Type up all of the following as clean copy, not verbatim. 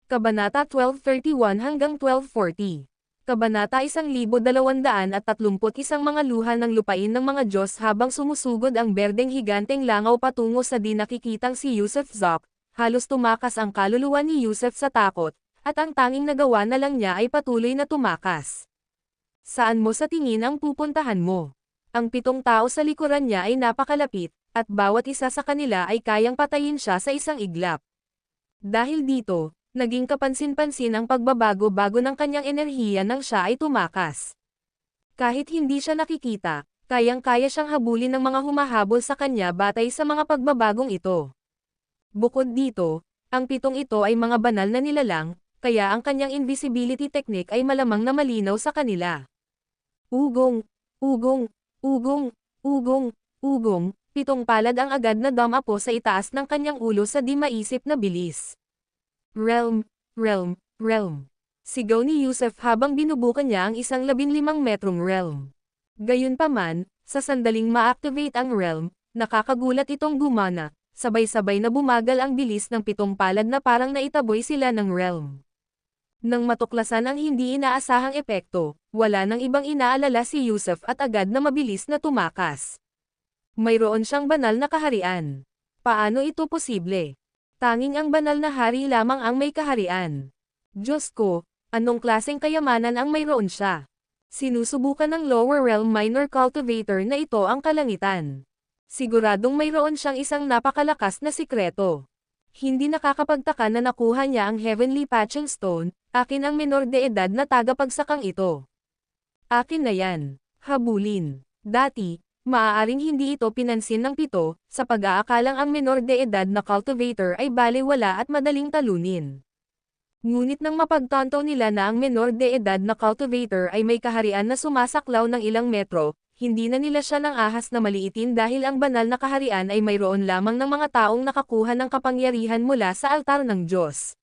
Kabanata 1231 hanggang 1240. Kabanata 1231 mga luha ng lupain ng mga Diyos habang sumusugod ang berdeng higanteng langaw patungo sa di nakikitang si Yusef Zak, halos tumakas ang kaluluwa ni Yusef sa takot, at ang tanging nagawa na lang niya ay patuloy na tumakas. Saan mo sa tingin ang pupuntahan mo? Ang 7 tao sa likuran niya ay napakalapit, at bawat isa sa kanila ay kayang patayin siya sa isang iglap. Dahil dito, naging kapansin-pansin ang pagbabago-bago ng kanyang enerhiya nang siya ay tumakas. Kahit hindi siya nakikita, kayang-kaya siyang habulin ng mga humahabol sa kanya batay sa mga pagbabagong ito. Bukod dito, ang 7 ito ay mga banal na nilalang, kaya ang kanyang invisibility technique ay malamang na malinaw sa kanila. Ugong, ugong, ugong, ugong, ugong, 7 palad ang agad na dumapo sa itaas ng kanyang ulo sa di maisip na bilis. Realm, realm, realm. Sigaw ni Yusef habang binubukan niya ang isang 15 metrong realm. Gayunpaman, sa sandaling ma-activate ang realm, nakakagulat itong gumana, sabay-sabay na bumagal ang bilis ng 7 palad na parang naitaboy sila ng realm. Nang matuklasan ang hindi inaasahang epekto, wala nang ibang inaalala si Yusef at agad na mabilis na tumakas. Mayroon siyang banal na kaharian. Paano ito posible? Tanging ang banal na hari lamang ang may kaharian. Diyos ko, anong klaseng kayamanan ang mayroon siya? Sinusubukan ng Lower Realm Minor Cultivator na ito ang kalangitan. Siguradong mayroon siyang isang napakalakas na sikreto. Hindi nakakapagtaka na nakuha niya ang Heavenly Patching Stone, akin ang menor de edad na tagapagsakang ito. Akin na yan. Habulin. Dati, maaaring hindi ito pinansin ng 7, sa pag-aakalang ang menor de edad na cultivator ay balewala at madaling talunin. Ngunit nang mapagtanto nila na ang menor de edad na cultivator ay may kaharian na sumasaklaw ng ilang metro, hindi na nila siya ng ahas na maliitin dahil ang banal na kaharian ay mayroon lamang ng mga taong nakakuha ng kapangyarihan mula sa altar ng Diyos.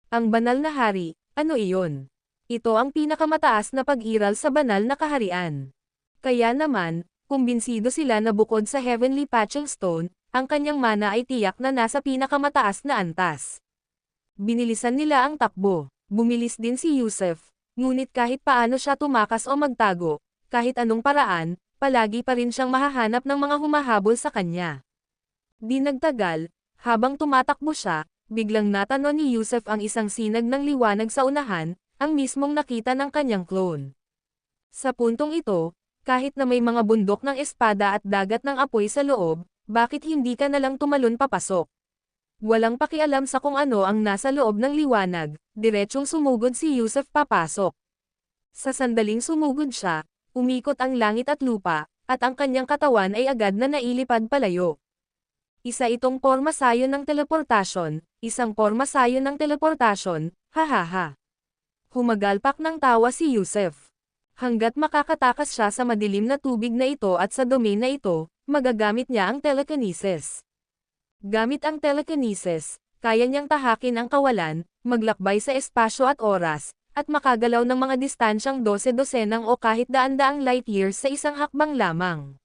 Ang banal na hari, ano iyon? Ito ang pinakamataas na pag-iral sa banal na kaharian. Kaya naman, kumbinsido sila na bukod sa Heavenly Patching Stone, ang kanyang mana ay tiyak na nasa pinakamataas na antas. Binilisan nila ang takbo. Bumilis din si Yusef, ngunit kahit paano siya tumakas o magtago, kahit anong paraan, palagi pa rin siyang mahahanap ng mga humahabol sa kanya. Di nagtagal, habang tumatakbo siya, biglang natanon ni Yusef ang isang sinag ng liwanag sa unahan, ang mismong nakita ng kanyang clone. Sa puntong ito, kahit na may mga bundok ng espada at dagat ng apoy sa loob, bakit hindi ka nalang tumalon papasok? Walang pakialam sa kung ano ang nasa loob ng liwanag, diretsyong sumugod si Yusef papasok. Sa sandaling sumugod siya, umikot ang langit at lupa, at ang kanyang katawan ay agad na nailipad palayo. Isa itong pormasayon ng teleportasyon, isang pormasayon ng teleportasyon, hahaha. Humagalpak ng tawa si Yusef. Hanggat makakatakas siya sa madilim na tubig na ito at sa domain na ito, magagamit niya ang telekinesis. Gamit ang telekinesis, kaya niyang tahakin ang kawalan, maglakbay sa espasyo at oras, at makagalaw ng mga distansyang 12-dosenang o kahit daan-daang light years sa isang hakbang lamang.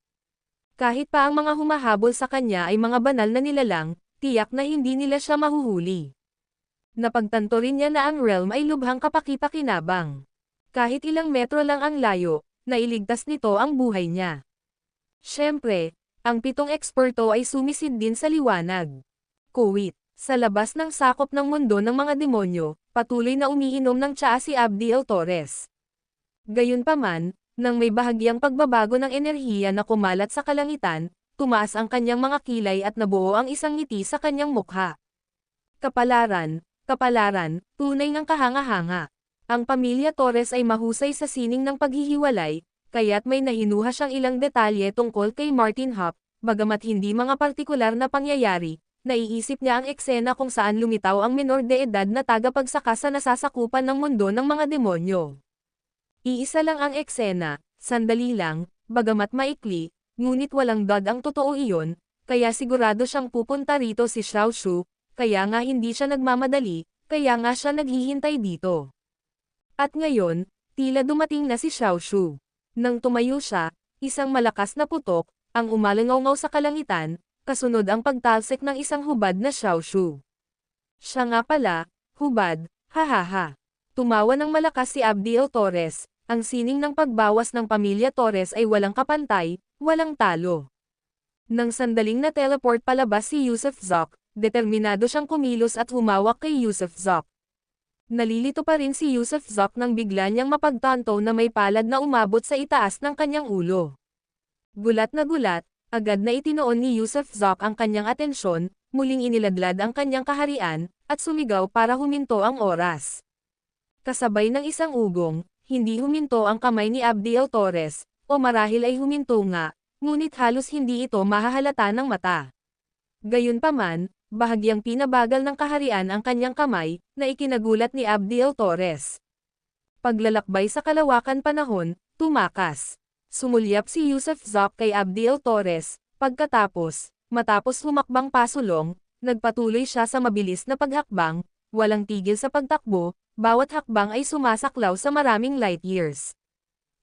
Kahit pa ang mga humahabol sa kanya ay mga banal na nilalang, tiyak na hindi nila siya mahuhuli. Napagtanto rin niya na ang realm ay lubhang kapaki-pakinabang. Kahit ilang metro lang ang layo, nailigtas nito ang buhay niya. Siyempre, ang 7 eksperto ay sumisid din sa liwanag. Kuwit, sa labas ng sakop ng mundo ng mga demonyo, patuloy na umiinom ng tsaa si Abdiel Torres. Gayunpaman, nang may bahagyang pagbabago ng enerhiya na kumalat sa kalangitan, tumaas ang kanyang mga kilay at nabuo ang isang ngiti sa kanyang mukha. Kapalaran, kapalaran, tunay ng kahanga-hanga. Ang pamilya Torres ay mahusay sa sining ng paghihiwalay, kaya't may nahinuha siyang ilang detalye tungkol kay Martin Hop, bagamat hindi mga partikular na pangyayari, naiisip niya ang eksena kung saan lumitaw ang menor de edad na tagapagsaka sa nasasakupan ng mundo ng mga demonyo. Iisa lang ang eksena, sandali lang, bagamat maikli, ngunit walang dod ang totoo iyon, kaya sigurado siyang pupunta rito si Xiao Shu, kaya nga hindi siya nagmamadali, kaya nga siya naghihintay dito. At ngayon, tila dumating na si Xiao Shu. Nang tumayo siya, isang malakas na putok, ang umalangaw sa kalangitan, kasunod ang pagtalsik ng isang hubad na Xiao Shu. Siya nga pala, Hubad, hahaha. Tumawa ng malakas si Abdiel Torres, ang sining ng pagbawas ng pamilya Torres ay walang kapantay, walang talo. Nang sandaling na-teleport palabas si Yusuf Zoc, determinado siyang kumilos at humawak kay Yusuf Zoc. Nalilito pa rin si Yusuf Zoc nang bigla niyang mapagtanto na may palad na umabot sa itaas ng kanyang ulo. Gulat na gulat, agad na itinoon ni Yusuf Zoc ang kanyang atensyon, muling iniladlad ang kanyang kaharian, at sumigaw para huminto ang oras. Kasabay ng isang ugong, hindi huminto ang kamay ni Abdiel Torres, o marahil ay huminto nga, ngunit halos hindi ito mahahalata ng mata. Gayunpaman, bahagyang pinabagal ng kaharian ang kanyang kamay, na ikinagulat ni Abdiel Torres. Paglalakbay sa kalawakan panahon, tumakas. Sumulyap si Yusuf Zoc kay Abdiel Torres, matapos humakbang pasulong, nagpatuloy siya sa mabilis na paghakbang, walang tigil sa pagtakbo, bawat hakbang ay sumasaklaw sa maraming light years.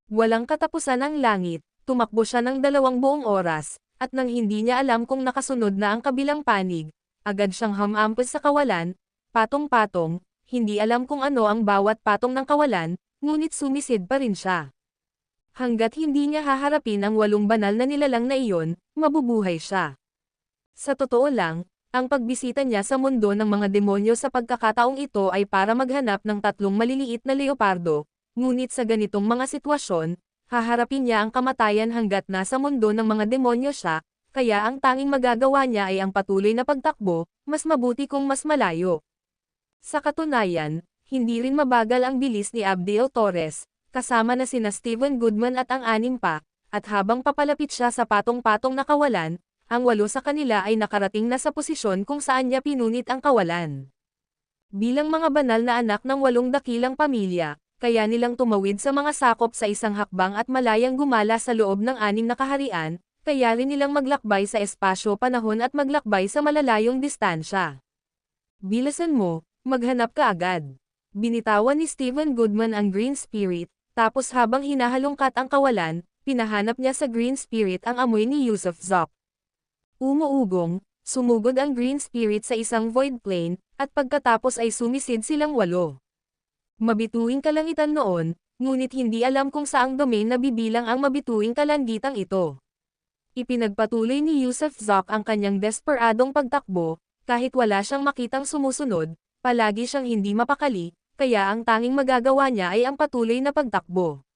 Walang katapusan ang langit, tumakbo siya ng 2 buong oras, at nang hindi niya alam kung nakasunod na ang kabilang panig, agad siyang humampas sa kawalan, patong-patong, hindi alam kung ano ang bawat patong ng kawalan, ngunit sumisid pa rin siya. Hanggat hindi niya haharapin ang 8 banal na nilalang na iyon, mabubuhay siya. Sa totoo lang, ang pagbisita niya sa mundo ng mga demonyo sa pagkakataong ito ay para maghanap ng 3 maliliit na leopardo, ngunit sa ganitong mga sitwasyon, haharapin niya ang kamatayan hanggat nasa mundo ng mga demonyo siya, kaya ang tanging magagawa niya ay ang patuloy na pagtakbo, mas mabuti kung mas malayo. Sa katunayan, hindi rin mabagal ang bilis ni Abdiel Torres, kasama na sina Steven Goodman at ang 6 pa, at habang papalapit siya sa patong-patong na kawalan, ang 8 sa kanila ay nakarating na sa posisyon kung saan niya pinunit ang kawalan. Bilang mga banal na anak ng 8 dakilang pamilya, kaya nilang tumawid sa mga sakop sa isang hakbang at malayang gumala sa loob ng 6 na kaharian, kaya rin nilang maglakbay sa espasyo-panahon at maglakbay sa malalayong distansya. Bilisan mo, maghanap ka agad. Binitawan ni Steven Goodman ang Green Spirit, tapos habang hinahalungkat ang kawalan, pinahanap niya sa Green Spirit ang amoy ni Yusuf Zoc. Umuugong, sumugod ang Green Spirit sa isang void plane, at pagkatapos ay sumisid silang 8. Mabituing kalangitan noon, ngunit hindi alam kung saang domain na bibilang ang mabituing kalangitang ito. Ipinagpatuloy ni Yusuf Zoc ang kanyang desperadong pagtakbo, kahit wala siyang makitang sumusunod, palagi siyang hindi mapakali, kaya ang tanging magagawa niya ay ang patuloy na pagtakbo.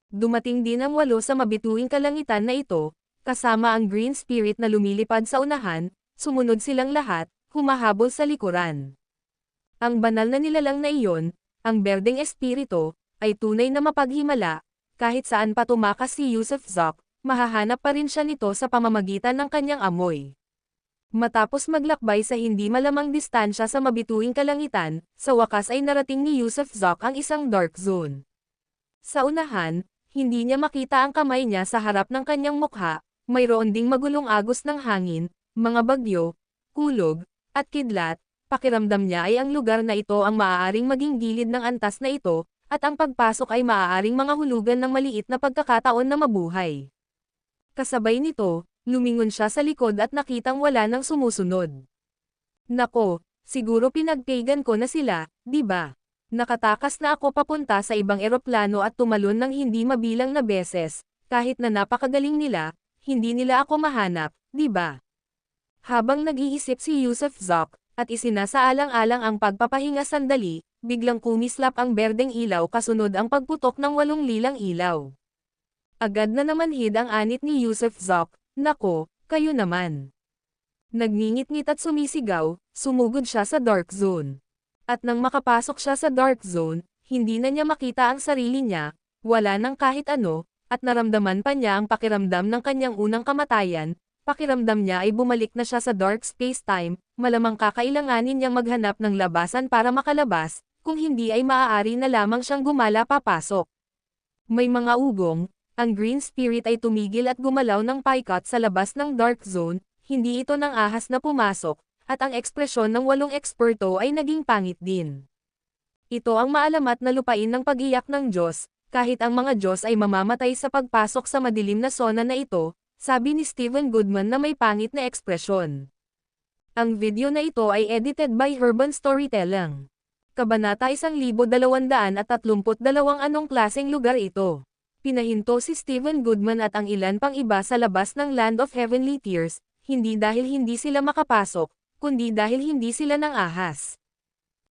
Dumating din ang 8 sa mabituing kalangitan na ito, kasama ang Green Spirit na lumilipad sa unahan, sumunod silang lahat, humahabol sa likuran. Ang banal na nilalang na iyon, ang Berdeng Espiritu, ay tunay na mapaghimala, kahit saan pa tumakas si Yusuf Zoc, mahahanap pa rin siya nito sa pamamagitan ng kanyang amoy. Matapos maglakbay sa hindi malamang distansya sa mabituing kalangitan, sa wakas ay narating ni Yusuf Zoc ang isang dark zone. Sa unahan, hindi niya makita ang kamay niya sa harap ng kanyang mukha, mayroon ding magulong agos ng hangin, mga bagyo, kulog, at kidlat. Pakiramdam niya ay ang lugar na ito ang maaaring maging gilid ng antas na ito, at ang pagpasok ay maaaring mga hulugan ng maliit na pagkakataon na mabuhay. Kasabay nito, lumingon siya sa likod at nakitang wala nang sumusunod. Nako, siguro pinagpagan ko na sila, di ba? Nakatakas na ako papunta sa ibang eroplano at tumalon ng hindi mabilang na beses, kahit na napakagaling nila, hindi nila ako mahanap, di ba? Habang nag-iisip si Yusuf Zoc, at isinasaalang-alang ang pagpapahinga sandali, biglang kumislap ang berdeng ilaw kasunod ang pagputok ng 8 lilang ilaw. Agad na namanhid ang anit ni Yusuf Zoc, nako, kayo naman. Nagngingit-ngit at sumisigaw, sumugod siya sa dark zone. At nang makapasok siya sa dark zone, hindi na niya makita ang sarili niya, wala nang kahit ano, at naramdaman pa niya ang pakiramdam ng kanyang unang kamatayan. Pakiramdam niya ay bumalik na siya sa dark space-time, malamang kakailanganin niyang maghanap ng labasan para makalabas, kung hindi ay maaari na lamang siyang gumala papasok. May mga ugong, ang Green Spirit ay tumigil at gumalaw ng paikot sa labas ng dark zone, hindi ito ng ahas na pumasok, at ang ekspresyon ng 8 eksperto ay naging pangit din. Ito ang maalamat na lupain ng pag-iyak ng Diyos, kahit ang mga Diyos ay mamamatay sa pagpasok sa madilim na sona na ito, sabi ni Steven Goodman na may pangit na ekspresyon. Ang video na ito ay edited by Urban Storytelling. Kabanata 1232. Anong klaseng lugar ito? Pinahinto si Stephen Goodman at ang ilan pang iba sa labas ng Land of Heavenly Tears, hindi dahil hindi sila makapasok, kundi dahil hindi sila nang ahas.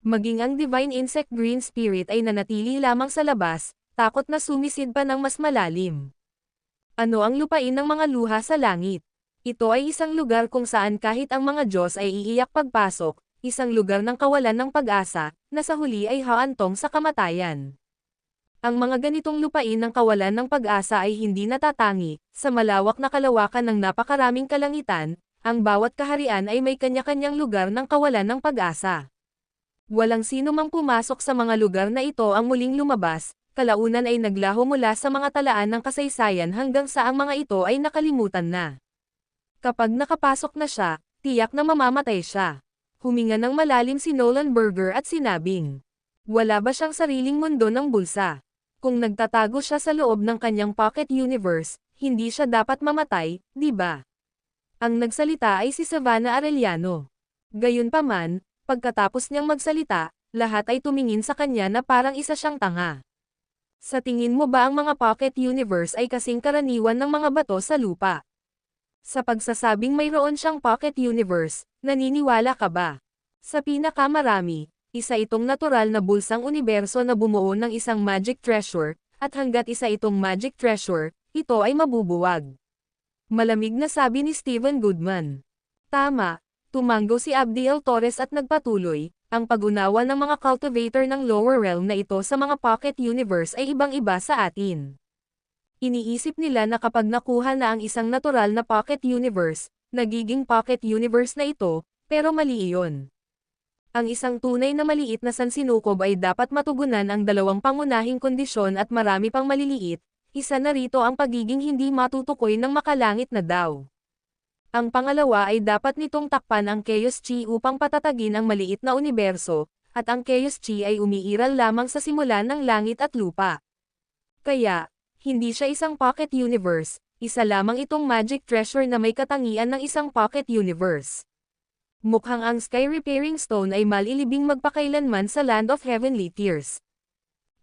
Maging ang Divine Insect Green Spirit ay nanatili lamang sa labas, takot na sumisid pa ng mas malalim. Ano ang lupain ng mga luha sa langit? Ito ay isang lugar kung saan kahit ang mga Diyos ay iiyak pagpasok, isang lugar ng kawalan ng pag-asa, na sa huli ay haantong sa kamatayan. Ang mga ganitong lupain ng kawalan ng pag-asa ay hindi natatangi, sa malawak na kalawakan ng napakaraming kalangitan, ang bawat kaharian ay may kanya-kanyang lugar ng kawalan ng pag-asa. Walang sino mang pumasok sa mga lugar na ito ang muling lumabas, kalaunan ay naglaho mula sa mga talaan ng kasaysayan hanggang sa ang mga ito ay nakalimutan na. Kapag nakapasok na siya, tiyak na mamamatay siya. Huminga ng malalim si Nolan Burger at sinabing, wala ba siyang sariling mundo ng bulsa? Kung nagtatago siya sa loob ng kanyang pocket universe, hindi siya dapat mamatay, di ba? Ang nagsalita ay si Savannah Arellano. Gayunpaman, pagkatapos niyang magsalita, lahat ay tumingin sa kanya na parang isa siyang tanga. Sa tingin mo ba ang mga pocket universe ay kasing karaniwan ng mga bato sa lupa? Sa pagsasabing mayroon siyang pocket universe, naniniwala ka ba? Sa pinakamarami, isa itong natural na bulsang universo na bumuo ng isang magic treasure, at hanggat isa itong magic treasure, ito ay mabubuwag. Malamig na sabi ni Stephen Goodman. Tama, tumango si Abdiel Torres at nagpatuloy, ang pag-unawa ng mga cultivator ng lower realm na ito sa mga pocket universe ay ibang-iba sa atin. Iniisip nila na kapag nakuha na ang isang natural na pocket universe, nagiging pocket universe na ito, pero mali iyon. Ang isang tunay na maliit na sansinukob ay dapat matugunan ang dalawang pangunahing kondisyon at marami pang maliliit, isa na rito ang pagiging hindi matutukoy ng makalangit na daw. Ang pangalawa ay dapat nitong takpan ang Chaos Chi upang patatagin ang maliit na universo, at ang Chaos Chi ay umiiral lamang sa simulan ng langit at lupa. Kaya, hindi siya isang pocket universe, isa lamang itong magic treasure na may katangian ng isang pocket universe. Mukhang ang Sky Repairing Stone ay malilibing magpakailanman sa Land of Heavenly Tears.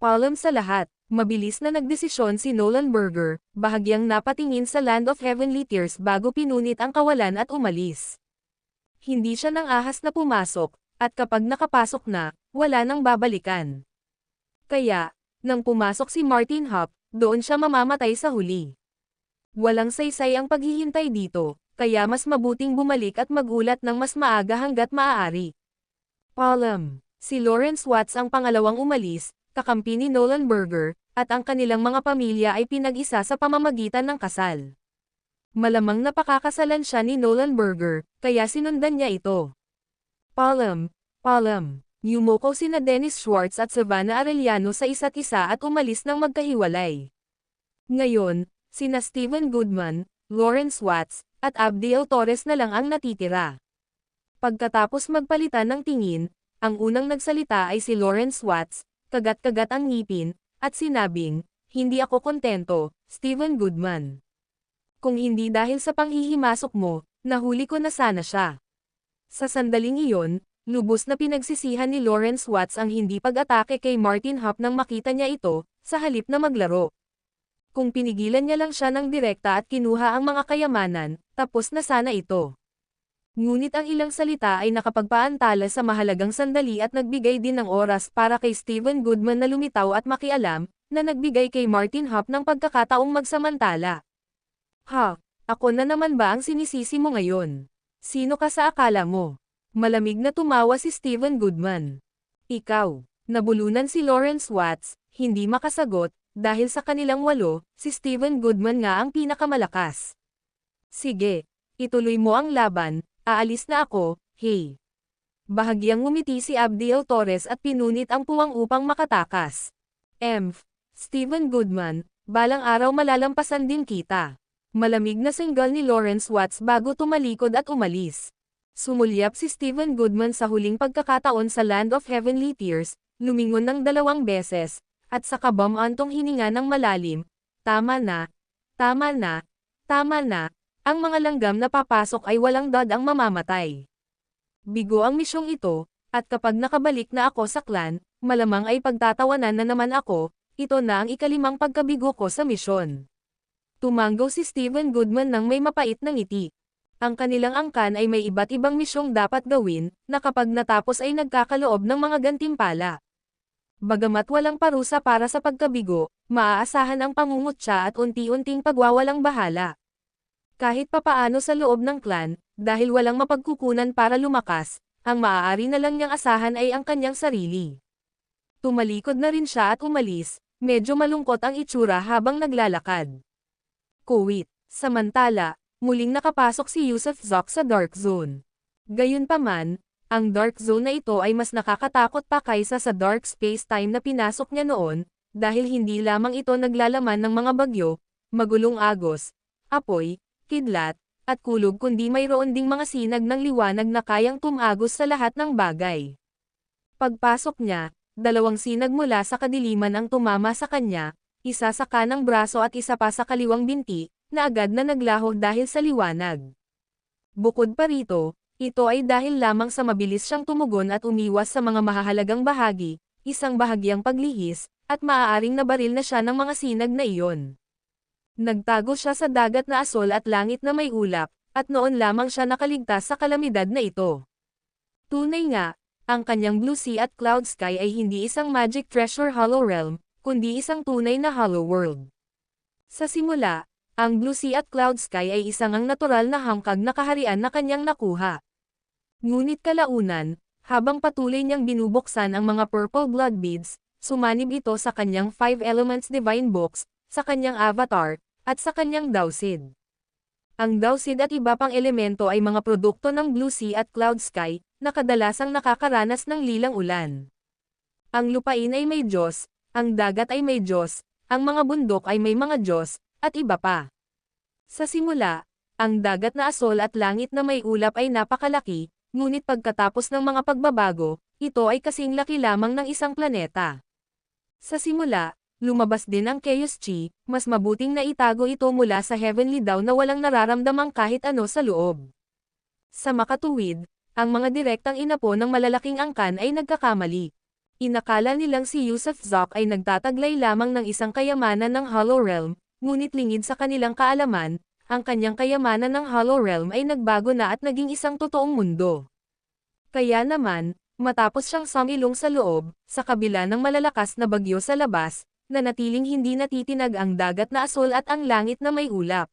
Paalam sa lahat, mabilis na nagdesisyon si Nolan Burger, bahagyang napatingin sa Land of Heavenly Tears bago pinunit ang kawalan at umalis. Hindi siya nang ahas na pumasok, at kapag nakapasok na, wala nang babalikan. Kaya, nang pumasok si Martin Hop, doon siya mamamatay sa huli. Walang saysay ang paghihintay dito, kaya mas mabuting bumalik at magulat ng mas maaga hanggat maaari. Paalam, si Lawrence Watts ang pangalawang umalis, kakampi ni Nolan Burger, at ang kanilang mga pamilya ay pinag-isa sa pamamagitan ng kasal. Malamang napakakasalan siya ni Nolan Burger, kaya sinundan niya ito. Paalam, yumoko sina Dennis Schwartz at Savannah Arellano sa isa't isa at umalis ng magkahiwalay. Ngayon, sina Stephen Goodman, Lawrence Watts, at Abdiel Torres na lang ang natitira. Pagkatapos magpalitan ng tingin, ang unang nagsalita ay si Lawrence Watts, kagat-kagat ang ngipin, at sinabing, hindi ako kontento, Stephen Goodman. Kung hindi dahil sa panghihimasok mo, nahuli ko na sana siya. Sa sandaling iyon, lubos na pinagsisihan ni Lawrence Watts ang hindi pag-atake kay Martin Hop nang makita niya ito, sa halip na maglaro. Kung pinigilan niya lang siya ng direkta at kinuha ang mga kayamanan, tapos na sana ito. Ngunit ang ilang salita ay nakapagpaantala sa mahalagang sandali at nagbigay din ng oras para kay Stephen Goodman na lumitaw at makialam, na nagbigay kay Martin Hop ng pagkakataong magsamantala. Ha, ako na naman ba ang sinisisi mo ngayon? Sino ka sa akala mo? Malamig na tumawa si Stephen Goodman. Ikaw. Nabulunan si Lawrence Watts, hindi makasagot, dahil sa kanilang 8, si Stephen Goodman nga ang pinakamalakas. Sige, ituloy mo ang laban, aalis na ako, hey. Bahagyang ngumiti si Abdiel Torres at pinunit ang puwang upang makatakas. Stephen Goodman, balang araw malalampasan din kita. Malamig na singgal ni Lawrence Watts bago tumalikod at umalis. Sumulyap si Stephen Goodman sa huling pagkakataon sa Land of Heavenly Tears, lumingon ng 2 beses, at saka bumantong hininga ng malalim. Tama na, ang mga langgam na papasok ay walang dad ang mamamatay. Bigo ang misyong ito, At kapag nakabalik na ako sa clan, malamang ay pagtatawanan na naman ako, ito na ang ikalimang pagkabigo ko sa misyon. Tumango si Steven Goodman ng may mapait na ngiti. Ang kanilang angkan ay may iba't ibang misyong dapat gawin, na kapag natapos ay nagkakaloob ng mga gantimpala. Bagamat walang parusa para sa pagkabigo, maaasahan ang pangungutya at unti-unting pagwawalang bahala. Kahit papaano sa loob ng clan, dahil walang mapagkukunan para lumakas, ang maaari na lang niyang asahan ay ang kanyang sarili. Tumalikod na rin siya at umalis, medyo malungkot ang itsura habang naglalakad. Kuwit. Samantala, muling nakapasok si Yusuf Zok sa Dark Zone. Gayunpaman, ang Dark Zone na ito ay mas nakakatakot pa kaysa sa Dark Space-Time na pinasok niya noon, dahil hindi lamang ito naglalaman ng mga bagyo, magulong agos, apoy, kidlat, at kulog kundi mayroon ding mga sinag ng liwanag na kayang tumagos sa lahat ng bagay. Pagpasok niya, dalawang sinag mula sa kadiliman ang tumama sa kanya, isa sa kanang braso at isa pa sa kaliwang binti, na agad na naglaho dahil sa liwanag. Bukod pa rito, ito ay dahil lamang sa mabilis siyang tumugon at umiwas sa mga mahahalagang bahagi, isang bahagyang paglihis, at maaaring nabaril na siya ng mga sinag na iyon. Nagtago siya sa dagat na asol at langit na may ulap, at noon lamang siya nakaligtas sa kalamidad na ito. Tunay nga, ang kanyang Blue Sea at Cloud Sky ay hindi isang Magic Treasure Hollow Realm, kundi isang tunay na Hollow World. Sa simula, ang Blue Sea at Cloud Sky ay isang ang natural na hangkag na kaharian na kanyang nakuha. Ngunit kalaunan, habang patuloy niyang binubuksan ang mga Purple Blood Beads, sumanib ito sa kanyang 5 Elements Divine Books, sa kanyang Avatar, at sa kanyang Dowseed. Ang Dowseed at iba pang elemento ay mga produkto ng Blue Sea at Cloud Sky, na kadalasang nakakaranas ng lilang ulan. Ang lupain ay may Diyos, ang dagat ay may Diyos, ang mga bundok ay may mga Diyos, at iba pa. Sa simula, ang dagat na asol at langit na may ulap ay napakalaki, ngunit pagkatapos ng mga pagbabago, ito ay kasing laki lamang ng isang planeta. Sa simula, lumabas din ang Chaos Chi, mas mabuting na itago ito mula sa Heavenly Dawn na walang nararamdamang kahit ano sa loob. Sa makatuwid, ang mga direktang inapo ng malalaking angkan ay nagkakamali. Inakala nilang si Yusuf Zok ay nagtataglay lamang ng isang kayamanan ng Hollow Realm, ngunit lingid sa kanilang kaalaman, ang kanyang kayamanan ng Hollow Realm ay nagbago na at naging isang totoong mundo. Kaya naman, matapos siyang sumilong sa loob, sa kabila ng malalakas na bagyo sa labas, nanatiling hindi natitinag ang dagat na asol at ang langit na may ulap.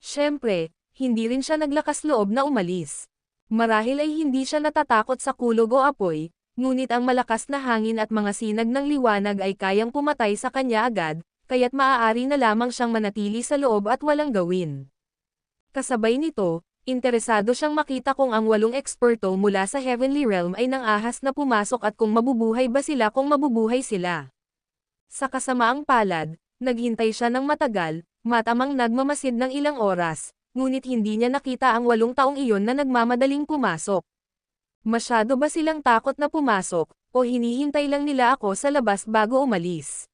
Siyempre, hindi rin siya naglakas loob na umalis. Marahil ay hindi siya natatakot sa kulog o apoy, ngunit ang malakas na hangin at mga sinag ng liwanag ay kayang pumatay sa kanya agad, kaya't maaari na lamang siyang manatili sa loob at walang gawin. Kasabay nito, interesado siyang makita kung ang 8 eksperto mula sa Heavenly Realm ay nang-ahas na pumasok at kung mabubuhay ba sila kung mabubuhay sila. Sa kasamaang palad, naghintay siya ng matagal, matamang nagmamasid ng ilang oras, ngunit hindi niya nakita ang 8 taong iyon na nagmamadaling pumasok. Masyado ba silang takot na pumasok, o hinihintay lang nila ako sa labas bago umalis?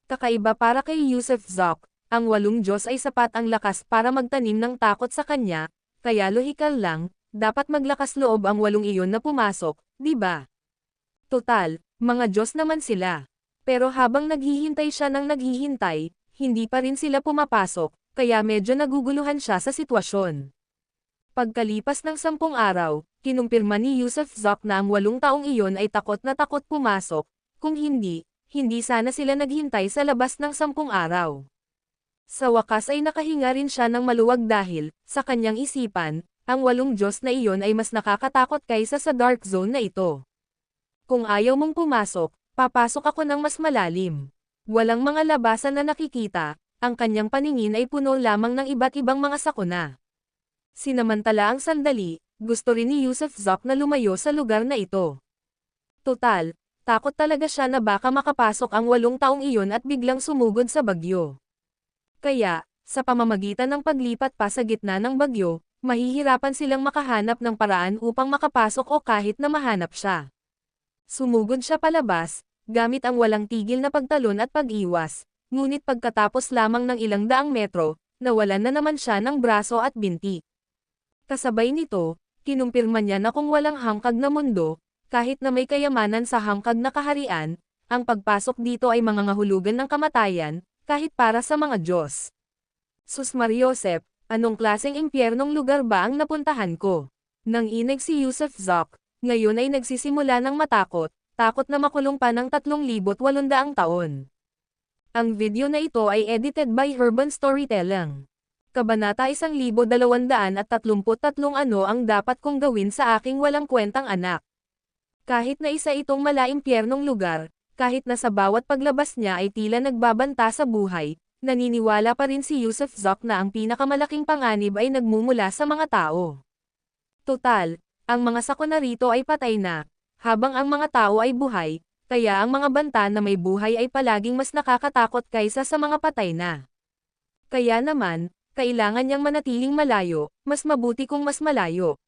Kakaiba para kay Yusuf Zok, ang 8 Diyos ay sapat ang lakas para magtanim ng takot sa kanya, kaya lohikal lang, dapat maglakas loob ang 8 iyon na pumasok, di ba? Total, mga Diyos naman sila. Pero habang naghihintay siya ng naghihintay, hindi pa rin sila pumapasok, kaya medyo naguguluhan siya sa sitwasyon. Pagkalipas ng 10 araw, kinumpirma ni Yusuf Zok na ang 8 taong iyon ay takot na takot pumasok, kung hindi sana sila naghintay sa labas ng 10 araw. Sa wakas ay nakahinga rin siya ng maluwag dahil, sa kanyang isipan, ang 8 Diyos na iyon ay mas nakakatakot kaysa sa Dark Zone na ito. Kung ayaw mong pumasok, papasok ako ng mas malalim. Walang mga labasan na nakikita, ang kanyang paningin ay puno lamang ng iba't ibang mga sakuna. Sinamantala ang sandali, gusto rin ni Yusuf Zok na lumayo sa lugar na ito. Total, takot talaga siya na baka makapasok ang 8 taong iyon at biglang sumugod sa bagyo. Kaya, sa pamamagitan ng paglipat pa sa gitna ng bagyo, mahihirapan silang makahanap ng paraan upang makapasok o kahit na mahanap siya. Sumugod siya palabas, gamit ang walang tigil na pagtalon at pag-iwas, ngunit pagkatapos lamang ng ilang daang metro, nawalan na naman siya ng braso at binti. Kasabay nito, kinumpirma niya na kung walang hangkag na mundo, kahit na may kayamanan sa hangkag na kaharian, ang pagpasok dito ay mangangahulugan ng kamatayan, kahit para sa mga Diyos. Sus Mariosep, anong klaseng impyernong lugar ba ang napuntahan ko? Nang inig si Yusuf Zok, ngayon ay nagsisimula ng matakot, takot na makulong pa ng 3,800 taon. Ang video na ito ay edited by Urban Storytelling. Kabanata 1233 Ano ang dapat kong gawin sa aking walang kwentang anak? Kahit na isa itong malaimpyernong lugar, kahit na sa bawat paglabas niya ay tila nagbabanta sa buhay, naniniwala pa rin si Yusuf Zok na ang pinakamalaking panganib ay nagmumula sa mga tao. Total, ang mga sakuna rito ay patay na, habang ang mga tao ay buhay, kaya ang mga banta na may buhay ay palaging mas nakakatakot kaysa sa mga patay na. Kaya naman, kailangan niyang manatiling malayo, mas mabuti kung mas malayo.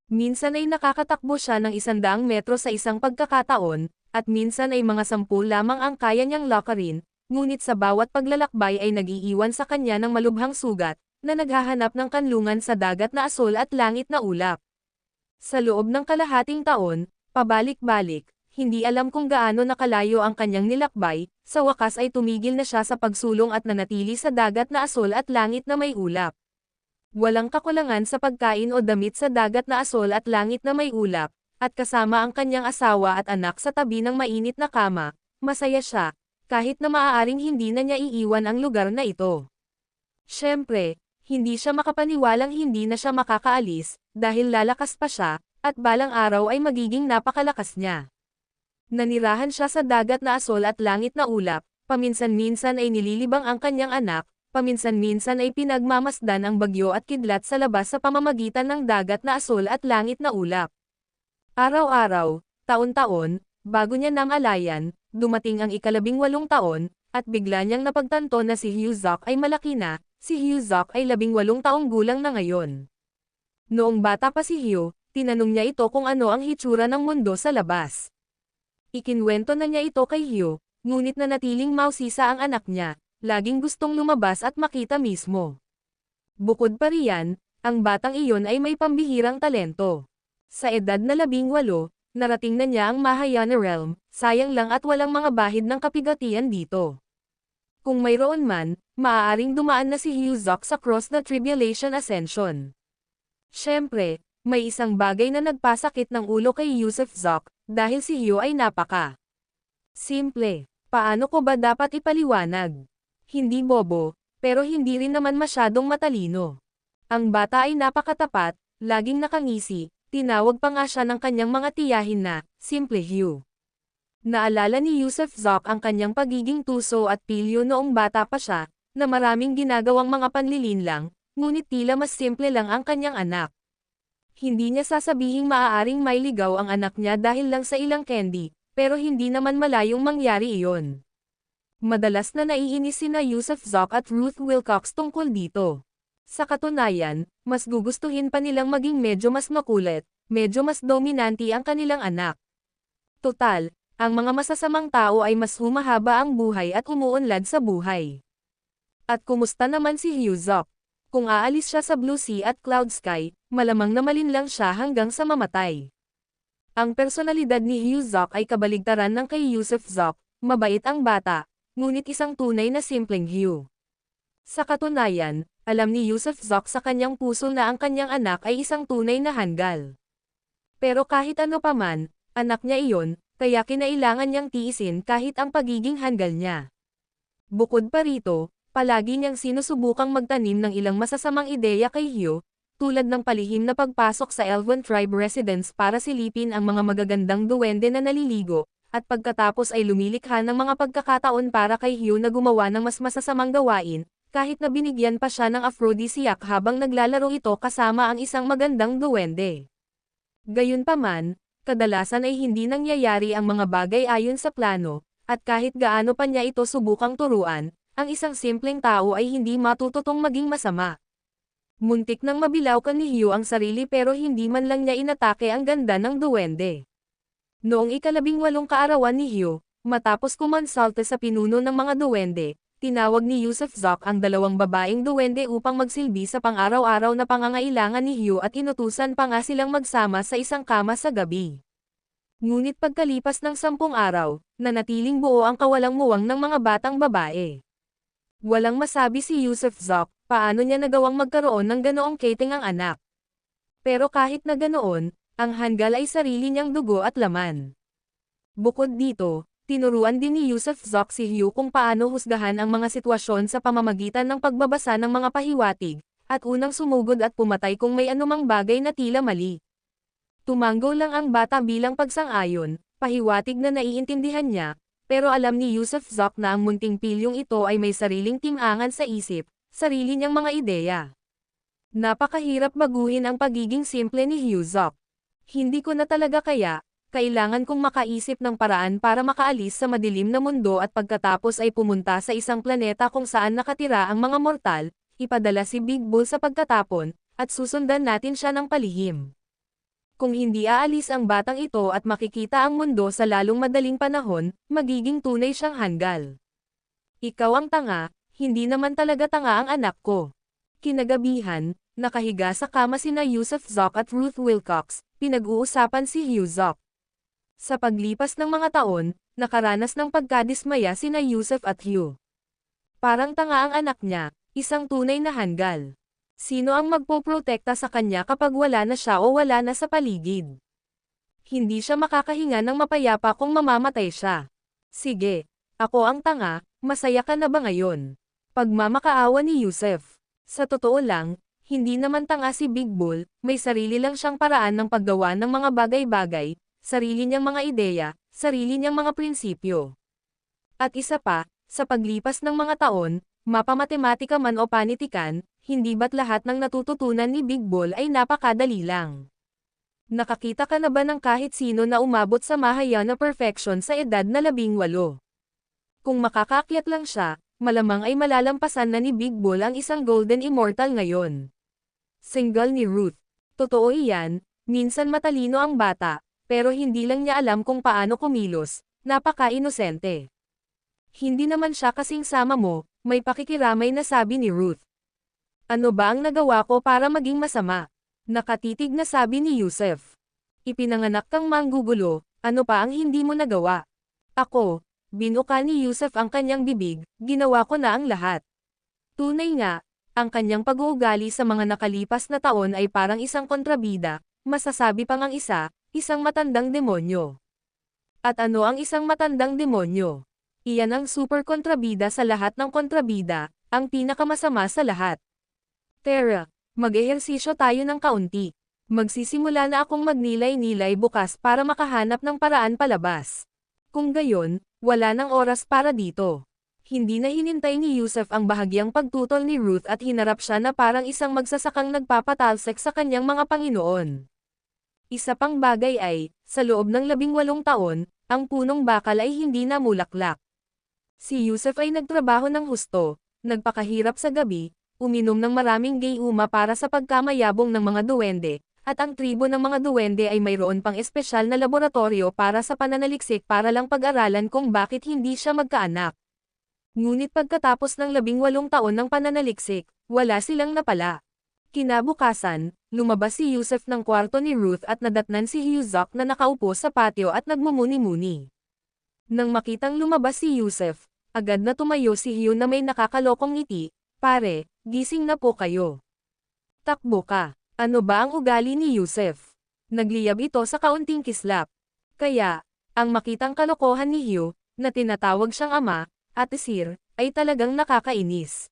Minsan ay nakakatakbo siya ng 100 metro sa isang pagkakataon, at minsan ay mga 10 lamang ang kaya niyang lakarin, ngunit sa bawat paglalakbay ay nag-iiwan sa kanya ng malubhang sugat, na naghahanap ng kanlungan sa dagat na asol at langit na ulap. Sa loob ng kalahating taon, pabalik-balik, hindi alam kung gaano nakalayo ang kanyang nilakbay, sa wakas ay tumigil na siya sa pagsulong at nanatili sa dagat na asol at langit na may ulap. Walang kakulangan sa pagkain o damit sa dagat na asol at langit na may ulap, at kasama ang kanyang asawa at anak sa tabi ng mainit na kama, masaya siya, kahit na maaaring hindi na niya iiwan ang lugar na ito. Siyempre, hindi siya makapaniwalang hindi na siya makakaalis, dahil lalakas pa siya, at balang araw ay magiging napakalakas niya. Nanirahan siya sa dagat na asol at langit na ulap, paminsan-minsan ay nililibang ang kanyang anak, paminsan-minsan ay pinagmamasdan ang bagyo at kidlat sa labas sa pamamagitan ng dagat na asol at langit na ulap. Araw-araw, taon-taon, bago niya namalayan, dumating ang 18 taon, at bigla niyang napagtanto na si Hugh Zok ay malaki na, si Hugh Zok ay 18 taong gulang na ngayon. Noong bata pa si Hugh, tinanong niya ito kung ano ang hitsura ng mundo sa labas. Ikinwento na niya ito kay Hugh, ngunit nanatiling mausisa ang anak niya, laging gustong lumabas at makita mismo. Bukod pa riyan, ang batang iyon ay may pambihirang talento. Sa edad na 18, narating na niya ang Mahayana Realm, sayang lang at walang mga bahid ng kapigatian dito. Kung mayroon man, maaaring dumaan na si Hugh Zok sa Cross the Tribulation Ascension. Siyempre, may isang bagay na nagpasakit ng ulo kay Yusuf Zok, dahil si Hugh ay napaka simple. Paano ko ba dapat ipaliwanag? Hindi bobo, pero hindi rin naman masyadong matalino. Ang bata ay napakatapat, laging nakangisi, tinawag pa nga siya ng kanyang mga tiyahin na, Simple Hugh. Naalala ni Yusuf Zok ang kanyang pagiging tuso at pilyo noong bata pa siya, na maraming ginagawang mga panlilinlang, ngunit tila mas simple lang ang kanyang anak. Hindi niya sasabihing maaaring mailigaw ang anak niya dahil lang sa ilang candy, pero hindi naman malayong mangyari iyon. Madalas na naiinis sina Yusuf Zok at Ruth Wilcox tungkol dito. Sa katunayan, mas gugustuhin pa nilang maging medyo mas makulit, medyo mas dominanti ang kanilang anak. Total, ang mga masasamang tao ay mas humahaba ang buhay at umuunlad sa buhay. At kumusta naman si Hugh Zok? Kung aalis siya sa Blue Sea at Cloud Sky, malamang na malinlang siya hanggang sa mamatay. Ang personalidad ni Hugh Zok ay kabaligtaran ng kay Yusuf Zok, mabait ang bata, ngunit isang tunay na simpleng Hugh. Sa katunayan, alam ni Yusuf Zok sa kanyang puso na ang kanyang anak ay isang tunay na hanggal. Pero kahit ano paman, anak niya iyon, kaya kinailangan niyang tiisin kahit ang pagiging hanggal niya. Bukod pa rito, palagi niyang sinusubukang magtanim ng ilang masasamang ideya kay Hugh, tulad ng palihim na pagpasok sa Elven Tribe residence para silipin ang mga magagandang duwende na naliligo, at pagkatapos ay lumilikha ng mga pagkakataon para kay Hugh na gumawa ng mas masasamang gawain, kahit na binigyan pa siya ng aphrodisiac habang naglalaro ito kasama ang isang magandang duwende. Gayunpaman, kadalasan ay hindi nangyayari ang mga bagay ayon sa plano, at kahit gaano pa niya ito subukang turuan, ang isang simpleng tao ay hindi matututong maging masama. Muntik nang mabilaukan ni Hugh ang sarili pero hindi man lang niya inatake ang ganda ng duwende. Noong 18 kaarawan ni Hugh, matapos kumonsulta sa pinuno ng mga duwende, tinawag ni Yusuf Zok ang 2 babaeng duwende upang magsilbi sa pang-araw-araw na pangangailangan ni Hugh at inutusan pa nga silang magsama sa isang kama sa gabi. Ngunit pagkalipas ng 10 araw, nanatiling buo ang kawalang-muwang ng mga batang babae. Walang masabi si Yusuf Zok, paano niya nagawang magkaroon ng ganoong kating ang anak. Pero kahit na ganoon, ang hanggal ay sarili niyang dugo at laman. Bukod dito, tinuruan din ni Yusuf Zok si Hugh kung paano husgahan ang mga sitwasyon sa pamamagitan ng pagbabasa ng mga pahiwatig, at unang sumugod at pumatay kung may anumang bagay na tila mali. Tumango lang ang bata bilang pagsang-ayon, pahiwatig na naiintindihan niya, pero alam ni Yusuf Zok na ang munting pilyong ito ay may sariling timangan sa isip, sarili niyang mga ideya. Napakahirap baguhin ang pagiging simple ni Hugh Zok. Hindi ko na talaga kaya, kailangan kong makaisip ng paraan para makaalis sa madilim na mundo at pagkatapos ay pumunta sa isang planeta kung saan nakatira ang mga mortal, ipadala si Big Bull sa pagtatapon, at susundan natin siya ng palihim. Kung hindi aalis ang batang ito at makikita ang mundo sa lalong madaling panahon, magiging tunay siyang hanggal. Ikaw ang tanga, hindi naman talaga tanga ang anak ko. Kinagabihan, nakahiga sa kama sina Yusuf Zok at Ruth Wilcox, pinag-uusapan si Hugh Zok. Sa paglipas ng mga taon, nakaranas ng pagkadismaya sina Yusuf at Hugh. Parang tanga ang anak niya, isang tunay na hanggal. Sino ang magpoprotekta sa kanya kapag wala na siya o wala na sa paligid? Hindi siya makakahinga ng mapayapa kung mamamatay siya. Sige, ako ang tanga, masaya ka na ba ngayon? Pagmamakaawa ni Yusuf. Sa totoo lang, hindi naman tanga si Big Bull, may sarili lang siyang paraan ng paggawa ng mga bagay-bagay, sarili niyang mga ideya, sarili niyang mga prinsipyo. At isa pa, sa paglipas ng mga taon, mapamatematika man o panitikan, hindi ba't lahat ng natututunan ni Big Bull ay napakadali lang? Nakakita ka na ba ng kahit sino na umabot sa Mahayana perfection sa edad na 18? Kung makakaakyat lang siya, malamang ay malalampasan na ni Big Bull ang isang golden immortal ngayon. Single ni Ruth. Totoo iyan, minsan matalino ang bata, pero hindi lang niya alam kung paano kumilos, napaka-inosente. Hindi naman siya kasing sama mo, may pakikiramay na sabi ni Ruth. Ano ba ang nagawa ko para maging masama? Nakatitig na sabi ni Yusuf. Ipinanganak kang manggugulo, ano pa ang hindi mo nagawa? Ako, binuka ni Yusuf ang kanyang bibig, ginawa ko na ang lahat. Tunay nga, ang kanyang pag-uugali sa mga nakalipas na taon ay parang isang kontrabida, masasabi pang ang isa, isang matandang demonyo. At ano ang isang matandang demonyo? Iyan ang super kontrabida sa lahat ng kontrabida, ang pinakamasama sa lahat. Tara, mag-ehersisyo tayo ng kaunti. Magsisimula na akong magnilay-nilay bukas para makahanap ng paraan palabas. Kung gayon, wala nang oras para dito. Hindi na hinintay ni Yusuf ang bahagyang pagtutol ni Ruth at hinarap siya na parang isang magsasakang nagpapatalsik sa kanyang mga Panginoon. Isa pang bagay ay, sa loob ng 18 taon, ang punong bakal ay hindi namulaklak. Si Yusuf ay nagtrabaho ng husto, nagpakahirap sa gabi, uminom ng maraming gayuma para sa pagkamayabong ng mga duwende, at ang tribo ng mga duwende ay mayroon pang espesyal na laboratorio para sa pananaliksik para lang pag-aralan kung bakit hindi siya magkaanak. Ngunit pagkatapos ng 18 taon ng pananaliksik, wala silang napala. Kinabukasan, lumabas si Yusuf ng kwarto ni Ruth at nadatnan si Hugh Zok na nakaupo sa patio at nagmumuni-muni. Nang makitang lumabas si Yusuf, agad na tumayo si Hugh na may nakakalokong ngiti. Pare, gising na po kayo. Takbo ka. Ano ba ang ugali ni Yusuf? Nagliyab ito sa kaunting kislap. Kaya, ang makitang kalokohan ni Hugh, na tinatawag siyang ama, at sir, ay talagang nakakainis.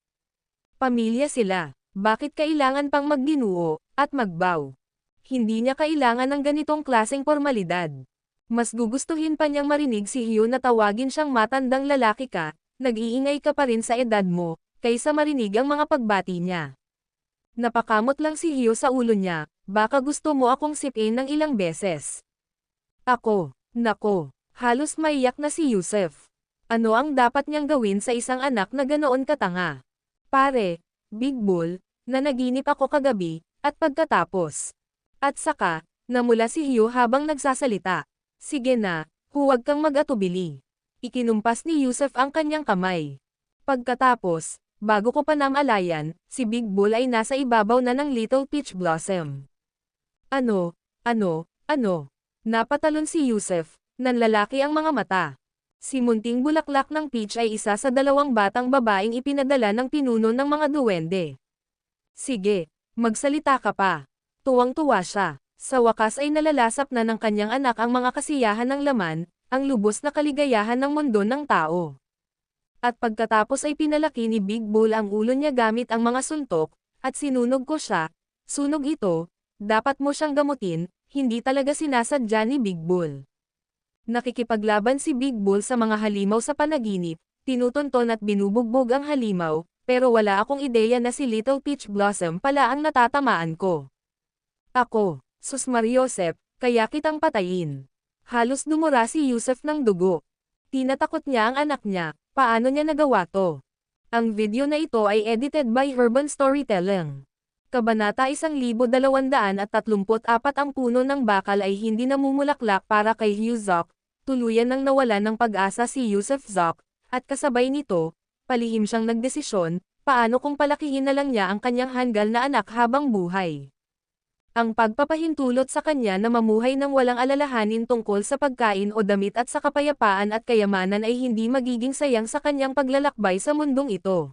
Pamilya sila. Bakit kailangan pang magdinuo, at magbow? Hindi niya kailangan ng ganitong klaseng formalidad. Mas gugustuhin pa niyang marinig si Hugh na tawagin siyang matandang lalaki ka, nag-iingay ka pa rin sa edad mo, kaysa marinig ang mga pagbati niya. Napakamot lang si Hugh sa ulo niya, baka gusto mo akong sipin ng ilang beses. Ako, nako, halos maiyak na si Yusuf. Ano ang dapat niyang gawin sa isang anak na ganoon katanga? Pare, Big Bull, nanaginip ako kagabi, at pagkatapos. At saka, namula si Hugh habang nagsasalita. Sige na, huwag kang mag-atubili. Ikinumpas ni Yusuf ang kanyang kamay. Pagkatapos, bago ko pa namalayan, si Big Bull ay nasa ibabaw na ng Little Peach Blossom. Ano? Napatalon si Yusef, nanlalaki ang mga mata. Si Munting Bulaklak ng Peach ay isa sa 2 batang babaeng ipinadala ng pinuno ng mga duwende. Sige, magsalita ka pa. Tuwang-tuwa siya. Sa wakas ay nalalasap na ng kanyang anak ang mga kasiyahan ng laman, ang lubos na kaligayahan ng mundo ng tao. At pagkatapos ay pinalaki ni Big Bull ang ulo niya gamit ang mga suntok, at sinunog ko siya. Sunog ito, dapat mo siyang gamutin, hindi talaga sinasadya ni Big Bull. Nakikipaglaban si Big Bull sa mga halimaw sa panaginip, tinutunton at binubugbog ang halimaw, pero wala akong ideya na si Little Peach Blossom pala ang natatamaan ko. Ako, Sus Mariosep, kaya kitang patayin. Halos dumura si Yusef ng dugo. Tinatakot niya ang anak niya, paano niya nagawa to? Ang video na ito ay edited by Urban Storytelling. Kabanata 1234 ang puno ng bakal ay hindi namumulaklak para kay Hugh Zoc, tuluyan nang nawalan ng pag-asa si Yusef Zoc, at kasabay nito, palihim siyang nagdesisyon, paano kung palakihin na lang niya ang kanyang hanggal na anak habang buhay. Ang pagpapahintulot sa kanya na mamuhay ng walang alalahanin tungkol sa pagkain o damit at sa kapayapaan at kayamanan ay hindi magiging sayang sa kanyang paglalakbay sa mundong ito.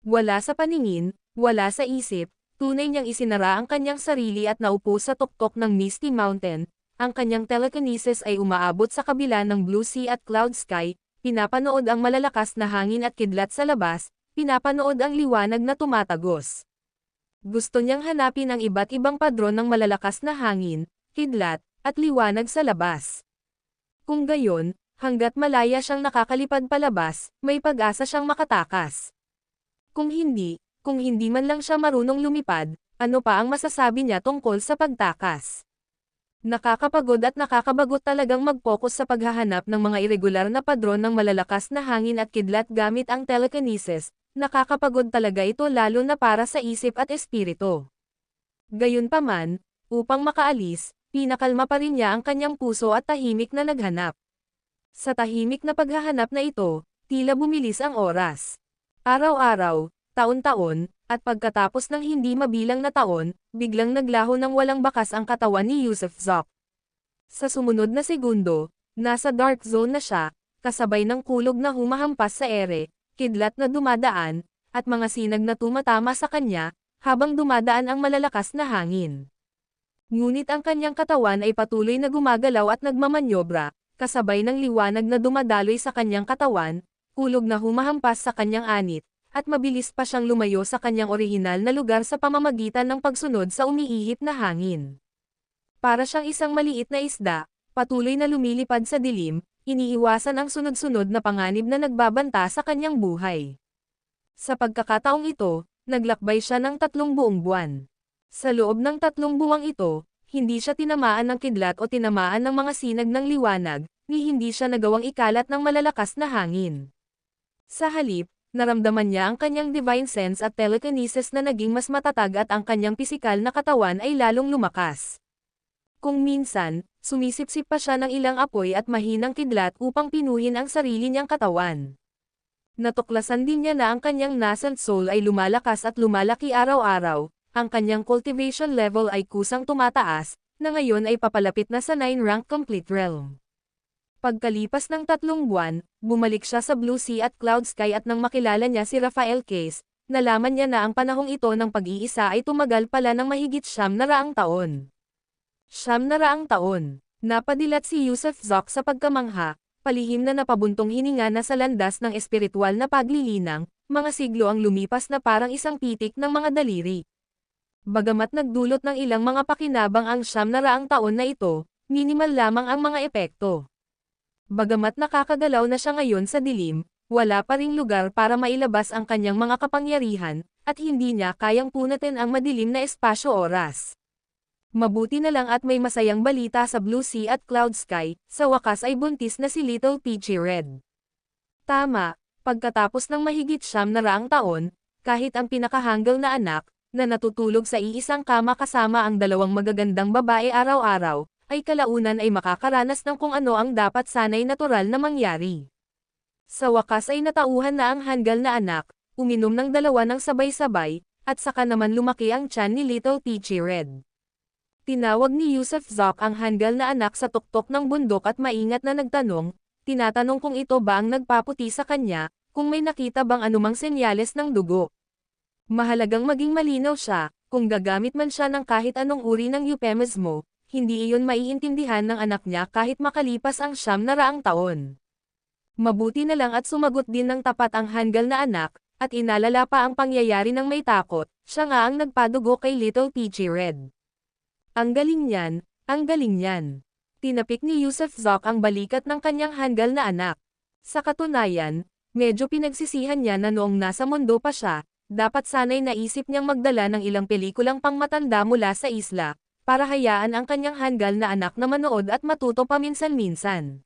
Wala sa paningin, wala sa isip, tunay niyang isinara ang kanyang sarili at naupo sa tuktok ng Misty Mountain, ang kanyang telekinesis ay umaabot sa kabila ng blue sea at cloud sky, pinapanood ang malalakas na hangin at kidlat sa labas, pinapanood ang liwanag na tumatagos. Gusto niyang hanapin ang iba't ibang padron ng malalakas na hangin, kidlat, at liwanag sa labas. Kung gayon, hanggat malaya siyang nakakalipad palabas, may pag-asa siyang makatakas. Kung hindi man lang siya marunong lumipad, ano pa ang masasabi niya tungkol sa pagtakas? Nakakapagod at nakakabagot talagang mag-focus sa paghahanap ng mga irregular na padron ng malalakas na hangin at kidlat gamit ang telekinesis, nakakapagod talaga ito lalo na para sa isip at espiritu. Gayunpaman, upang makaalis, pinakalma pa rin niya ang kanyang puso at tahimik na naghanap. Sa tahimik na paghahanap na ito, tila bumilis ang oras. Araw-araw, taon-taon, at pagkatapos ng hindi mabilang na taon, biglang naglaho ng walang bakas ang katawan ni Yusef Zoc. Sa sumunod na segundo, nasa dark zone na siya, kasabay ng kulog na humahampas sa ere, kidlat na dumadaan, at mga sinag na tumatama sa kanya, habang dumadaan ang malalakas na hangin. Ngunit ang kanyang katawan ay patuloy na gumagalaw at nagmamanyobra, kasabay ng liwanag na dumadaloy sa kanyang katawan, kulog na humahampas sa kanyang anit, at mabilis pa siyang lumayo sa kanyang orihinal na lugar sa pamamagitan ng pagsunod sa umiihip na hangin. Para siyang isang maliit na isda, patuloy na lumilipad sa dilim, iniiwasan ang sunod-sunod na panganib na nagbabanta sa kanyang buhay. Sa pagkakataong ito, naglakbay siya ng 3 buong buwan. Sa loob ng 3 buwang ito, hindi siya tinamaan ng kidlat o tinamaan ng mga sinag ng liwanag, ni hindi siya nagawang ikalat ng malalakas na hangin. Sa halip, naramdaman niya ang kanyang divine sense at telekinesis na naging mas matatag at ang kanyang pisikal na katawan ay lalong lumakas. Kung minsan, sumisipsip pa siya ng ilang apoy at mahinang kidlat upang pinuhin ang sarili niyang katawan. Natuklasan din niya na ang kanyang nascent soul ay lumalakas at lumalaki araw-araw, ang kanyang cultivation level ay kusang tumataas, na ngayon ay papalapit na sa 9-rank complete realm. Pagkalipas ng 3 buwan, bumalik siya sa Blue Sea at Cloud Sky at nang makilala niya si Rafael Case, nalaman niya na ang panahong ito ng pag-iisa ay tumagal pala ng mahigit 900 taon. 900 taon. Napadilat si Yusef Zoc sa pagkamangha, palihim na napabuntong hininga na sa landas ng espiritual na paglilinang, mga siglo ang lumipas na parang isang pitik ng mga daliri. Bagamat nagdulot ng ilang mga pakinabang ang 900 taon na ito, minimal lamang ang mga epekto. Bagamat nakakagalaw na siya ngayon sa dilim, wala pa ring lugar para mailabas ang kanyang mga kapangyarihan, at hindi niya kayang punatin ang madilim na espasyo-oras. Mabuti na lang at may masayang balita sa Blue Sea at Cloud Sky, sa wakas ay buntis na si Little Peachy Red. Tama, pagkatapos ng mahigit 900 taon, kahit ang pinakahanggal na anak, na natutulog sa iisang kama kasama ang 2 magagandang babae araw-araw, ay kalaunan ay makakaranas ng kung ano ang dapat sanay natural na mangyari. Sa wakas ay natauhan na ang hanggal na anak, uminom ng 2 ng sabay-sabay, at saka naman lumaki ang tiyan ni Little Peachy Red. Tinawag ni Yusuf Zok ang hanggal na anak sa tuktok ng bundok at maingat na nagtanong, tinatanong kung ito ba ang nagpaputi sa kanya, kung may nakita bang anumang senyales ng dugo. Mahalagang maging malinaw siya, kung gagamit man siya ng kahit anong uri ng euphemismo, hindi iyon maiintindihan ng anak niya kahit makalipas ang 900 taon. Mabuti na lang at sumagot din ng tapat ang hanggal na anak, at inalala pa ang pangyayari ng may takot, siya nga ang nagpadugo kay Little Peachy Red. Ang galing niyan, ang galing niyan. Tinapik ni Yusuf Zok ang balikat ng kanyang hanggal na anak. Sa katunayan, medyo pinagsisihan niya na noong nasa mundo pa siya, dapat sana'y naisip niyang magdala ng ilang pelikulang pangmatanda mula sa isla, para hayaan ang kanyang hanggal na anak na manood at matuto paminsan-minsan.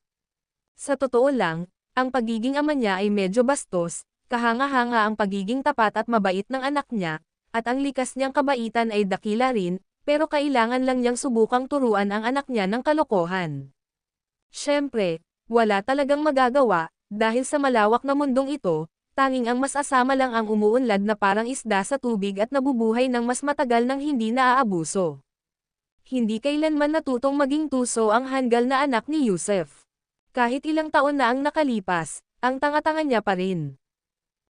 Sa totoo lang, ang pagiging ama niya ay medyo bastos, kahanga-hanga ang pagiging tapat at mabait ng anak niya, at ang likas niyang kabaitan ay dakila rin, pero kailangan lang niyang subukang turuan ang anak niya ng kalokohan. Siyempre, wala talagang magagawa, dahil sa malawak na mundong ito, tanging ang mas asama lang ang umuunlad na parang isda sa tubig at nabubuhay ng mas matagal nang hindi naaabuso. Hindi kailanman natutong maging tuso ang hanggal na anak ni Yusuf. Kahit ilang taon na ang nakalipas, ang tanga-tanga niya pa rin.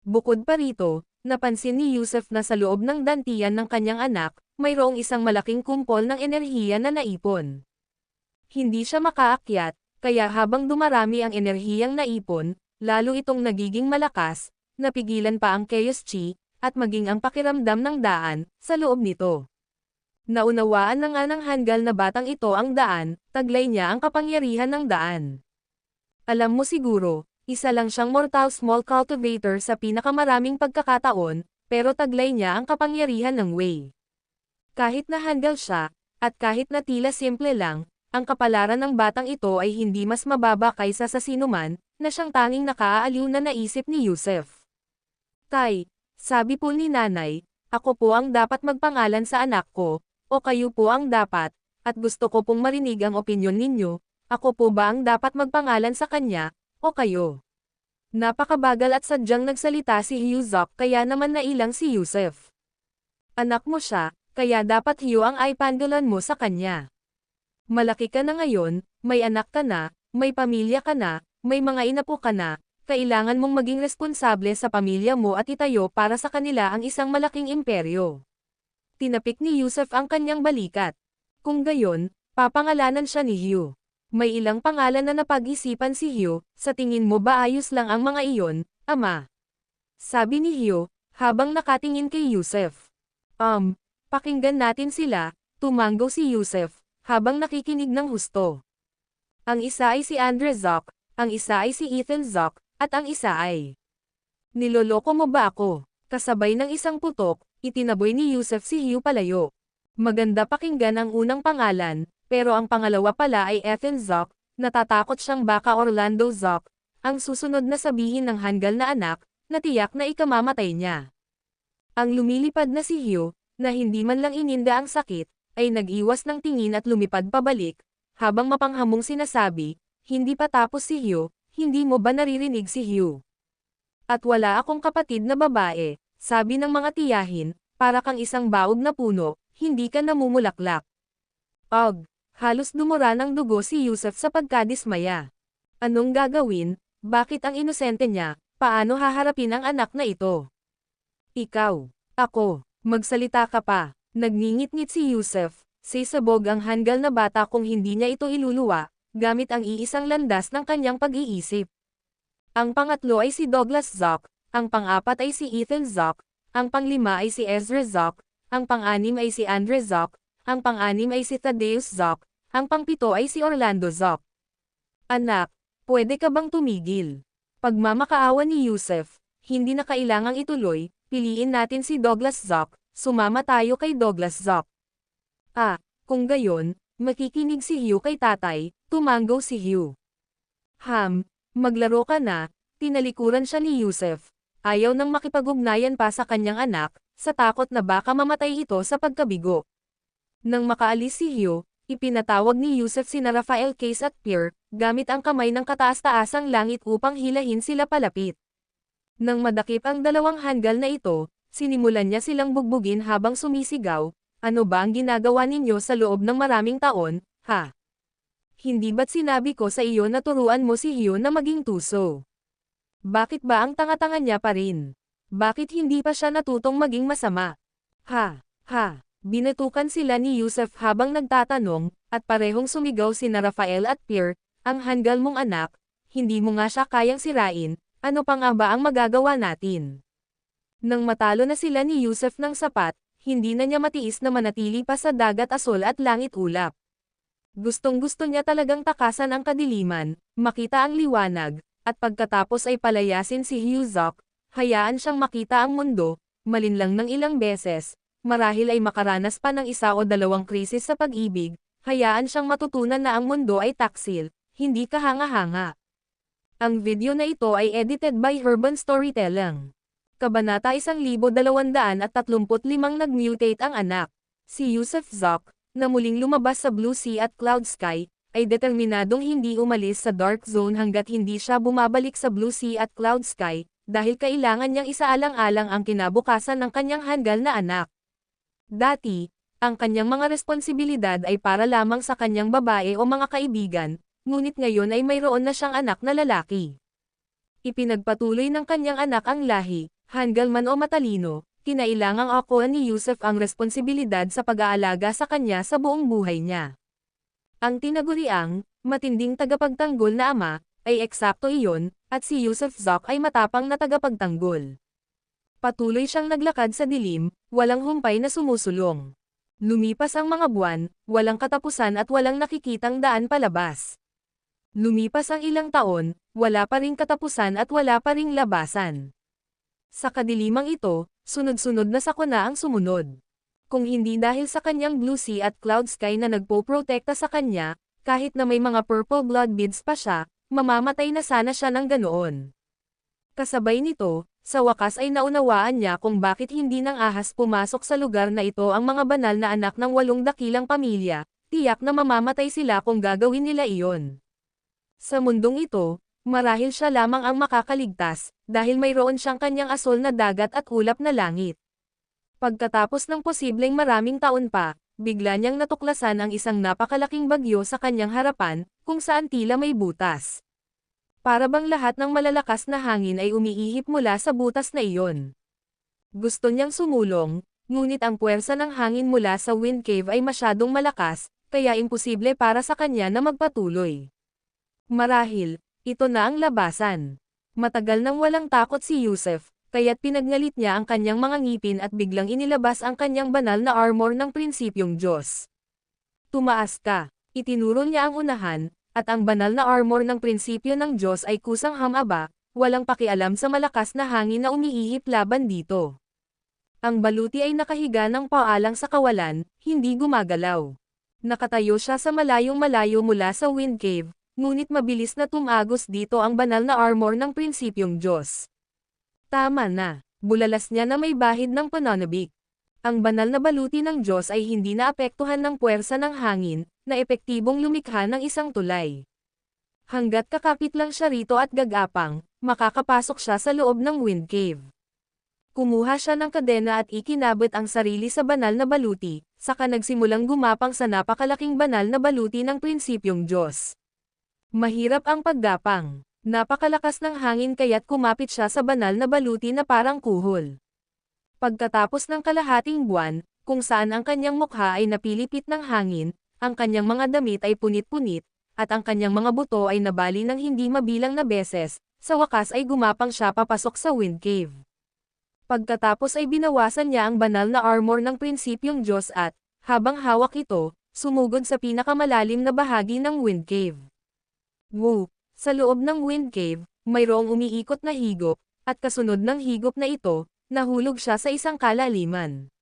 Bukod pa rito, napansin ni Yusuf na sa loob ng dantian ng kanyang anak, mayroong isang malaking kumpol ng enerhiya na naipon. Hindi siya makaakyat, kaya habang dumarami ang enerhiyang naipon, lalo itong nagiging malakas, napigilan pa ang Chaos Chi, at maging ang pakiramdam ng daan, sa loob nito. Naunawaan na nga ng hanggal na batang ito ang daan, taglay niya ang kapangyarihan ng daan. Alam mo siguro, isa lang siyang mortal small cultivator sa pinakamaraming pagkakataon, pero taglay niya ang kapangyarihan ng Wei. Kahit na hanggal siya, at kahit na tila simple lang, ang kapalaran ng batang ito ay hindi mas mababa kaysa sa sinuman, na siyang tanging nakaaaliw na naisip ni Yusuf. Tay, sabi po ni nanay, ako po ang dapat magpangalan sa anak ko, o kayo po ang dapat, at gusto ko pong marinig ang opinyon ninyo, ako po ba ang dapat magpangalan sa kanya, o kayo? Napakabagal at sadyang nagsalita si Hugh Zok kaya naman nailang si Yusuf. Anak mo siya, kaya dapat Hugh ang ipandulan mo sa kanya. Malaki ka na ngayon, may anak ka na, may pamilya ka na, may mga inapo ka na, kailangan mong maging responsable sa pamilya mo at itayo para sa kanila ang isang malaking imperyo. Tinapik ni Yusuf ang kanyang balikat. Kung gayon, papangalanan siya ni Hugh. May ilang pangalan na napag-isipan si Hugh, sa tingin mo ba ayos lang ang mga iyon, ama? Sabi ni Hugh, habang nakatingin kay Yusuf. Pakinggan natin sila, tumanggo si Yusuf, habang nakikinig ng husto. Ang isa ay si Andre Zok, ang isa ay si Ethan Zok, at ang isa ay... Niloloko mo ba ako? Kasabay ng isang putok, itinaboy ni Yusuf si Hugh palayo. Maganda pakinggan ang unang pangalan, pero ang pangalawa pala ay Ethan Zok, natatakot siyang baka Orlando Zok, ang susunod na sabihin ng hanggal na anak, na tiyak na ikamamatay niya. Ang lumilipad na si Hugh, na hindi man lang ininda ang sakit, ay nag-iwas ng tingin at lumipad pabalik, habang mapanghamong sinasabi, hindi pa tapos si Hugh, hindi mo ba naririnig si Hugh? At wala akong kapatid na babae, sabi ng mga tiyahin, para kang isang baog na puno, hindi ka namumulaklak. Halos dumura ng dugo si Yusuf sa pagkadismaya. Anong gagawin? Bakit ang inosente niya? Paano haharapin ang anak na ito? Ikaw, ako, magsalita ka pa. Nagngingit-ngit si Yusuf, sisabog ang hanggal na bata kung hindi niya ito iluluwa, gamit ang iisang landas ng kanyang pag-iisip. Ang pangatlo ay si Douglas Zok, ang pang-apat ay si Ethan Zok, ang panglima ay si Ezra Zok, ang pang-anim ay si Andre Zok, ang pang-anim ay si Thaddeus Zok, ang pang-pito ay si Orlando Zok. Anak, pwede ka bang tumigil? Pagmamakaawa ni Yusuf, hindi na kailangang ituloy, piliin natin si Douglas Zok, sumama tayo kay Douglas Zok. Kung gayon, makikinig si Hugh kay tatay, tumanggo si Hugh. Maglaro ka na, tinalikuran siya ni Yusuf. Ayaw nang makipag-ugnayan pa sa kanyang anak, sa takot na baka mamatay ito sa pagkabigo. Nang makaalis si Hugh, ipinatawag ni Yusuf sina Rafael Case at Pierre, gamit ang kamay ng kataas-taasang langit upang hilahin sila palapit. Nang madakip ang dalawang hanggal na ito, sinimulan niya silang bugbugin habang sumisigaw, Ano ba ang ginagawa ninyo sa loob ng maraming taon, ha? Hindi ba't sinabi ko sa iyo na turuan mo si Hyo na maging tuso? Bakit ba ang tanga-tanga niya pa rin? Bakit hindi pa siya natutong maging masama? Ha, ha, binatukan sila ni Yusef habang nagtatanong, at parehong sumigaw sina Rafael at Pierre, ang hanggal mong anak, hindi mo nga siya kayang sirain, ano pa nga ba ang magagawa natin? Nang matalo na sila ni Yusef ng sapat, hindi na niya matiis na manatili pa sa dagat asol at langit ulap. Gustong-gusto niya talagang takasan ang kadiliman, makita ang liwanag, at pagkatapos ay palayasin si Hyuzok, hayaan siyang makita ang mundo, malinlang ng ilang beses, marahil ay makaranas pa ng isa o dalawang krisis sa pag-ibig, hayaan siyang matutunan na ang mundo ay taksil, hindi kahanga-hanga. Ang video na ito ay edited by Urban Storytelling. Kabanata 1235 nag-mutate ang anak. Si Yusef Zok, na muling lumabas sa Blue Sea at Cloud Sky, ay determinadong hindi umalis sa Dark Zone hanggat hindi siya bumabalik sa Blue Sea at Cloud Sky, dahil kailangan niyang isaalang-alang ang kinabukasan ng kanyang hanggal na anak. Dati, ang kanyang mga responsibilidad ay para lamang sa kanyang babae o mga kaibigan, ngunit ngayon ay mayroon na siyang anak na lalaki. Ipinagpatuloy ng kanyang anak ang lahi, hanggal man o matalino, kinailangang ako ni Yusef ang responsibilidad sa pag-aalaga sa kanya sa buong buhay niya. Ang tinaguriang, matinding tagapagtanggol na ama, ay eksakto iyon, at si Yusef Zok ay matapang na tagapagtanggol. Patuloy siyang naglakad sa dilim, walang humpay na sumusulong. Lumipas ang mga buwan, walang katapusan at walang nakikitang daan palabas. Lumipas ang ilang taon, wala pa ring katapusan at wala pa ring labasan. Sa kadilimang ito, sunod-sunod na sakuna ang sumunod. Kung hindi dahil sa kanyang Blue Sea at Cloud Sky na nagpoprotekta sa kanya, kahit na may mga purple blood beads pa siya, mamamatay na sana siya ng ganoon. Kasabay nito, sa wakas ay naunawaan niya kung bakit hindi nang ahas pumasok sa lugar na ito ang mga banal na anak ng 8 dakilang pamilya, tiyak na mamamatay sila kung gagawin nila iyon. Sa mundong ito, marahil siya lamang ang makakaligtas, dahil mayroon siyang kanyang asol na dagat at ulap na langit. Pagkatapos ng posibleng maraming taon pa, bigla niyang natuklasan ang isang napakalaking bagyo sa kanyang harapan, kung saan tila may butas. Para bang lahat ng malalakas na hangin ay umiihip mula sa butas na iyon. Gusto niyang sumulong, ngunit ang puwersa ng hangin mula sa wind cave ay masyadong malakas, kaya imposible para sa kanya na magpatuloy. Marahil, ito na ang labasan. Matagal nang walang takot si Yusef, kaya't pinagnalit niya ang kanyang mga ngipin at biglang inilabas ang kanyang banal na armor ng prinsipyong Diyos. Tumaas ka, itinuro niya ang unahan, at ang banal na armor ng prinsipyo ng Diyos ay kusang hamaba, walang pakialam sa malakas na hangin na umiihip laban dito. Ang baluti ay nakahiga ng paalang sa kawalan, hindi gumagalaw. Nakatayo siya sa malayong malayo mula sa wind cave, ngunit mabilis na tumagos dito ang banal na armor ng prinsipyong Diyos. Tama na, bulalas niya na may bahid ng pananabik. Ang banal na baluti ng Diyos ay hindi naapektuhan ng puwersa ng hangin, na epektibong lumikha ng isang tulay. Hanggat kakapit lang siya rito at gagapang, makakapasok siya sa loob ng wind cave. Kumuha siya ng kadena at ikinabit ang sarili sa banal na baluti, saka nagsimulang gumapang sa napakalaking banal na baluti ng prinsipyong Diyos. Mahirap ang paggapang. Napakalakas ng hangin kaya't kumapit siya sa banal na baluti na parang kuhol. Pagkatapos ng kalahating buwan, kung saan ang kanyang mukha ay napilipit ng hangin, ang kanyang mga damit ay punit-punit, at ang kanyang mga buto ay nabali ng hindi mabilang na beses, sa wakas ay gumapang siya papasok sa wind cave. Pagkatapos ay binawasan niya ang banal na armor ng prinsipyong Diyos at, habang hawak ito, sumugod sa pinakamalalim na bahagi ng wind cave. Woo! Sa loob ng wind cave, mayroong umiikot na higop, at kasunod ng higop na ito, nahulog siya sa isang kalaliman.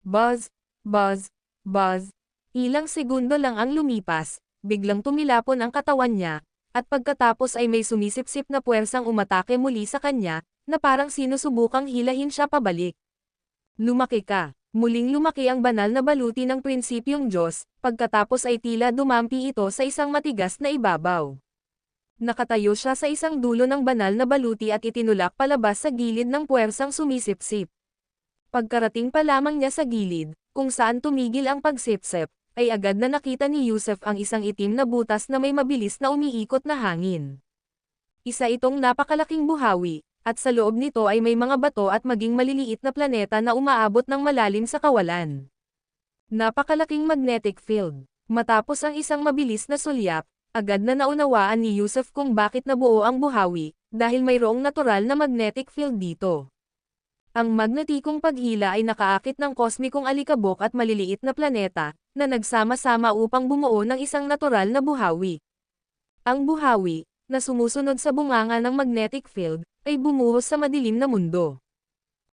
Buzz! Buzz! Buzz! Ilang segundo lang ang lumipas, biglang tumilapon ang katawan niya, at pagkatapos ay may sumisipsip na puwersang umatake muli sa kanya, na parang sinusubukang hilahin siya pabalik. Lumaki ka! Muling lumaki ang banal na baluti ng prinsipyong Diyos, pagkatapos ay tila dumampi ito sa isang matigas na ibabaw. Nakatayo siya sa isang dulo ng banal na baluti at itinulak palabas sa gilid ng puwersang sumisipsip. Pagkarating pa lamang niya sa gilid, kung saan tumigil ang pagsipsip, ay agad na nakita ni Yusef ang isang itim na butas na may mabilis na umiikot na hangin. Isa itong napakalaking buhawi, at sa loob nito ay may mga bato at maging maliliit na planeta na umaabot ng malalim sa kawalan. Napakalaking magnetic field. Matapos ang isang mabilis na sulyap, agad na naunawaan ni Yusef kung bakit nabuo ang buhawi, dahil mayroong natural na magnetic field dito. Ang magnetikong paghila ay nakaakit ng kosmikong alikabok at maliliit na planeta, na nagsama-sama upang bumuo ng isang natural na buhawi. Ang buhawi, na sumusunod sa bunganga ng magnetic field, ay bumuhos sa madilim na mundo.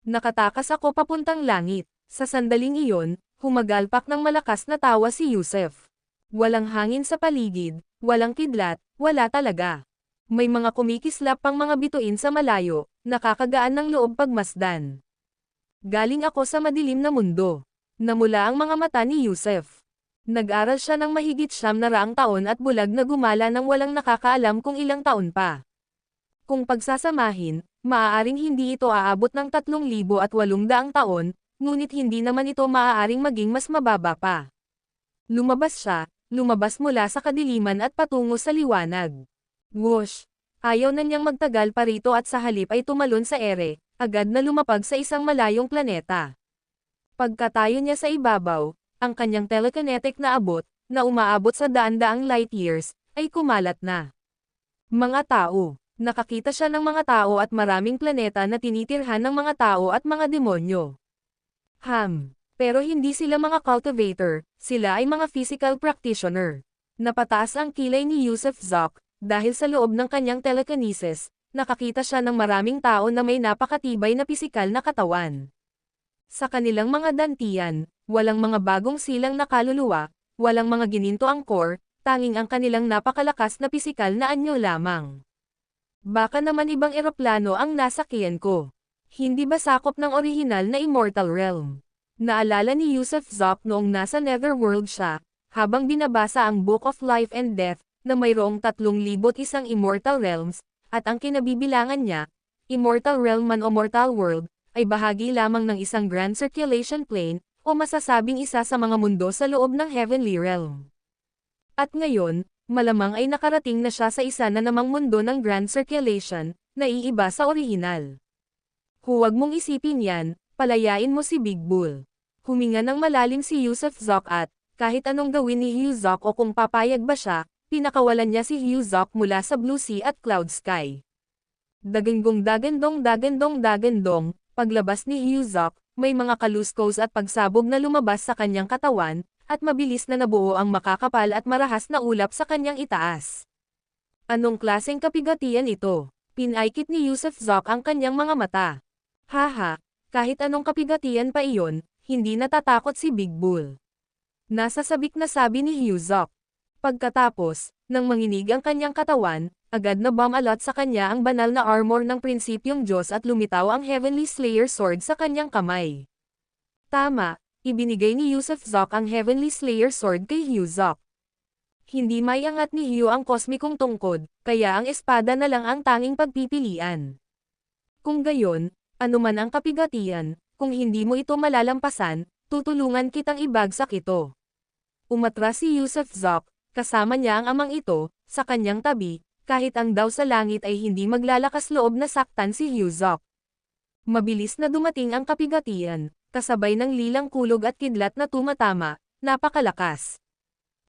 Nakatakas ako papuntang langit. Sa sandaling iyon, humagalpak ng malakas na tawa si Yusef. Walang hangin sa paligid, walang kidlat, wala talaga. May mga kumikislap pang mga bituin sa malayo, nakakagaan ng loob pagmasdan. Galing ako sa madilim na mundo. Namula ang mga mata ni Yusef. Nag-aral siya ng mahigit 900 taon at bulag na gumala ng walang nakakaalam kung ilang taon pa. Kung pagsasamahin, maaaring hindi ito aabot ng 3,800 taon, ngunit hindi naman ito maaaring maging mas mababa pa. Lumabas mula sa kadiliman at patungo sa liwanag. Whoosh! Ayaw na niyang magtagal pa rito at sa halip ay tumalon sa ere, agad na lumapag sa isang malayong planeta. Pagkatayo niya sa ibabaw, ang kanyang telekinetic na abot, na umaabot sa daan-daang light years, ay kumalat na. Mga tao. Nakakita siya ng mga tao at maraming planeta na tinitirhan ng mga tao at mga demonyo. Pero hindi sila mga cultivator, sila ay mga physical practitioner. Napataas ang kilay ni Yusef Zok, dahil sa loob ng kanyang telekinesis, nakakita siya ng maraming tao na may napakatibay na pisikal na katawan. Sa kanilang mga dantian, walang mga bagong silang na kaluluwa, walang mga gininto ang core, tanging ang kanilang napakalakas na pisikal na anyo lamang. Baka naman ibang eroplano ang nasakyan ko. Hindi ba sakop ng orihinal na Immortal Realm? Naalala ni Yusef Zok noong nasa Netherworld siya, habang binabasa ang Book of Life and Death, na mayroong 3,001 Immortal Realms, at ang kinabibilangan niya, Immortal Realm man o Mortal World, ay bahagi lamang ng isang Grand Circulation Plane, o masasabing isa sa mga mundo sa loob ng Heavenly Realm. At ngayon, malamang ay nakarating na siya sa isa na namang mundo ng Grand Circulation, na iiba sa orihinal. Huwag mong isipin yan, palayain mo si Big Bull. Huminga ng malalim si Yusef Zok at, kahit anong gawin ni Hugh Zok o kung papayag ba siya, pinakawalan niya si Hugh Zok mula sa blue sea at cloud sky. Dagandong, paglabas ni Hugh Zok, may mga kaluskos at pagsabog na lumabas sa kanyang katawan, at mabilis na nabuo ang makakapal at marahas na ulap sa kanyang itaas. Anong klaseng kapigatian ito? Pinaikit ni Yusef Zok ang kanyang mga mata. Haha, kahit anong kapigatian pa iyon, hindi natatakot si Big Bull. Nasa sabik na sabi ni Hugh Zok. Pagkatapos, nang manginig ang kanyang katawan, agad na bumalot sa kanya ang banal na armor ng prinsipyong Diyos at lumitaw ang Heavenly Slayer Sword sa kanyang kamay. Tama, ibinigay ni Yusef Zok ang Heavenly Slayer Sword kay Hugh Zok. Hindi maiangat ni Hugh ang kosmikong tungkod, kaya ang espada na lang ang tanging pagpipilian. Kung gayon, anuman ang kapigatian, kung hindi mo ito malalampasan, tutulungan kitang ibagsak ito. Umatras si Yusef Zok, kasama niya ang amang ito, sa kanyang tabi, kahit ang daw sa langit ay hindi maglalakas loob na saktan si Hugh Zok. Mabilis na dumating ang kapigatian, kasabay ng lilang kulog at kidlat na tumatama, napakalakas.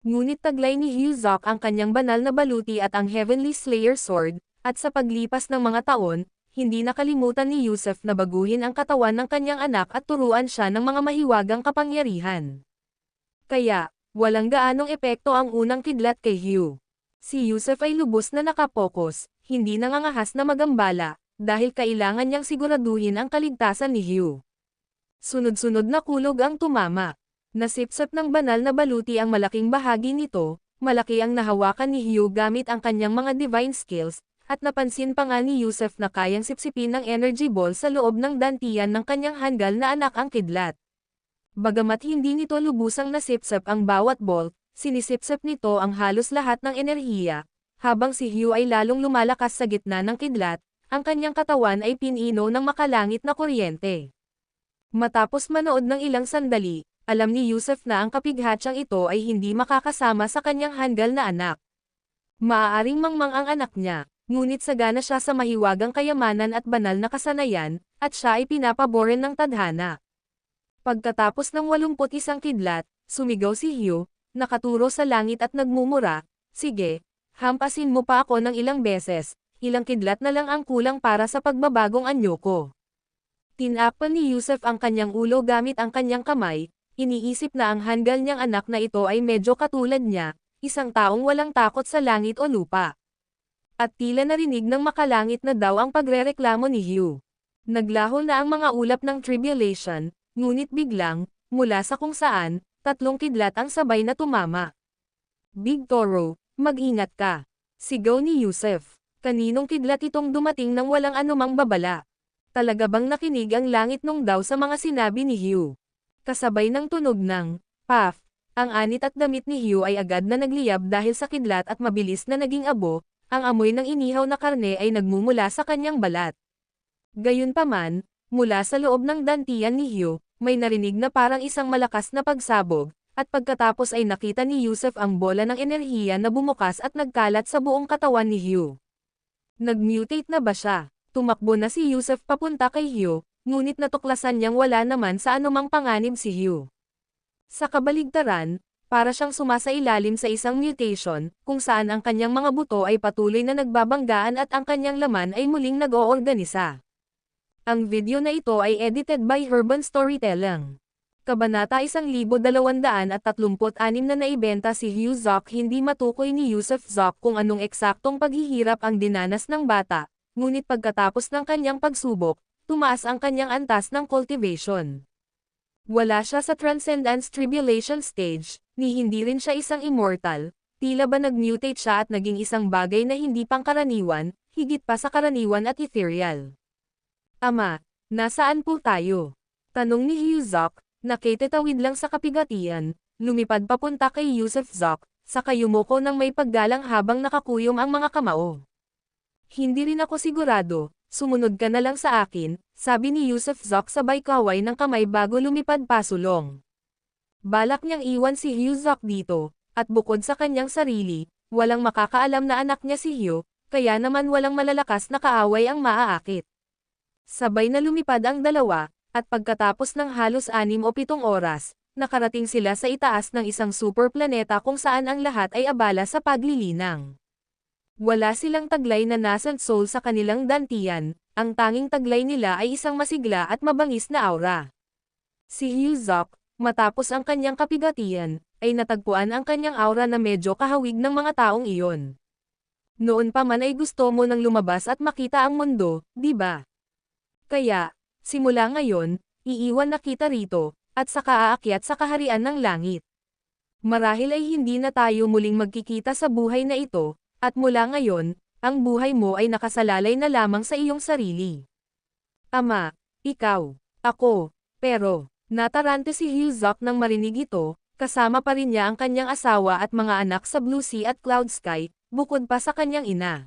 Ngunit taglay ni Hugh Zok ang kanyang banal na baluti at ang Heavenly Slayer Sword, at sa paglipas ng mga taon, hindi nakalimutan ni Yusef na baguhin ang katawan ng kanyang anak at turuan siya ng mga mahiwagang kapangyarihan. Kaya, walang gaanong epekto ang unang kidlat kay Hugh. Si Yusef ay lubos na nakapokus, hindi nangangahas na magambala, dahil kailangan niyang siguraduhin ang kaligtasan ni Hugh. Sunod-sunod na kulog ang tumama. Nasipsap ng banal na baluti ang malaking bahagi nito, malaki ang nahawakan ni Hugh gamit ang kanyang mga divine skills, at napansin pa nga ni Yusef na kayang sipsipin ng energy ball sa loob ng dantian ng kanyang hanggal na anak ang kidlat. Bagamat hindi nito lubusang nasipsap ang bawat ball, sinisipsap nito ang halos lahat ng enerhiya, habang si Hugh ay lalong lumalakas sa gitna ng kidlat, ang kanyang katawan ay pinino ng makalangit na kuryente. Matapos manood ng ilang sandali, alam ni Yusef na ang kapighatyang ito ay hindi makakasama sa kanyang hanggal na anak. Maaaring mangmang ang anak niya, ngunit sagana siya sa mahiwagang kayamanan at banal na kasanayan, at siya ay pinapaboran ng tadhana. Pagkatapos ng 81 kidlat, sumigaw si Hugh, nakaturo sa langit at nagmumura, "Sige, hampasin mo pa ako ng ilang beses, ilang kidlat na lang ang kulang para sa pagbabagong anyo ko." Tinakpan ni Yusef ang kanyang ulo gamit ang kanyang kamay, iniisip na ang hanggal niyang anak na ito ay medyo katulad niya, isang taong walang takot sa langit o lupa. At tila narinig ng makalangit na daw ang pagrereklamo ni Hugh. Naglaho na ang mga ulap ng tribulation, ngunit biglang, mula sa kung saan, 3 kidlat ang sabay na tumama. "Big Toro, mag-ingat ka!" Sigaw ni Yusef. Kaninong kidlat itong dumating nang walang anumang babala? Talaga bang nakinig ang langit nung daw sa mga sinabi ni Hugh? Kasabay ng tunog ng "Paf", ang anit at damit ni Hugh ay agad na nagliyab dahil sa kidlat at mabilis na naging abo, ang amoy ng inihaw na karne ay nagmumula sa kanyang balat. Gayunpaman, mula sa loob ng dantian ni Hugh, may narinig na parang isang malakas na pagsabog, at pagkatapos ay nakita ni Yusef ang bola ng enerhiya na bumukas at nagkalat sa buong katawan ni Hugh. Nag-mutate na ba siya? Tumakbo na si Yusef papunta kay Hugh, ngunit natuklasan niyang wala naman sa anumang panganib si Hugh. Sa kabaligtaran, para siyang sumasailalim sa isang mutation, kung saan ang kanyang mga buto ay patuloy na nagbabanggaan at ang kanyang laman ay muling nag-oorganisa. Ang video na ito ay edited by Urban Storytelling. Kabanata 1236 na naibenta si Hugh Zoc. Hindi matukoy ni Yusef Zoc kung anong eksaktong paghihirap ang dinanas ng bata, ngunit pagkatapos ng kanyang pagsubok, tumaas ang kanyang antas ng cultivation. Wala siya sa Transcendence Tribulation stage, ni hindi rin siya isang immortal, tila ba nag-mutate siya at naging isang bagay na hindi pangkaraniwan, higit pa sa karaniwan at ethereal. "Ama, nasaan po tayo?" Tanong ni Hugh Zoc, nakitetawid lang sa kapigatian, lumipad papunta kay Yusef Zoc, saka yumuko ng may paggalang habang nakakuyom ang mga kamao. "Hindi rin ako sigurado, sumunod ka na lang sa akin," sabi ni Yusef Zoc sabay kaway ng kamay bago lumipad pasulong. Balak niyang iwan si Hugh Zoc dito, at bukod sa kanyang sarili, walang makakaalam na anak niya si Hugh, kaya naman walang malalakas na kaaway ang maaakit. Sabay na lumipad ang dalawa, at pagkatapos ng halos 6 o 7 oras, nakarating sila sa itaas ng isang superplaneta kung saan ang lahat ay abala sa paglilinang. Wala silang taglay na nascent soul sa kanilang dantian, ang tanging taglay nila ay isang masigla at mabangis na aura. Si Hugh Zoc, matapos ang kanyang kapigatian, ay natagpuan ang kanyang aura na medyo kahawig ng mga taong iyon. "Noon pa man ay gusto mo nang lumabas at makita ang mundo, di ba? Kaya, simula ngayon, iiwan na kita rito, at saka aakyat sa kaharian ng langit. Marahil ay hindi na tayo muling magkikita sa buhay na ito, at mula ngayon, ang buhay mo ay nakasalalay na lamang sa iyong sarili." "Ama, ikaw, ako," pero, natarante si Hugh Zoc nang marinig ito, kasama pa rin niya ang kanyang asawa at mga anak sa Blue Sea at Cloud Sky, bukod pa sa kanyang ina.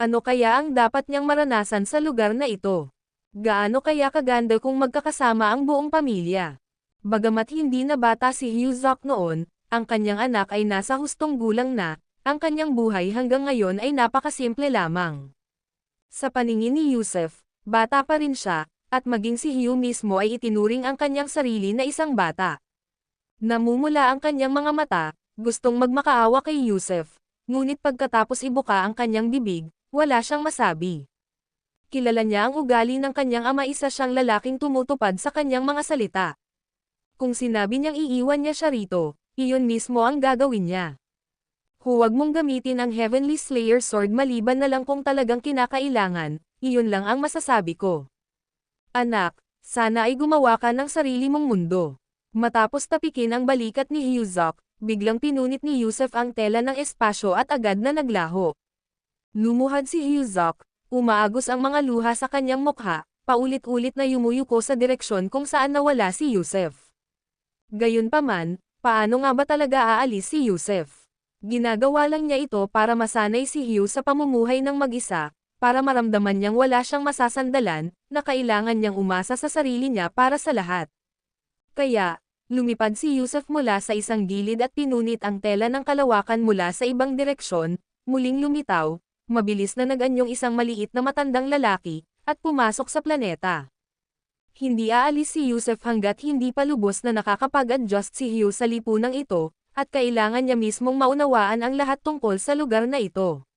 Ano kaya ang dapat niyang maranasan sa lugar na ito? Gaano kaya kaganda kung magkakasama ang buong pamilya? Bagamat hindi na bata si Hugh Zoc noon, ang kanyang anak ay nasa hustong gulang na, ang kanyang buhay hanggang ngayon ay napakasimple lamang. Sa paningin ni Yusef, bata pa rin siya, at maging si Hugh mismo ay itinuring ang kanyang sarili na isang bata. Namumula ang kanyang mga mata, gustong magmakaawa kay Yusef, ngunit pagkatapos ibuka ang kanyang bibig, wala siyang masabi. Kilala niya ang ugali ng kanyang ama, isa siyang lalaking tumutupad sa kanyang mga salita. Kung sinabi niyang iiwan niya siya rito, iyon mismo ang gagawin niya. "Huwag mong gamitin ang Heavenly Slayer Sword maliban na lang kung talagang kinakailangan, iyon lang ang masasabi ko. Anak, sana ay gumawa ka ng sarili mong mundo." Matapos tapikin ang balikat ni Hugh Zoc, biglang pinunit ni Yusef ang tela ng espasyo at agad na naglaho. Lumuhad si Hugh Zoc, umaagos ang mga luha sa kanyang mukha, paulit-ulit na yumuyuko sa direksyon kung saan nawala si Yusef. Gayunpaman, paano nga ba talaga aalis si Yusef? Ginagawa lang niya ito para masanay si Hugh sa pamumuhay ng mag-isa, para maramdaman niyang wala siyang masasandalan, na kailangan niyang umasa sa sarili niya para sa lahat. Kaya, lumipad si Yusuf mula sa isang gilid at pinunit ang tela ng kalawakan mula sa ibang direksyon, muling lumitaw, mabilis na nag-anyong isang maliit na matandang lalaki, at pumasok sa planeta. Hindi aalis si Yusuf hanggat hindi pa lubos na nakakapag-adjust si Hugh sa lipunang ito, at kailangan niya mismong maunawaan ang lahat tungkol sa lugar na ito.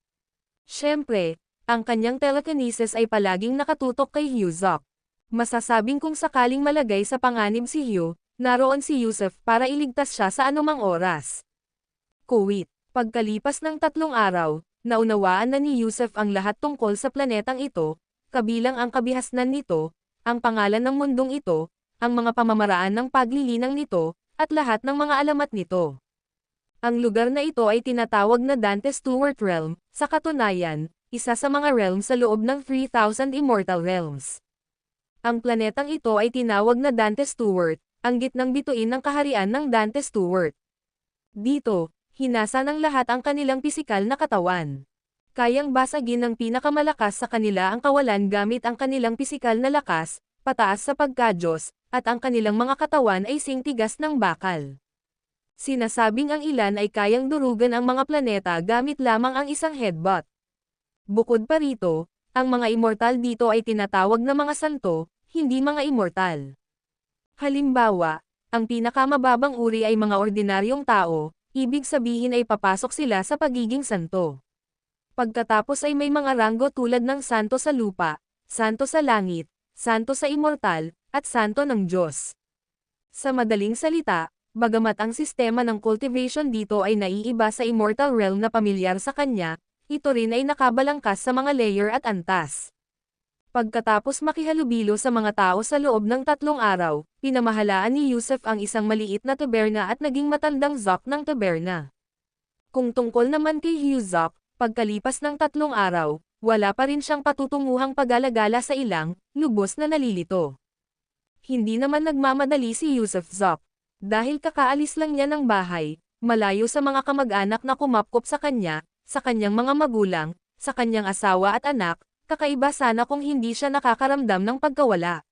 Siyempre, ang kanyang telekinesis ay palaging nakatutok kay Hyuzok. Masasabing kung sakaling malagay sa panganib si Hugh, naroon si Yusuf para iligtas siya sa anumang oras. Kuwait. Pagkalipas ng 3 araw, naunawaan na ni Yusuf ang lahat tungkol sa planetang ito, kabilang ang kabihasnan nito, ang pangalan ng mundong ito, ang mga pamamaraan ng paglilinang nito, at lahat ng mga alamat nito. Ang lugar na ito ay tinatawag na Dante Stewart Realm, sa katunayan, isa sa mga realm sa loob ng 3,000 Immortal Realms. Ang planetang ito ay tinawag na Dante Stewart, ang gitnang bituin ng kaharian ng Dante Stewart. Dito, hinasa ng lahat ang kanilang pisikal na katawan. Kayang basagin ng pinakamalakas sa kanila ang kawalan gamit ang kanilang pisikal na lakas, pataas sa pagkadyos, at ang kanilang mga katawan ay singtigas ng bakal. Sinasabing ang ilan ay kayang durugan ang mga planeta gamit lamang ang isang headbutt. Bukod pa rito, ang mga immortal dito ay tinatawag na mga santo, hindi mga immortal. Halimbawa, ang pinakamababang uri ay mga ordinaryong tao, ibig sabihin ay papasok sila sa pagiging santo. Pagkatapos ay may mga ranggo tulad ng santo sa lupa, santo sa langit, santo sa immortal, at santo ng Diyos. Sa madaling salita, bagamat ang sistema ng cultivation dito ay naiiba sa immortal realm na pamilyar sa kanya, ito rin ay nakabalangkas sa mga layer at antas. Pagkatapos makihalubilo sa mga tao sa loob ng 3 araw, pinamahalaan ni Yusuf ang isang maliit na taberna at naging matandang Zok ng taberna. Kung tungkol naman kay Hyuzok, pagkalipas ng 3 araw, wala pa rin siyang patutunguhang pag-alagala sa ilang, lubos na nalilito. Hindi naman nagmamadali si Yusuf Zok. Dahil kakaalis lang niya ng bahay, malayo sa mga kamag-anak na kumapkop sa kanya, sa kanyang mga magulang, sa kanyang asawa at anak, kakaiba sana kung hindi siya nakakaramdam ng pagkawala.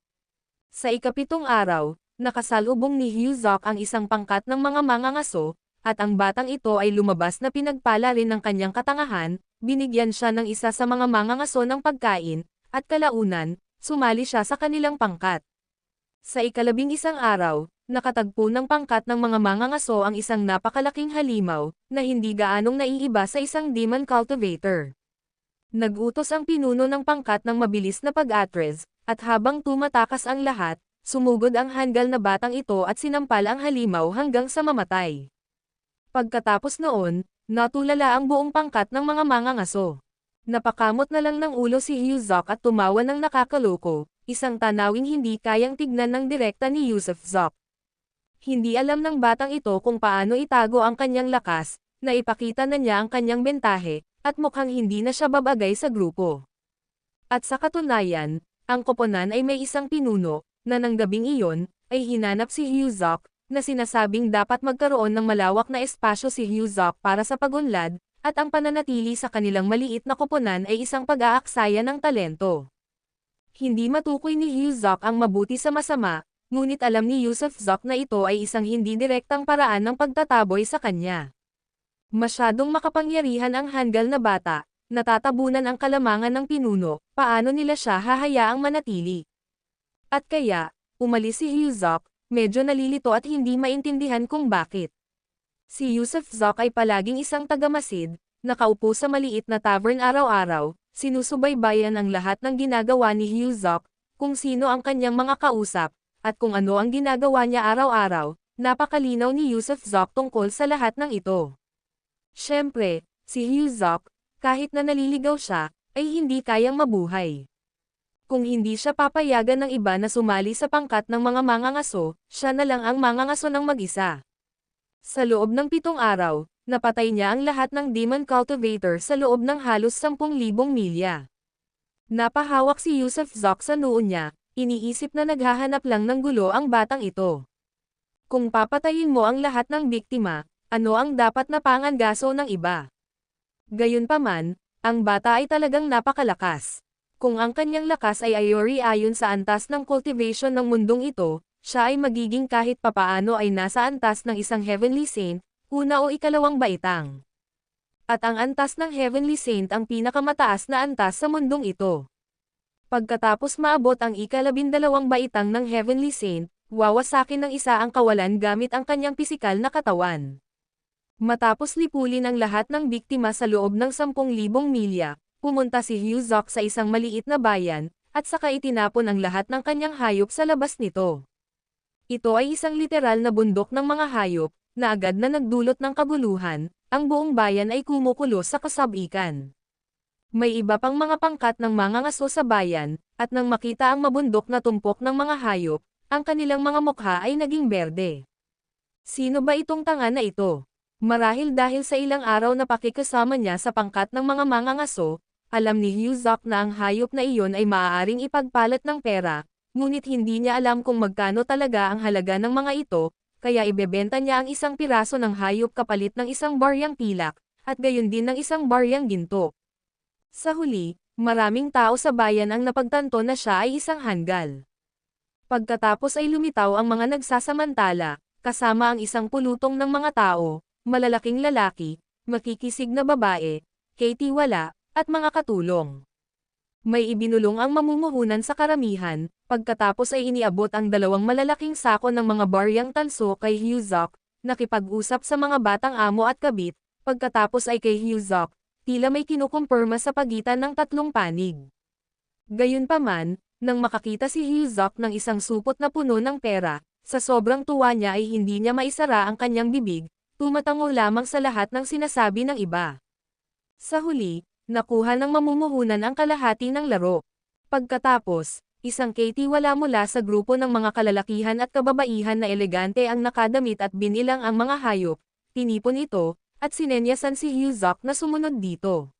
Sa ika-7 araw, nakasalubong ni Hyuzok ang isang pangkat ng mga mangangaso, at ang batang ito ay lumabas na pinagpala rin ng kanyang katangahan, binigyan siya ng isa sa mga mangangaso ng pagkain, at kalaunan, sumali siya sa kanilang pangkat. Sa ika-11 araw, nakatagpo ng pangkat ng mga mangangaso ang isang napakalaking halimaw, na hindi gaanong naiiba sa isang demon cultivator. Nagutos ang pinuno ng pangkat ng mabilis na pag-atres, at habang tumatakas ang lahat, sumugod ang hanggal na batang ito at sinampal ang halimaw hanggang sa mamatay. Pagkatapos noon, natulala ang buong pangkat ng mga mangangaso. Napakamot na lang ng ulo si Hyuzok at tumawa ng nakakaloko, isang tanawing hindi kayang tignan ng direkta ni Yusuf Zok. Hindi alam ng batang ito kung paano itago ang kanyang lakas, na ipakita na niya ang kanyang bentahe, at mukhang hindi na siya babagay sa grupo. At sa katunayan, ang koponan ay may isang pinuno, na nang gabing iyon, ay hinanap si Hyuzok, na sinasabing dapat magkaroon ng malawak na espasyo si Hyuzok para sa pagunlad, at ang pananatili sa kanilang maliit na koponan ay isang pag-aaksaya ng talento. Hindi matukoy ni Hyuzok ang mabuti sa masama, ngunit alam ni Yusuf Zok na ito ay isang hindi direktang paraan ng pagtataboy sa kanya. Masyadong makapangyarihan ang hanggal na bata, natatabunan ang kalamangan ng pinuno, paano nila siya hahayaang manatili. At kaya, umalis si Hyuzok, medyo nalilito at hindi maintindihan kung bakit. Si Yusuf Zok ay palaging isang tagamasid, nakaupo sa maliit na tavern araw-araw, sinusubaybayan ang lahat ng ginagawa ni Hyuzok, kung sino ang kanyang mga kausap, at kung ano ang ginagawa niya araw-araw, napakalinaw ni Yusuf Zok tungkol sa lahat ng ito. Siyempre, si Hyuzok, kahit na naliligaw siya, ay hindi kayang mabuhay. Kung hindi siya papayagan ng iba na sumali sa pangkat ng mga mangangaso, siya na lang ang mangangaso ng mag-isa. Sa loob ng 7 araw, napatay niya ang lahat ng demon cultivator sa loob ng halos 10,000 milya. Napahawak si Yusuf Zok sa noo niya, iniisip na naghahanap lang ng gulo ang batang ito. Kung papatayin mo ang lahat ng biktima, ano ang dapat na pangangaso ng iba? Gayunpaman, Ang bata ay talagang napakalakas. Kung ang kanyang lakas ay ayori ayon sa antas ng cultivation ng mundong ito, siya ay magiging kahit papaano ay nasa antas ng isang Heavenly Saint, una o ikalawang baitang. At ang antas ng Heavenly Saint ang pinakamataas na antas sa mundong ito. Pagkatapos maabot ang ika-12 baitang ng Heavenly Saint, wawasakin ng isa ang kawalan gamit ang kanyang pisikal na katawan. Matapos lipulin ang lahat ng biktima sa loob ng 10,000 milya, pumunta si Hyuzok sa isang maliit na bayan, at saka itinapon ang lahat ng kanyang hayop sa labas nito. Ito ay isang literal na bundok ng mga hayop, na agad na nagdulot ng kabuluhan, ang buong bayan ay kumukulo sa kasabikan. May iba pang mga pangkat ng mga ngaso sa bayan, at nang makita ang mabundok na tumpok ng mga hayop, ang kanilang mga mukha ay naging berde. Sino ba itong tanga na ito? Marahil dahil sa ilang araw na pakikasama niya sa pangkat ng mga mangangaso, alam ni Hyuzok na ang hayop na iyon ay maaaring ipagpalit ng pera, ngunit hindi niya alam kung magkano talaga ang halaga ng mga ito, kaya ibebenta niya ang isang piraso ng hayop kapalit ng isang baryang pilak, at gayon din ng isang baryang ginto. Sa huli, maraming tao sa bayan ang napagtanto na siya ay isang hanggal. Pagkatapos ay lumitaw ang mga nagsasamantala, kasama ang isang pulutong ng mga tao, malalaking lalaki, makikisig na babae, kaytiwala, at mga katulong. May ibinulong ang mamumuhunan sa karamihan, pagkatapos ay iniabot ang 2 malalaking sako ng mga baryang tanso kay Hyuzok, nakipag-usap sa mga batang amo at kabit, pagkatapos ay kay Hyuzok, tila may kinukumpirma sa pagitan ng 3 panig. Gayunpaman, nang makakita si Hyuzok ng isang supot na puno ng pera, sa sobrang tuwa niya ay hindi niya maisara ang kanyang bibig, tumatango lamang sa lahat ng sinasabi ng iba. Sa huli, nakuha ng mamumuhunan ang kalahati ng laro. Pagkatapos, isang kaytiwala mula sa grupo ng mga kalalakihan at kababaihan na elegante ang nakadamit at binilang ang mga hayop, tinipon ito, at sinenyasan si Hyuzok na sumunod dito.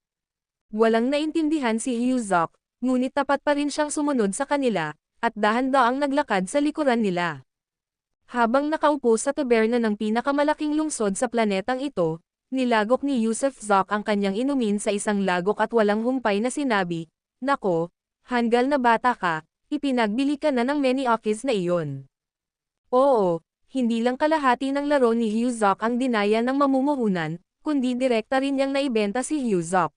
Walang naintindihan si Hyuzok, ngunit tapat pa rin siyang sumunod sa kanila, at dahan-daang naglakad sa likuran nila. Habang nakaupo sa taberna ng pinakamalaking lungsod sa planetang ito, nilagok ni Yusufzok ang kanyang inumin sa isang lagok at walang humpay na sinabi, "Nako, hanggal na bata ka, ipinagbili ka na ng Meniokis na iyon." Oo, hindi lang kalahati ng laro ni Hyuzok ang dinaya ng mamumuhunan, kundi direkta rin niyang naibenta si Hyuzok.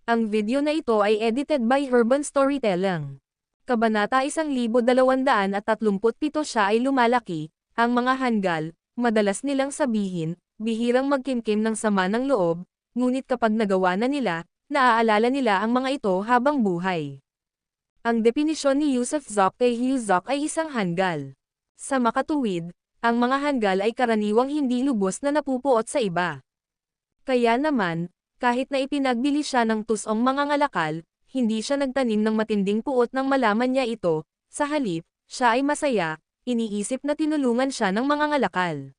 Ang video na ito ay edited by Urban Storytelling. Kabanata 1237 siya ay lumalaki, ang mga hanggal, madalas nilang sabihin, bihirang magkimkim ng sama ng loob, ngunit kapag nagawa na nila, naaalala nila ang mga ito habang buhay. Ang definisyon ni Yusufzok kay Hyuzok ay isang hanggal. Sa makatuwid, ang mga hanggal ay karaniwang hindi lubos na napupuot sa iba. Kaya naman, kahit na ipinagbili siya ng tusong mga ngalakal, hindi siya nagtanim ng matinding puot nang malaman niya ito, sa halip, siya ay masaya, iniisip na tinulungan siya ng mga ngalakal.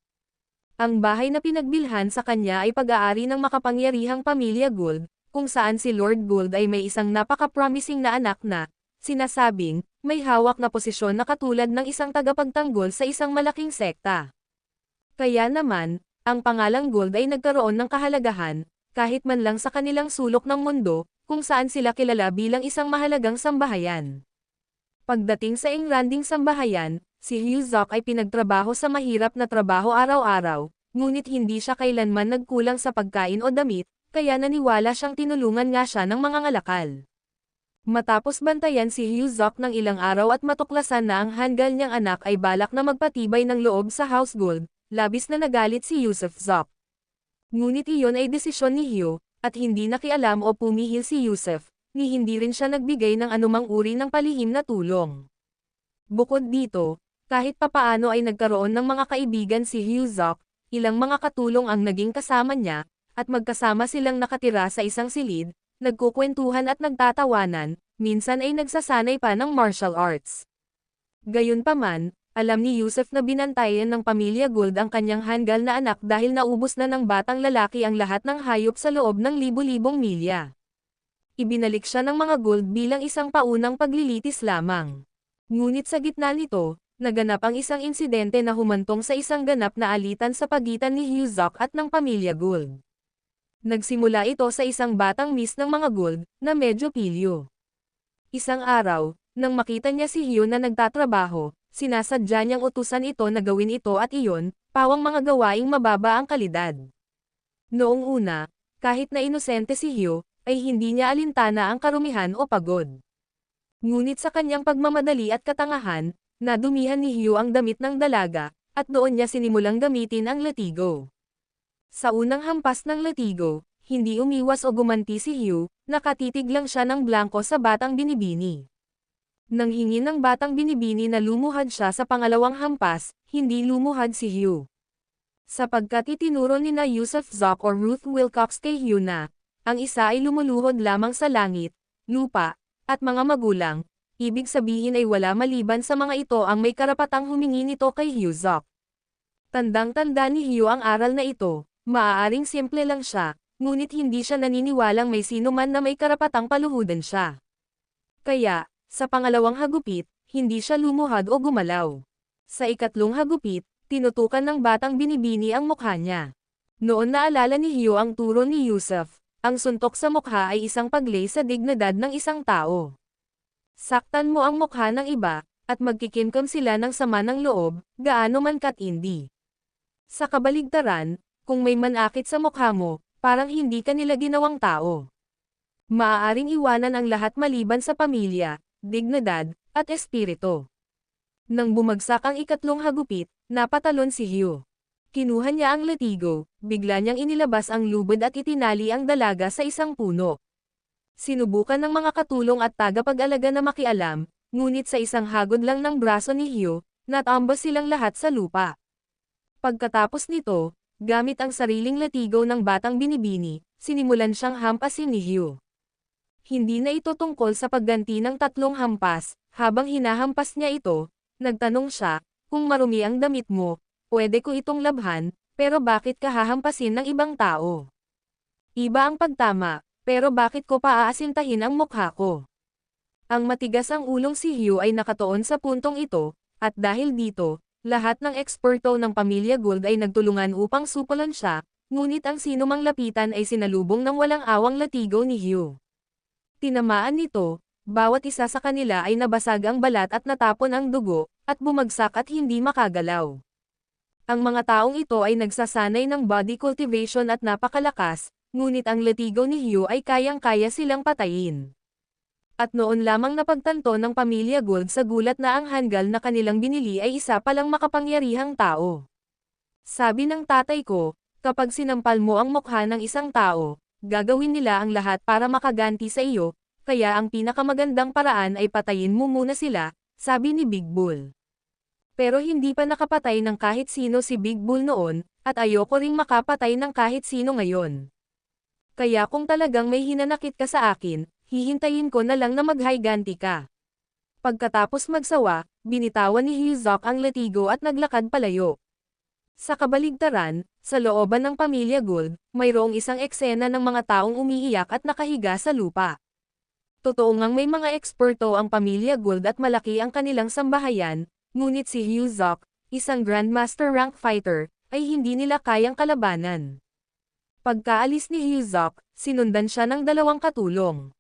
Ang bahay na pinagbilhan sa kanya ay pag-aari ng makapangyarihang pamilya Gould, kung saan si Lord Gould ay may isang napaka-promising na anak na, sinasabing, may hawak na posisyon na katulad ng isang tagapagtanggol sa isang malaking sekta. Kaya naman, ang pangalang Gould ay nagkaroon ng kahalagahan, kahit man lang sa kanilang sulok ng mundo, kung saan sila kilala bilang isang mahalagang sambahayan. Pagdating sa engranding sambahayan, si Hyuzok ay pinagtrabaho sa mahirap na trabaho araw-araw, ngunit hindi siya kailanman nagkulang sa pagkain o damit, kaya naniwala siyang tinulungan nga siya ng mga ngalakal. Matapos bantayan si Hyuzok ng ilang araw at matuklasan na ang hanggal niyang anak ay balak na magpatibay ng loob sa House Gould, labis na nagalit si Yusufzok. Ngunit iyon ay desisyon ni Hyo, at hindi nakialam o pumihil si Yusuf, ni hindi rin siya nagbigay ng anumang uri ng palihim na tulong. Bukod dito, kahit papaano ay nagkaroon ng mga kaibigan si Hyuzok, ilang mga katulong ang naging kasama niya, at magkasama silang nakatira sa isang silid, nagkukwentuhan at nagtatawanan, minsan ay nagsasanay pa ng martial arts. Gayunpaman, alam ni Yusuf na binantayan ng pamilya Gould ang kanyang hanggal na anak dahil naubos na ng batang lalaki ang lahat ng hayop sa loob ng libu-libong milya. Ibinalik siya ng mga Gould bilang isang paunang paglilitis lamang. Ngunit sa gitna nito, naganap ang isang insidente na humantong sa isang ganap na alitan sa pagitan ni Hyuzok at ng pamilya Gould. Nagsimula ito sa isang batang miss ng mga gold, na medyo pilyo. Isang araw, nang makita niya si Hyo na nagtatrabaho, sinasadya niyang utusan ito na gawin ito at iyon, pawang mga gawaing mababa ang kalidad. Noong una, kahit na inosente si Hyo, ay hindi niya alintana ang karumihan o pagod. Ngunit sa kanyang pagmamadali at katangahan, nadumihan ni Hyo ang damit ng dalaga, at doon niya sinimulang gamitin ang latigo. Sa unang hampas ng latigo, hindi umiwas o gumanti si Hyo, nakatitig lang siya ng blanko sa batang binibini. Nang hingi ng batang binibini na lumuhad siya sa pangalawang hampas, hindi lumuhad si Hyo. Sapagkat itinuro ni na Yusuf Zoc o Ruth Wilcox kay Hyo na, ang isa ay lumuluhod lamang sa langit, lupa, at mga magulang, ibig sabihin ay wala maliban sa mga ito ang may karapatang humingi nito kay Hyo Zoc. Tandang-tanda ni Hyo ang aral na ito. Maaaring simple lang siya, ngunit hindi siya naniniwalang may sino man na may karapatang paluhudan siya. Kaya, sa pangalawang hagupit, hindi siya lumuhad o gumalaw. Sa ikatlong hagupit, tinutukan ng batang binibini ang mukha niya. Noon naalala ni Hyo ang turo ni Yusuf, ang suntok sa mukha ay isang paglay sa dignidad ng isang tao. Saktan mo ang mukha ng iba, at magkikimkim sila ng sama ng loob, gaano man katindi. Sa kabaligtaran, kung may manakit sa mukha mo, parang hindi ka nila ginawang tao. Maaaring iwanan ang lahat maliban sa pamilya, dignidad, at espiritu. Nang bumagsak ang ikatlong hagupit, napatalon si Hyo. Kinuha niya ang latigo, bigla niyang inilabas ang lubid at itinali ang dalaga sa isang puno. Sinubukan ng mga katulong at tagapag-alaga na makialam, ngunit sa isang hagod lang ng braso ni Hyo, natambas silang lahat sa lupa. Pagkatapos nito, gamit ang sariling latigo ng batang binibini, sinimulan siyang hampasin ni Hyo. Hindi na ito tungkol sa pagganti ng tatlong hampas, habang hinahampas niya ito, nagtanong siya, kung marumi ang damit mo, pwede ko itong labhan, pero bakit ka hahampasin ng ibang tao? Iba ang pagtama, pero bakit ko paaasintahin ang mukha ko? Ang matigas ang ulong si Hyo ay nakatoon sa puntong ito, at dahil dito, lahat ng eksperto ng pamilya Gold ay nagtulungan upang supulan siya, ngunit ang sinumang lapitan ay sinalubong ng walang awang latigo ni Hyo. Tinamaan nito, bawat isa sa kanila ay nabasag ang balat at natapon ang dugo, at bumagsak at hindi makagalaw. Ang mga taong ito ay nagsasanay ng body cultivation at napakalakas, ngunit ang latigo ni Hyo ay kayang-kaya silang patayin. At noon lamang napagtanto ng pamilya Gold sa gulat na ang hanggal na kanilang binili ay isa palang makapangyarihang tao. Sabi ng tatay ko, kapag sinampal mo ang mukha ng isang tao, gagawin nila ang lahat para makaganti sa iyo, kaya ang pinakamagandang paraan ay patayin mo muna sila, sabi ni Big Bull. Pero hindi pa nakapatay ng kahit sino si Big Bull noon, at ayoko ring makapatay ng kahit sino ngayon. Kaya kung talagang may hinanakit ka sa akin, hihintayin ko na lang na maghiganti ka. Pagkatapos magsawa, binitawan ni Hyo Zoc ang latigo at naglakad palayo. Sa kabaligtaran, sa looban ng pamilya Gold, mayroong isang eksena ng mga taong umiiyak at nakahiga sa lupa. Totoo ngang may mga eksperto ang pamilya Gold at malaki ang kanilang sambahayan, ngunit si Hyo Zoc, isang Grandmaster rank fighter, ay hindi nila kayang kalabanan. Pagkaalis ni Hyo Zoc, sinundan siya ng dalawang katulong.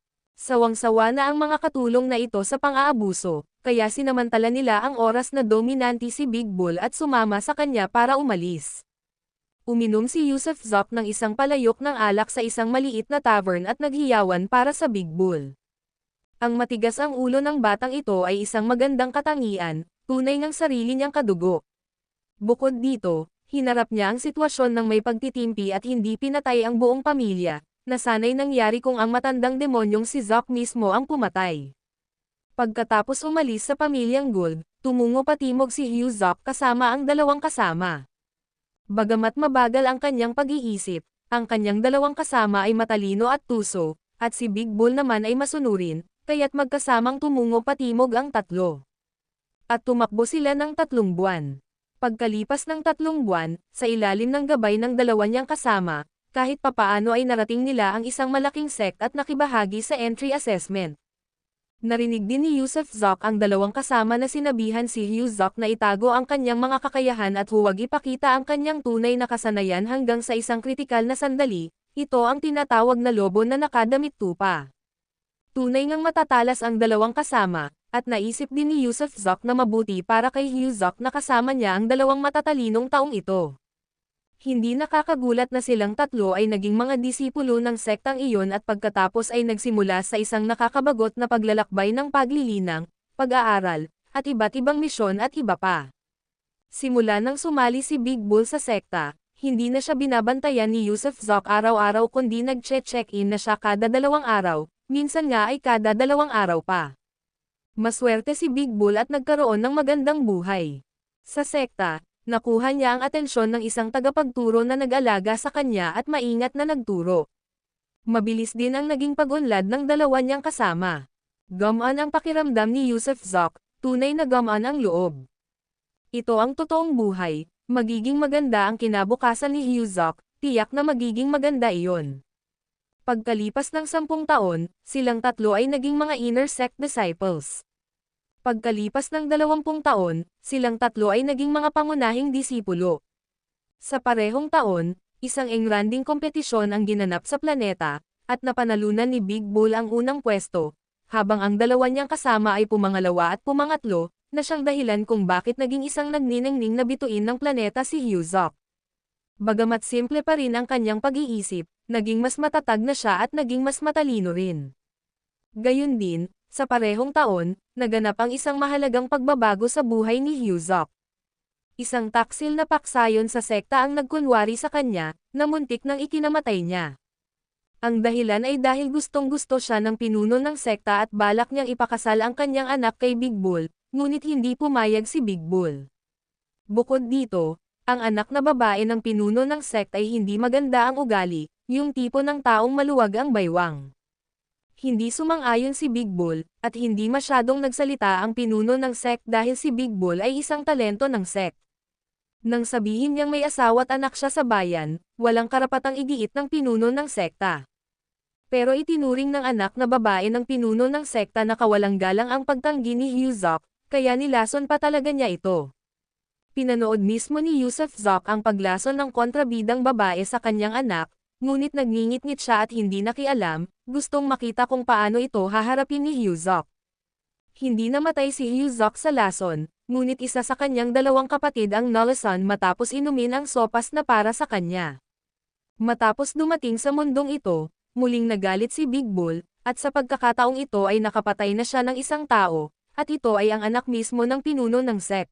Sawang-sawa na ang mga katulong na ito sa pang-aabuso, kaya sinamantala nila ang oras na dominante si Big Bull at sumama sa kanya para umalis. Uminom si Yusuf Zoc ng isang palayok ng alak sa isang maliit na tavern at naghiyawan para sa Big Bull. Ang matigas ang ulo ng batang ito ay isang magandang katangian, tunay ng sarili niyang kadugo. Bukod dito, hinarap niya ang sitwasyon ng may pagtitimpi at hindi pinatay ang buong pamilya, na sana'y nangyari kung ang matandang demonyong si Zoc mismo ang pumatay. Pagkatapos umalis sa pamilyang Gold, tumungo patimog si Hyo Zoc kasama ang dalawang kasama. Bagamat mabagal ang kanyang pag-iisip, ang kanyang dalawang kasama ay matalino at tuso, at si Big Bull naman ay masunurin, kaya't magkasamang tumungo patimog ang tatlo. At tumakbo sila ng 3 buwan. Pagkalipas ng 3 buwan, sa ilalim ng gabay ng dalawa niyang kasama, kahit papaano ay narating nila ang isang malaking sect at nakibahagi sa entry assessment. Narinig din ni Yusuf Zoc ang dalawang kasama na sinabihan si Hyo Zoc na itago ang kanyang mga kakayahan at huwag ipakita ang kanyang tunay na kasanayan hanggang sa isang kritikal na sandali, ito ang tinatawag na lobo na nakadamit tupa. Tunay ngang matatalas ang dalawang kasama, at naisip din ni Yusuf Zok na mabuti para kay Hyuzok na kasama niya ang dalawang matatalinong taong ito. Hindi nakakagulat na silang tatlo ay naging mga disipulo ng sektang iyon at pagkatapos ay nagsimula sa isang nakakabagot na paglalakbay ng paglilinang, pag-aaral, at iba't ibang misyon at iba pa. Simula nang sumali si Big Bull sa sekta, hindi na siya binabantayan ni Yusuf Zok araw-araw kundi nag-check-in na siya kada 2 araw, minsan nga ay kada 2 araw pa. Maswerte si Big Bull at nagkaroon ng magandang buhay. Sa sekta, nakuha niya ang atensyon ng isang tagapagturo na nag-alaga sa kanya at maingat na nagturo. Mabilis din ang naging pag-unlad ng dalawa niyang kasama. Gumaan ang pakiramdam ni Yusuf Zok, tunay na gumaan ang loob. Ito ang totoong buhay, magiging maganda ang kinabukasan ni Hyuzok, tiyak na magiging maganda iyon. Pagkalipas ng 10 taon, silang tatlo ay naging mga inner sect disciples. Pagkalipas ng 20 taon, silang tatlo ay naging mga pangunahing disipulo. Sa parehong taon, isang engranding kompetisyon ang ginanap sa planeta, at napanalunan ni Big Bull ang unang pwesto, habang ang dalawa niyang kasama ay pumangalawa at pumangatlo, na siyang dahilan kung bakit naging isang nagniningning na bituin ng planeta si Hyuzok. Bagamat simple pa rin ang kanyang pag-iisip, naging mas matatag na siya at naging mas matalino rin. Gayun din, sa parehong taon, naganap ang isang mahalagang pagbabago sa buhay ni Hyuzok. Isang taksil na paksayon sa sekta ang nagkunwari sa kanya, na muntik nang ikinamatay niya. Ang dahilan ay dahil gustong-gusto siya ng pinuno ng sekta at balak niyang ipakasal ang kanyang anak kay Big Bull, ngunit hindi pumayag si Big Bull. Bukod dito, ang anak na babae ng pinuno ng sect ay hindi maganda ang ugali, yung tipo ng taong maluwag ang baywang. Hindi sumang-ayon si Big Bull, at hindi masyadong nagsalita ang pinuno ng sect dahil si Big Bull ay isang talento ng sect. Nang sabihin niyang may asawa at anak siya sa bayan, walang karapatang igiit ng pinuno ng sekta. Pero itinuring ng anak na babae ng pinuno ng sekta na kawalang galang ang pagtanggi ni Hyuzok, kaya nilason pa talaga niya ito. Pinanood mismo ni Yusuf Zok ang paglason ng kontrabidang babae sa kanyang anak, ngunit nagngingit-ngit siya at hindi nakialam, gustong makita kung paano ito haharapin ni Hyuzok. Hindi namatay si Hyuzok sa lason, ngunit isa sa kanyang 2 kapatid ang nalason matapos inumin ang sopas na para sa kanya. Matapos dumating sa mundong ito, muling nagalit si Big Bull, at sa pagkakataong ito ay nakapatay na siya ng isang tao, at ito ay ang anak mismo ng pinuno ng sect.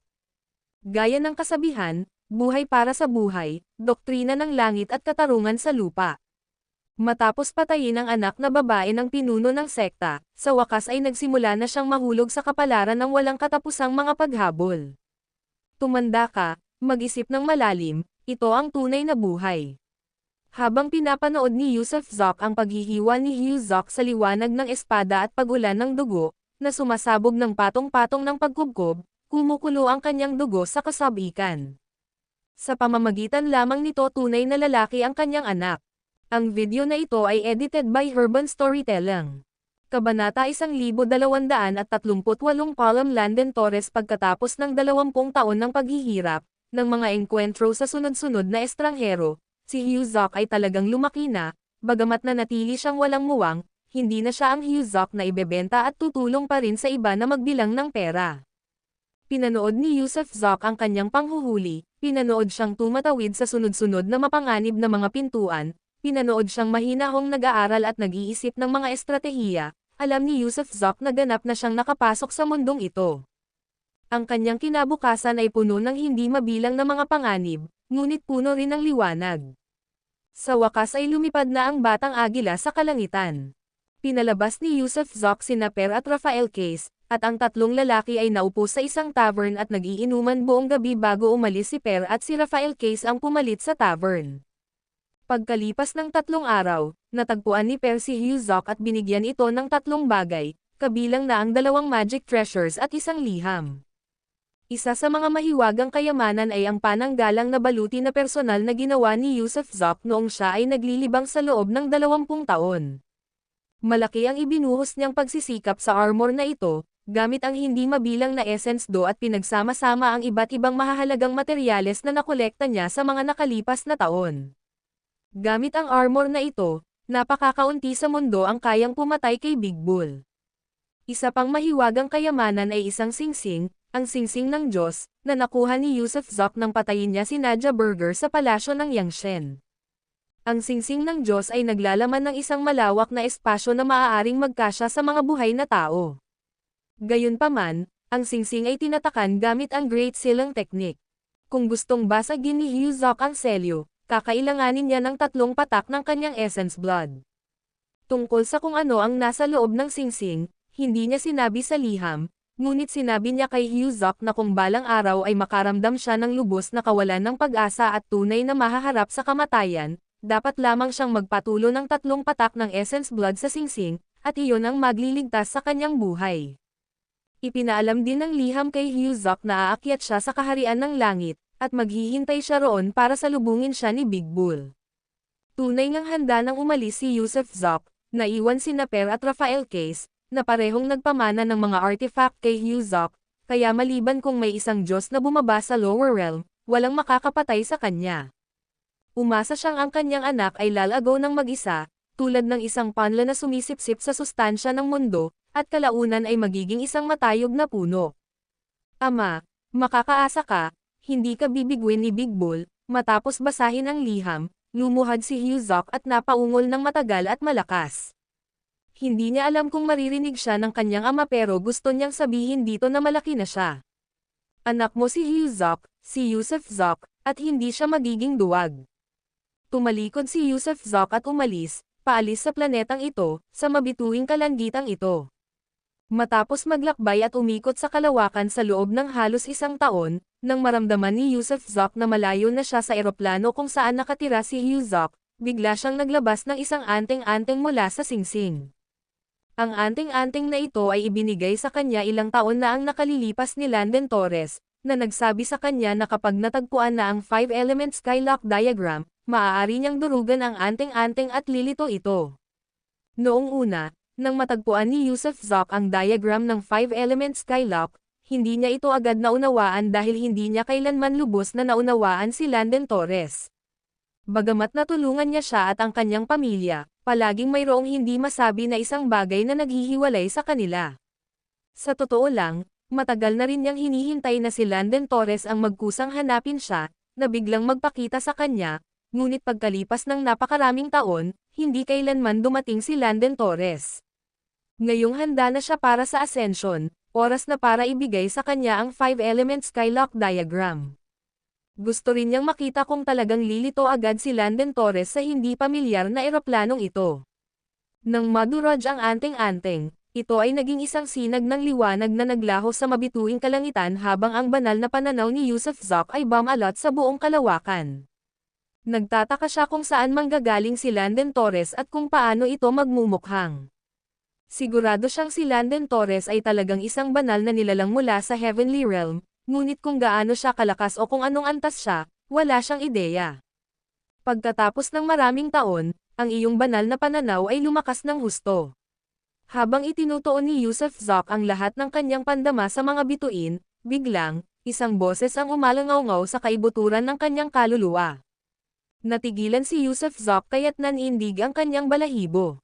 Gaya ng kasabihan, buhay para sa buhay, doktrina ng langit at katarungan sa lupa. Matapos patayin ang anak na babae ng pinuno ng sekta, sa wakas ay nagsimula na siyang mahulog sa kapalaran ng walang katapusang mga paghabol. Tumanda ka, mag-isip ng malalim, ito ang tunay na buhay. Habang pinapanood ni Yusuf Zok ang paghihiwa ni Hyuzok sa liwanag ng espada at pag-ulan ng dugo, na sumasabog ng patong-patong ng pagkubkob, kumukulo ang kanyang dugo sa kasabikan. Sa pamamagitan lamang nito tunay na lalaki ang kanyang anak. Ang video na ito ay edited by Urban Storytelling. Kabanata 1238 Palom Landen Torres. Pagkatapos ng 20 taon ng paghihirap, ng mga engkwentro sa sunod-sunod na estranghero, si Hyuzok ay talagang lumaki na, bagamat na natili siyang walang muwang, hindi na siya ang Hyuzok na ibebenta at tutulong pa rin sa iba na magbilang ng pera. Pinanood ni Yusuf Zok ang kanyang panghuhuli, pinanood siyang tumatawid sa sunod-sunod na mapanganib na mga pintuan, pinanood siyang mahinahong nag-aaral at nag-iisip ng mga estratehiya, alam ni Yusuf Zok na ganap na siyang nakapasok sa mundong ito. Ang kanyang kinabukasan ay puno ng hindi mabilang na mga panganib, ngunit puno rin ng liwanag. Sa wakas ay lumipad na ang batang agila sa kalangitan. Pinalabas ni Yusuf Zok sina Per at Rafael Case, at ang tatlong lalaki ay naupo sa isang tavern at nag-iinuman buong gabi bago umalis si Per at si Rafael Case ang pumalit sa tavern. Pagkalipas ng 3 araw, natagpuan ni Per si Hyuzok at binigyan ito ng 3 bagay, kabilang na ang 2 magic treasures at isang liham. Isa sa mga mahiwagang kayamanan ay ang pananggalang na baluti na personal na ginawa ni Yusuf Zok noong siya ay naglilibang sa loob ng 20 taon. Malaki ang ibinuhos niyang pagsisikap sa armor na ito, gamit ang hindi mabilang na essence do at pinagsama-sama ang iba't ibang mahahalagang materyales na nakolekta niya sa mga nakalipas na taon. Gamit ang armor na ito, napakakaunti sa mundo ang kayang pumatay kay Big Bull. Isa pang mahiwagang kayamanan ay isang singsing, ang singsing ng Diyos, na nakuha ni Yusuf Zok nang patayin niya si Nadja Burger sa palasyo ng Yangshen. Ang singsing ng Diyos ay naglalaman ng isang malawak na espasyo na maaaring magkasya sa mga buhay na tao. Gayunpaman, ang singsing ay tinatakan gamit ang Great Silang Technique. Kung gustong basagin ni Hugh Zok ang selyo, kakailanganin niya ng 3 patak ng kanyang essence blood. Tungkol sa kung ano ang nasa loob ng singsing, hindi niya sinabi sa liham, ngunit sinabi niya kay Hugh Zok na kung balang araw ay makaramdam siya ng lubos na kawalan ng pag-asa at tunay na mahaharap sa kamatayan, dapat lamang siyang magpatulo ng 3 patak ng essence blood sa singsing, at iyon ang magliligtas sa kanyang buhay. Ipinaalam din ng liham kay Hugh Zok na aakyat siya sa kaharian ng langit, at maghihintay siya roon para salubungin siya ni Big Bull. Tunay ngang handa nang umalis si Yusuf Zok, naiwan si Naper at Rafael Case, na parehong nagpamana ng mga artifact kay Hugh Zok, kaya maliban kung may isang Diyos na bumaba sa lower realm, walang makakapatay sa kanya. Umasa siyang ang kanyang anak ay lalagaw ng mag-isa, tulad ng isang panla na sumisipsip sa sustansya ng mundo, at kalaunan ay magiging isang matayog na puno. Ama, makakaasa ka, hindi ka bibigwin ni Big Bull. Matapos basahin ang liham, lumuhad si Hugh Zok at napaungol ng matagal at malakas. Hindi niya alam kung maririnig siya ng kanyang ama pero gusto niyang sabihin dito na malaki na siya. Anak mo si Hugh Zok, si Yusuf Zok, at hindi siya magiging duwag. Tumalikod si Yusuf Zok at umalis, paalis sa planetang ito, sa mabituing kalangitang ito. Matapos maglakbay at umikot sa kalawakan sa loob ng halos 1 taon, nang maramdaman ni Yusuf Zok na malayo na siya sa eroplano kung saan nakatira si Hugh Zok, bigla siyang naglabas ng isang anting-anting mula sa singsing. Ang anting-anting na ito ay ibinigay sa kanya ilang taon na ang nakalilipas ni Landon Torres, na nagsabi sa kanya na kapag natagpuan na ang 5-element Skylock diagram, maaari niyang durugan ang anting-anting at lilito ito. Noong una, nang matagpuan ni Yusuf Zok ang diagram ng 5-element Skylock, hindi niya ito agad naunawaan dahil hindi niya kailanman lubos na naunawaan si Landon Torres. Bagamat natulungan niya siya at ang kanyang pamilya, palaging mayroong hindi masabi na isang bagay na naghihiwalay sa kanila. Sa totoo lang, matagal na rin niyang hinihintay na si Landon Torres ang magkusang hanapin siya, na biglang magpakita sa kanya, ngunit pagkalipas ng napakaraming taon, hindi kailanman dumating si Landon Torres. Ngayong handa na siya para sa ascension, oras na para ibigay sa kanya ang 5-element Skylock diagram. Gusto rin niyang makita kung talagang lilito agad si Landon Torres sa hindi pamilyar na eroplanong ito. Nang madurog ang anting-anting, ito ay naging isang sinag ng liwanag na naglaho sa mabituing kalangitan habang ang banal na pananaw ni Yusuf Zok ay bumalot sa buong kalawakan. Nagtataka siya kung saan manggagaling si Landon Torres at kung paano ito magmumukhang. Sigurado siyang si Landon Torres ay talagang isang banal na nilalang mula sa Heavenly Realm, ngunit kung gaano siya kalakas o kung anong antas siya, wala siyang ideya. Pagkatapos ng maraming taon, ang iyong banal na pananaw ay lumakas ng husto. Habang itinutuon ni Yusuf Zok ang lahat ng kanyang pandama sa mga bituin, biglang, isang boses ang umalangaw-ngaw sa kaibuturan ng kanyang kaluluwa. Natigilan si Yusuf Zok kaya't nanindig ang kanyang balahibo.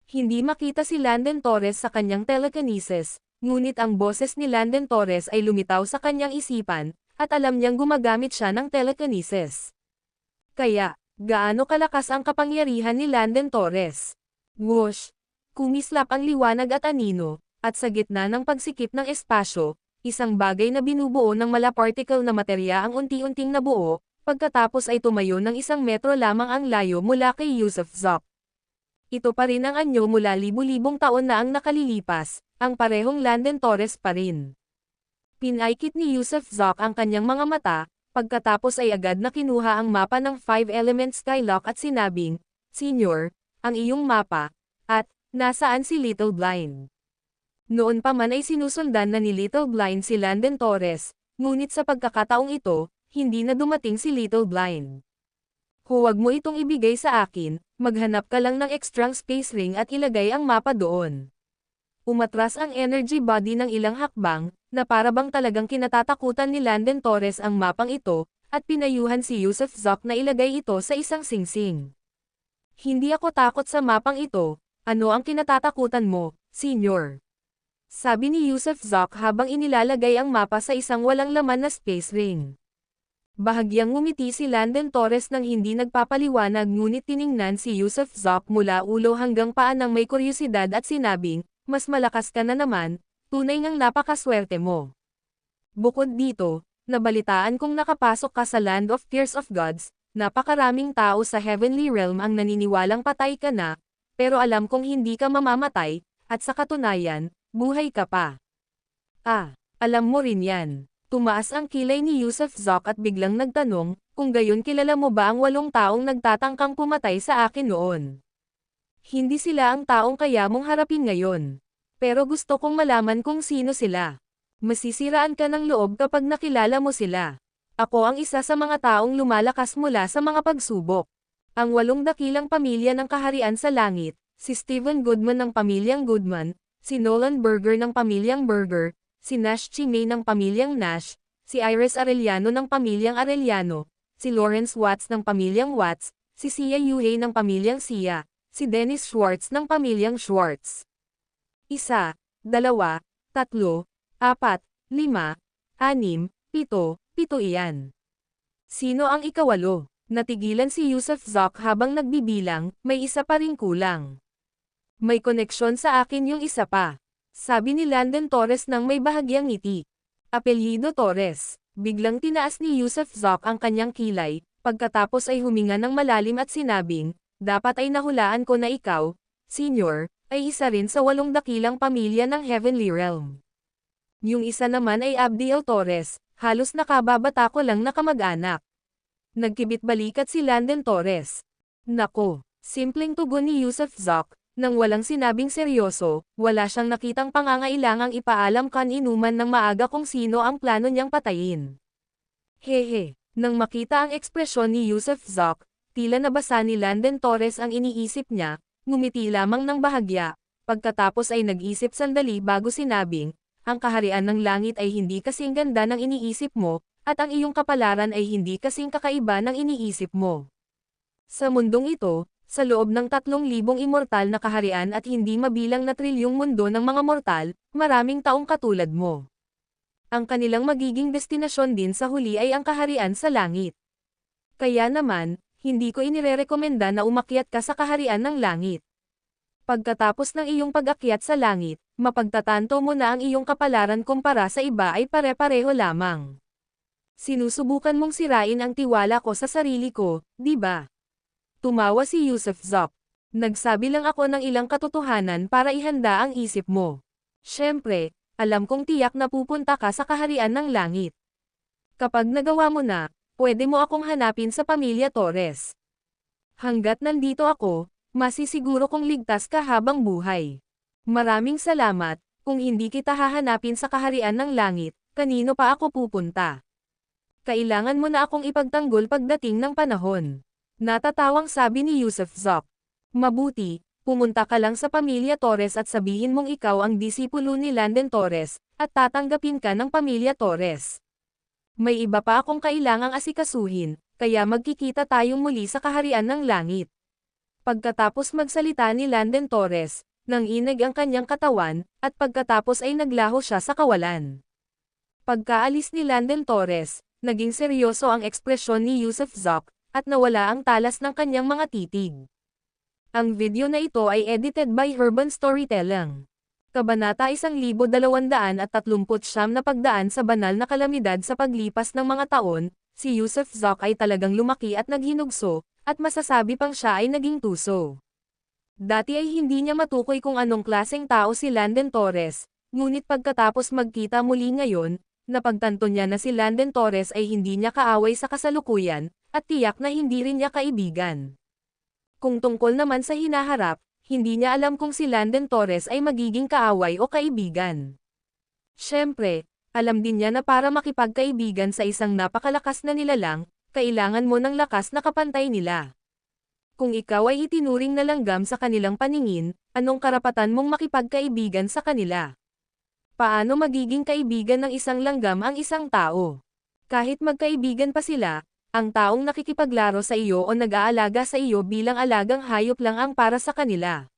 Hindi makita si Landon Torres sa kanyang telekinesis, ngunit ang boses ni Landon Torres ay lumitaw sa kanyang isipan, at alam niyang gumagamit siya ng telekinesis. Kaya, gaano kalakas ang kapangyarihan ni Landon Torres? Whoosh! Kumislap ang liwanag at anino, at sa gitna ng pagsikip ng espasyo, isang bagay na binubuo ng malaparticle na materya ang unti-unting nabuo, pagkatapos ay tumayo ng 1 metro lamang ang layo mula kay Yusuf Zok. Ito pa rin ang anyo mula libu-libong taon na ang nakalilipas, ang parehong Landon Torres pa rin. Pinaikit ni Yusuf Zok ang kanyang mga mata, pagkatapos ay agad na kinuha ang mapa ng 5-element Skylock at sinabing, "Senyor, ang iyong mapa, at, nasaan si Little Blind?" Noon pa man ay sinusundan na ni Little Blind si Landon Torres, ngunit sa pagkakataong ito, hindi na dumating si Little Blind. "Huwag mo itong ibigay sa akin, maghanap ka lang ng extra space ring at ilagay ang mapa doon." Umatras ang energy body ng ilang hakbang, na parabang talagang kinatatakutan ni Landon Torres ang mapang ito, at pinayuhan si Yusuf Zok na ilagay ito sa isang singsing. Hindi ako takot sa mapang ito, ano ang kinatatakutan mo, Senyor? Sabi ni Yusuf Zok habang inilalagay ang mapa sa isang walang laman na space ring. Bahagyang ngumiti si Landon Torres nang hindi nagpapaliwanag ngunit tiningnan si Yusuf Zok mula ulo hanggang paa nang may kuryosidad at sinabing, mas malakas ka na naman, tunay ngang napakaswerte mo. Bukod dito, nabalitaan kong nakapasok ka sa Land of Tears of Gods, napakaraming tao sa Heavenly Realm ang naniniwalang patay ka na, pero alam kong hindi ka mamamatay, at sa katunayan, buhay ka pa. Ah, alam mo rin yan. Tumaas ang kilay ni Yusuf Zok at biglang nagtanong, kung gayon kilala mo ba ang 8 taong nagtatangkang pumatay sa akin noon? Hindi sila ang taong kaya mong harapin ngayon. Pero gusto kong malaman kung sino sila. Masisiraan ka ng loob kapag nakilala mo sila. Ako ang isa sa mga taong lumalakas mula sa mga pagsubok. Ang 8 dakilang pamilya ng kaharian sa langit, si Stephen Goodman ng pamilyang Goodman, si Nolan Burger ng pamilyang Burger, si Nash Chimay ng pamilyang Nash, si Iris Arellano ng pamilyang Arellano, si Lawrence Watts ng pamilyang Watts, si Sia Yuhei ng pamilyang Sia, si Dennis Schwartz ng pamilyang Schwartz. 1, 2, 3, 4, 5, 6, 7 iyan. Sino ang ikawalo? Natigilan si Yusuf Zok habang nagbibilang, may isa pa ring kulang. May koneksyon sa akin yung isa pa. Sabi ni Landon Torres nang may bahagyang ngiti. Apelyido Torres. Biglang tinaas ni Yusuf Zok ang kanyang kilay, pagkatapos ay huminga ng malalim at sinabing, dapat ay nahulaan ko na ikaw, Senyor, ay isa rin sa 8 dakilang pamilya ng Heavenly Realm. Yung isa naman ay Abdiel Torres, halos nakababata ko lang na kamag-anak. Nagkibit balikat si Landon Torres. Nako, simpleng tugon ni Yusuf Zok. Nang walang sinabing seryoso, wala siyang nakitang pangangailangang ipaalam kan-inuman ng maaga kung sino ang plano niyang patayin. Hehe, nang makita ang ekspresyon ni Yusuf Zok, tila nabasa ni Landon Torres ang iniisip niya, ngumiti lamang ng bahagya, pagkatapos ay nag-isip sandali bago sinabing, ang kaharian ng langit ay hindi kasing ganda ng iniisip mo, at ang iyong kapalaran ay hindi kasing kakaiba ng iniisip mo. Sa mundong ito, sa loob ng 3,000 immortal na kaharian at hindi mabilang na trilyong mundo ng mga mortal, maraming taong katulad mo. Ang kanilang magiging destinasyon din sa huli ay ang kaharian sa langit. Kaya naman, hindi ko inirerekomenda na umakyat ka sa kaharian ng langit. Pagkatapos ng iyong pag-akyat sa langit, mapagtatanto mo na ang iyong kapalaran kumpara sa iba ay pare-pareho lamang. Sinusubukan mong sirain ang tiwala ko sa sarili ko, di ba? Tumawa si Yusuf Zok. Nagsabi lang ako ng ilang katotohanan para ihanda ang isip mo. Siyempre, alam kong tiyak na pupunta ka sa kaharian ng langit. Kapag nagawa mo na, pwede mo akong hanapin sa pamilya Torres. Hanggat nandito ako, masisiguro kong ligtas ka habang buhay. Maraming salamat, kung hindi kita hahanapin sa kaharian ng langit, kanino pa ako pupunta? Kailangan mo na akong ipagtanggol pagdating ng panahon. Natatawang sabi ni Yusuf Zok. Mabuti, pumunta ka lang sa pamilya Torres at sabihin mong ikaw ang disipulo ni Landon Torres, at tatanggapin ka ng pamilya Torres. May iba pa akong kailangang asikasuhin, kaya magkikita tayong muli sa kaharian ng langit. Pagkatapos magsalita ni Landon Torres, nanginig ang kanyang katawan, at pagkatapos ay naglaho siya sa kawalan. Pagkaalis ni Landon Torres, naging seryoso ang ekspresyon ni Yusuf Zok, at nawala ang talas ng kanyang mga titig. Ang video na ito ay edited by Herban Storytelling. Kabanata 1239 na pagdaan sa banal na kalamidad sa paglipas ng mga taon, si Yusuf Zok ay talagang lumaki at naghinugso, at masasabi pang siya ay naging tuso. Dati ay hindi niya matukoy kung anong klaseng tao si Landon Torres, ngunit pagkatapos magkita muli ngayon, napagtanto niya na si Landon Torres ay hindi niya kaaway sa kasalukuyan, at tiyak na hindi rin niya kaibigan. Kung tungkol naman sa hinaharap, hindi niya alam kung si Landon Torres ay magiging kaaway o kaibigan. Siyempre, alam din niya na para makipagkaibigan sa isang napakalakas na nilalang, kailangan mo ng lakas na kapantay nila. Kung ikaw ay itinuring na langgam sa kanilang paningin, anong karapatan mong makipagkaibigan sa kanila? Paano magiging kaibigan ng isang langgam ang isang tao? Kahit magkaibigan pa sila, Ang taong nakikipaglaro sa iyo o nag-aalaga sa iyo bilang alagang hayop lang ang para sa kanila.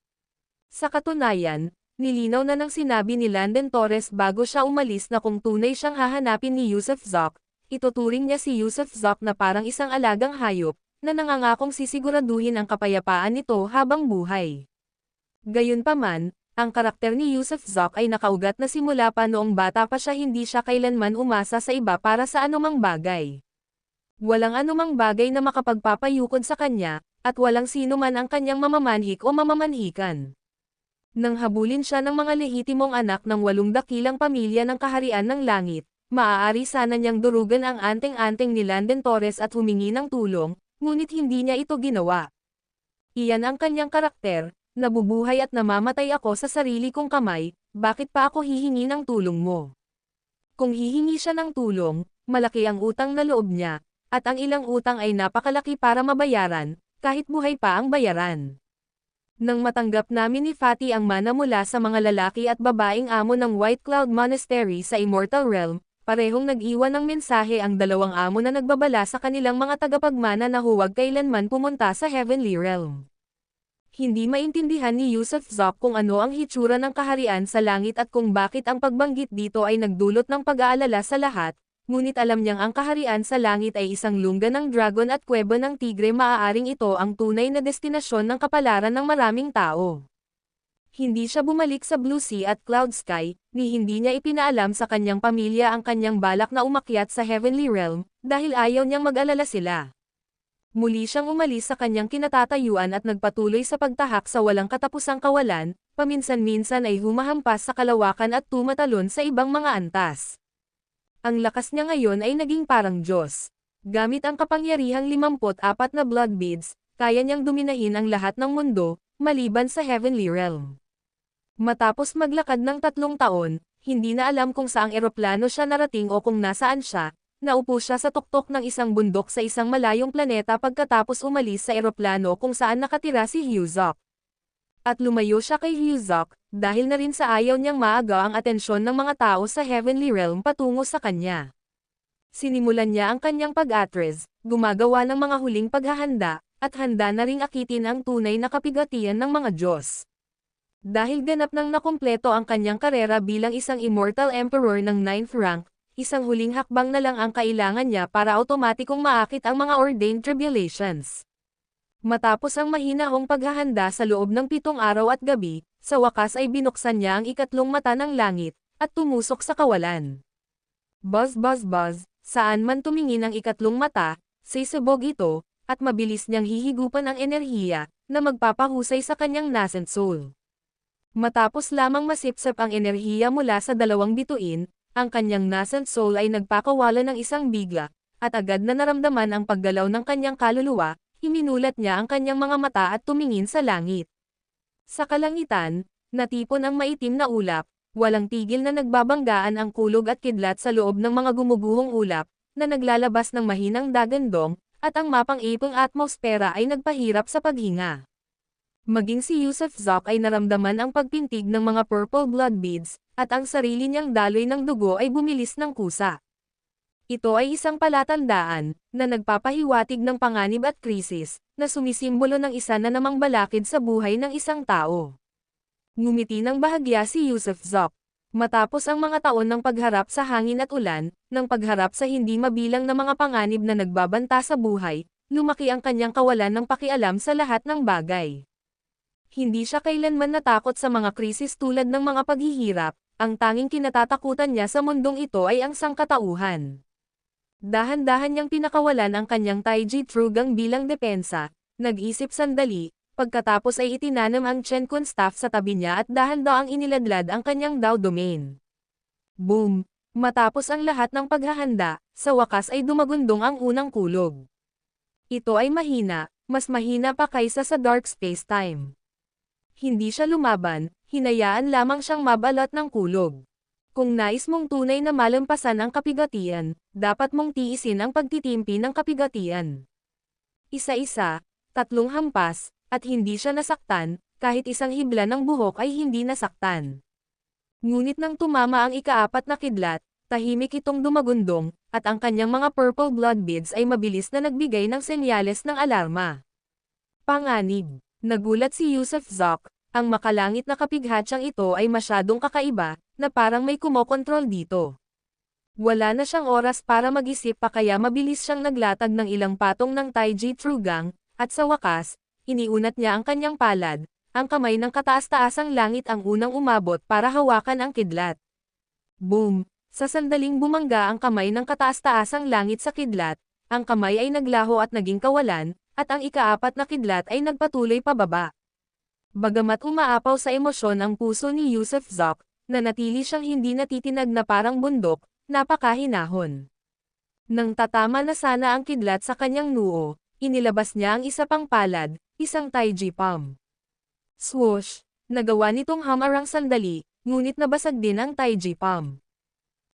Sa katunayan, nilinaw na ng sinabi ni Landon Torres bago siya umalis na kung tunay siyang hahanapin ni Yusuf Zoc, ituturing niya si Yusuf Zoc na parang isang alagang hayop, na nangangakong sisiguraduhin ang kapayapaan nito habang buhay. Gayunpaman, ang karakter ni Yusuf Zoc ay nakaugat na simula pa noong bata pa siya, hindi siya kailanman umasa sa iba para sa anumang bagay. Walang anumang bagay na makapagpapayukod sa kanya, at walang sino man ang kanyang mamamanhik o mamamanhikan. Nang habulin siya ng mga lehitimong anak ng 8 dakilang pamilya ng Kaharian ng Langit, maaari sana niyang durugan ang anteng-anteng ni Landon Torres at humingi ng tulong, ngunit hindi niya ito ginawa. Iyan ang kanyang karakter, nabubuhay at namamatay ako sa sarili kong kamay, bakit pa ako hihingi ng tulong mo? Kung hihingi siya ng tulong, malaki ang utang na loob niya, at ang ilang utang ay napakalaki para mabayaran, kahit buhay pa ang bayaran. Nang matanggap namin ni Fatty ang mana mula sa mga lalaki at babaeng amo ng White Cloud Monastery sa Immortal Realm, parehong nag-iwan ng mensahe ang dalawang amo na nagbabala sa kanilang mga tagapagmana na huwag kailanman pumunta sa Heavenly Realm. Hindi maintindihan ni Yusuf Zoc kung ano ang hitsura ng kaharian sa langit at kung bakit ang pagbanggit dito ay nagdulot ng pag-aalala sa lahat, ngunit alam niyang ang kaharian sa langit ay isang lungga ng dragon at kuweba ng tigre, maaaring ito ang tunay na destinasyon ng kapalaran ng maraming tao. Hindi siya bumalik sa Blue Sea at Cloud Sky, ni hindi niya ipinaalam sa kanyang pamilya ang kanyang balak na umakyat sa Heavenly Realm, dahil ayaw niyang mag-alala sila. Muli siyang umalis sa kanyang kinatatayuan at nagpatuloy sa pagtahak sa walang katapusang kawalan, paminsan-minsan ay humahampas sa kalawakan at tumatalon sa ibang mga antas. Ang lakas niya ngayon ay naging parang Diyos. Gamit ang kapangyarihang 54 na blood beads, kaya niyang dominahin ang lahat ng mundo, maliban sa Heavenly Realm. Matapos maglakad ng 3 taon, hindi na alam kung saang eroplano siya narating o kung nasaan siya, naupo siya sa tuktok ng isang bundok sa isang malayong planeta pagkatapos umalis sa eroplano kung saan nakatira si Hyuzok. At lumayo siya kay Hyuzok, dahil na rin sa ayaw niyang maagaw ang atensyon ng mga tao sa Heavenly Realm patungo sa kanya. Sinimulan niya ang kanyang pag-atres, gumagawa ng mga huling paghahanda, at handa na ring akitin ang tunay na kapigatian ng mga Diyos. Dahil ganap nang nakumpleto ang kanyang karera bilang isang Immortal Emperor ng 9th rank, isang huling hakbang na lang ang kailangan niya para automatikong maakit ang mga ordained tribulations. Matapos ang mahinahong paghahanda sa loob ng 7 araw at gabi, sa wakas ay binuksan niya ang ikatlong mata ng langit, at tumusok sa kawalan. Buzz buzz buzz, saan man tumingin ang ikatlong mata, sisibog ito, at mabilis niyang hihigupan ang enerhiya, na magpapahusay sa kanyang nascent soul. Matapos lamang masipsip ang enerhiya mula sa 2 bituin, ang kanyang nascent soul ay nagpakawala ng isang bigla, at agad na naramdaman ang paggalaw ng kanyang kaluluwa. Himinulat niya ang kanyang mga mata at tumingin sa langit. Sa kalangitan, natipon ang maitim na ulap, walang tigil na nagbabanggaan ang kulog at kidlat sa loob ng mga gumuguhong ulap, na naglalabas ng mahinang dagandong, at ang mapang-ipong atmosfera ay nagpahirap sa paghinga. Maging si Yusuf Zoc ay naramdaman ang pagpintig ng mga purple blood beads, at ang sarili niyang daloy ng dugo ay bumilis ng kusa. Ito ay isang palatandaan, na nagpapahiwatig ng panganib at krisis, na sumisimbolo ng isa na namang balakid sa buhay ng isang tao. Ngumiti ng bahagya si Yusuf Zoc. Matapos ang mga taon ng pagharap sa hangin at ulan, ng pagharap sa hindi mabilang na mga panganib na nagbabanta sa buhay, lumaki ang kanyang kawalan ng pakialam sa lahat ng bagay. Hindi siya kailanman natakot sa mga krisis tulad ng mga paghihirap, ang tanging kinatatakutan niya sa mundong ito ay ang sangkatauhan. Dahan-dahan niyang pinakawalan ang kanyang Taiji Trugang bilang depensa, nag-isip sandali, pagkatapos ay itinanam ang Chen Kun staff sa tabi niya at dahan-daang iniladlad ang kanyang Dao domain. Boom! Matapos ang lahat ng paghahanda, sa wakas ay dumagundong ang unang kulog. Ito ay mahina, mas mahina pa kaysa sa dark space-time. Hindi siya lumaban, hinayaan lamang siyang mabalot ng kulog. Kung nais mong tunay na malampasan ang kapigatian, dapat mong tiisin ang pagtitimpi ng kapigatian. Isa-isa, 3 hampas, at hindi siya nasaktan, kahit isang hibla ng buhok ay hindi nasaktan. Ngunit nang tumama ang ika-4 na kidlat, Tahimik itong dumagundong, at ang kanyang mga purple blood beads ay mabilis na nagbigay ng senyales ng alarma. Panganib. Nagulat si Yusuf Zok, ang makalangit na kapighatsyang ito ay masyadong kakaiba, na parang may kumokontrol dito. Wala na siyang oras para mag-isip pa kaya mabilis siyang naglatag ng ilang patong ng Taiji Trugang, at sa wakas, iniunat niya ang kanyang palad, ang kamay ng kataas-taasang langit ang unang umabot para hawakan ang kidlat. Boom! Sa sandaling bumangga ang kamay ng kataas-taasang langit sa kidlat, ang kamay ay naglaho at naging kawalan, at ang ikaapat na kidlat ay nagpatuloy pababa. Bagamat umaapaw sa emosyon ang puso ni Yusuf Zok, nanatili siyang hindi natitinag na parang bundok, napakahinahon. Nang tatama na sana ang kidlat sa kanyang noo, inilabas niya ang isa pang palad, isang Taiji palm. Swoosh! Nagawa nitong hamarang sandali, ngunit nabasag din ang Taiji palm.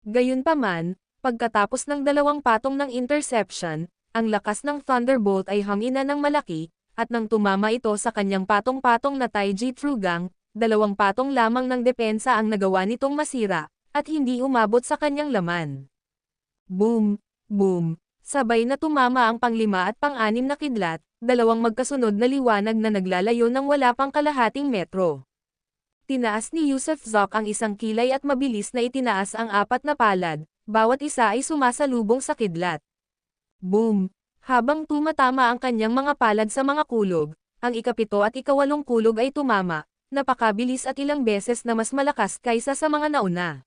Gayunpaman, pagkatapos ng dalawang patong ng interception, ang lakas ng Thunderbolt ay hamina ng malaki, at nang tumama ito sa kanyang patong-patong na Taiji Trugang, dalawang patong lamang ng depensa ang nagawa nitong masira, at hindi umabot sa kanyang laman. Boom! Boom! Sabay na tumama ang pang-5 at pang-6 na kidlat, dalawang magkasunod na liwanag na naglalayo ng wala pang kalahating metro. Tinaas ni Yusuf Zok ang isang kilay at mabilis na itinaas ang 4 na palad, bawat isa ay sumasalubong sa kidlat. Boom! Habang tumatama ang kanyang mga palad sa mga kulog, ang ika-7 at ika-8 kulog ay tumama, napakabilis at ilang beses na mas malakas kaysa sa mga nauna.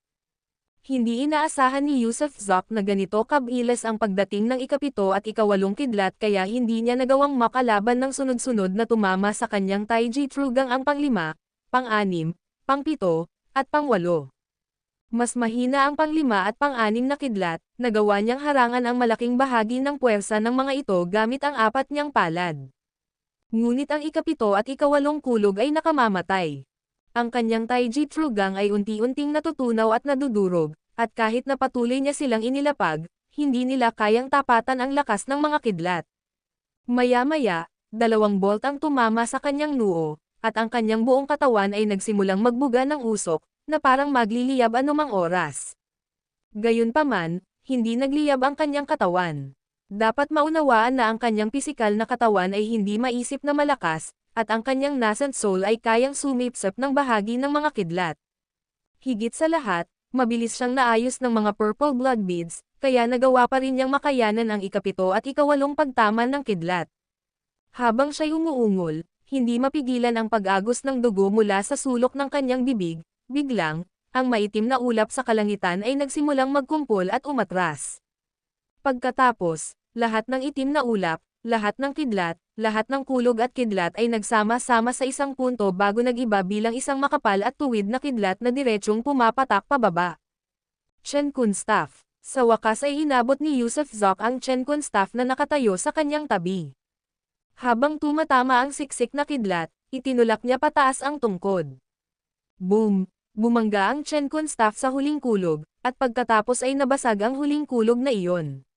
Hindi inaasahan ni Yusuf Zok na ganito kabilis ang pagdating ng ika-7 at ika-8 kidlat kaya hindi niya nagawang makalaban ng sunod-sunod na tumama sa kanyang Taiji Trugang ang pang-5, pang-6, pang-7, at pang-8. Mas mahina ang pang-5 at pang-6 na kidlat, nagawa niyang harangan ang malaking bahagi ng puwersa ng mga ito gamit ang 4 niyang palad. Ngunit ang ika-7 at ika-8 kulog ay nakamamatay. Ang kanyang Taiji Trugang ay unti-unting natutunaw at nadudurog, at kahit na patuloy niya silang inilapag, hindi nila kayang tapatan ang lakas ng mga kidlat. Maya-maya, 2 bolt ang tumama sa kanyang noo, at ang kanyang buong katawan ay nagsimulang magbuga ng usok, na parang magliliyab anumang oras. Gayunpaman, hindi nagliyab ang kanyang katawan. Dapat maunawaan na ang kanyang pisikal na katawan ay hindi maisip na malakas, at ang kanyang nascent soul ay kayang sumipsip ng bahagi ng mga kidlat. Higit sa lahat, mabilis siyang naayos ng mga purple blood beads, kaya nagawa pa rin niyang makayanan ang ika-7 at ika-8 pagtama ng kidlat. Habang siya'y umuungol, hindi mapigilan ang pag-agos ng dugo mula sa sulok ng kanyang bibig, biglang, ang maitim na ulap sa kalangitan ay nagsimulang magkumpol at umatras. Pagkatapos, lahat ng itim na ulap, lahat ng kidlat, lahat ng kulog at kidlat ay nagsama-sama sa isang punto bago nag-iba bilang isang makapal at tuwid na kidlat na diretsyong pumapatak pababa. Chen Kun Staff. Sa wakas ay inabot ni Yusuf Zok ang Chen Kun Staff na nakatayo sa kanyang tabi. Habang tumatama ang siksik na kidlat, itinulak niya pataas ang tungkod. Boom! Bumangga ang Chen Kun Staff sa huling kulog, at pagkatapos ay nabasag ang huling kulog na iyon.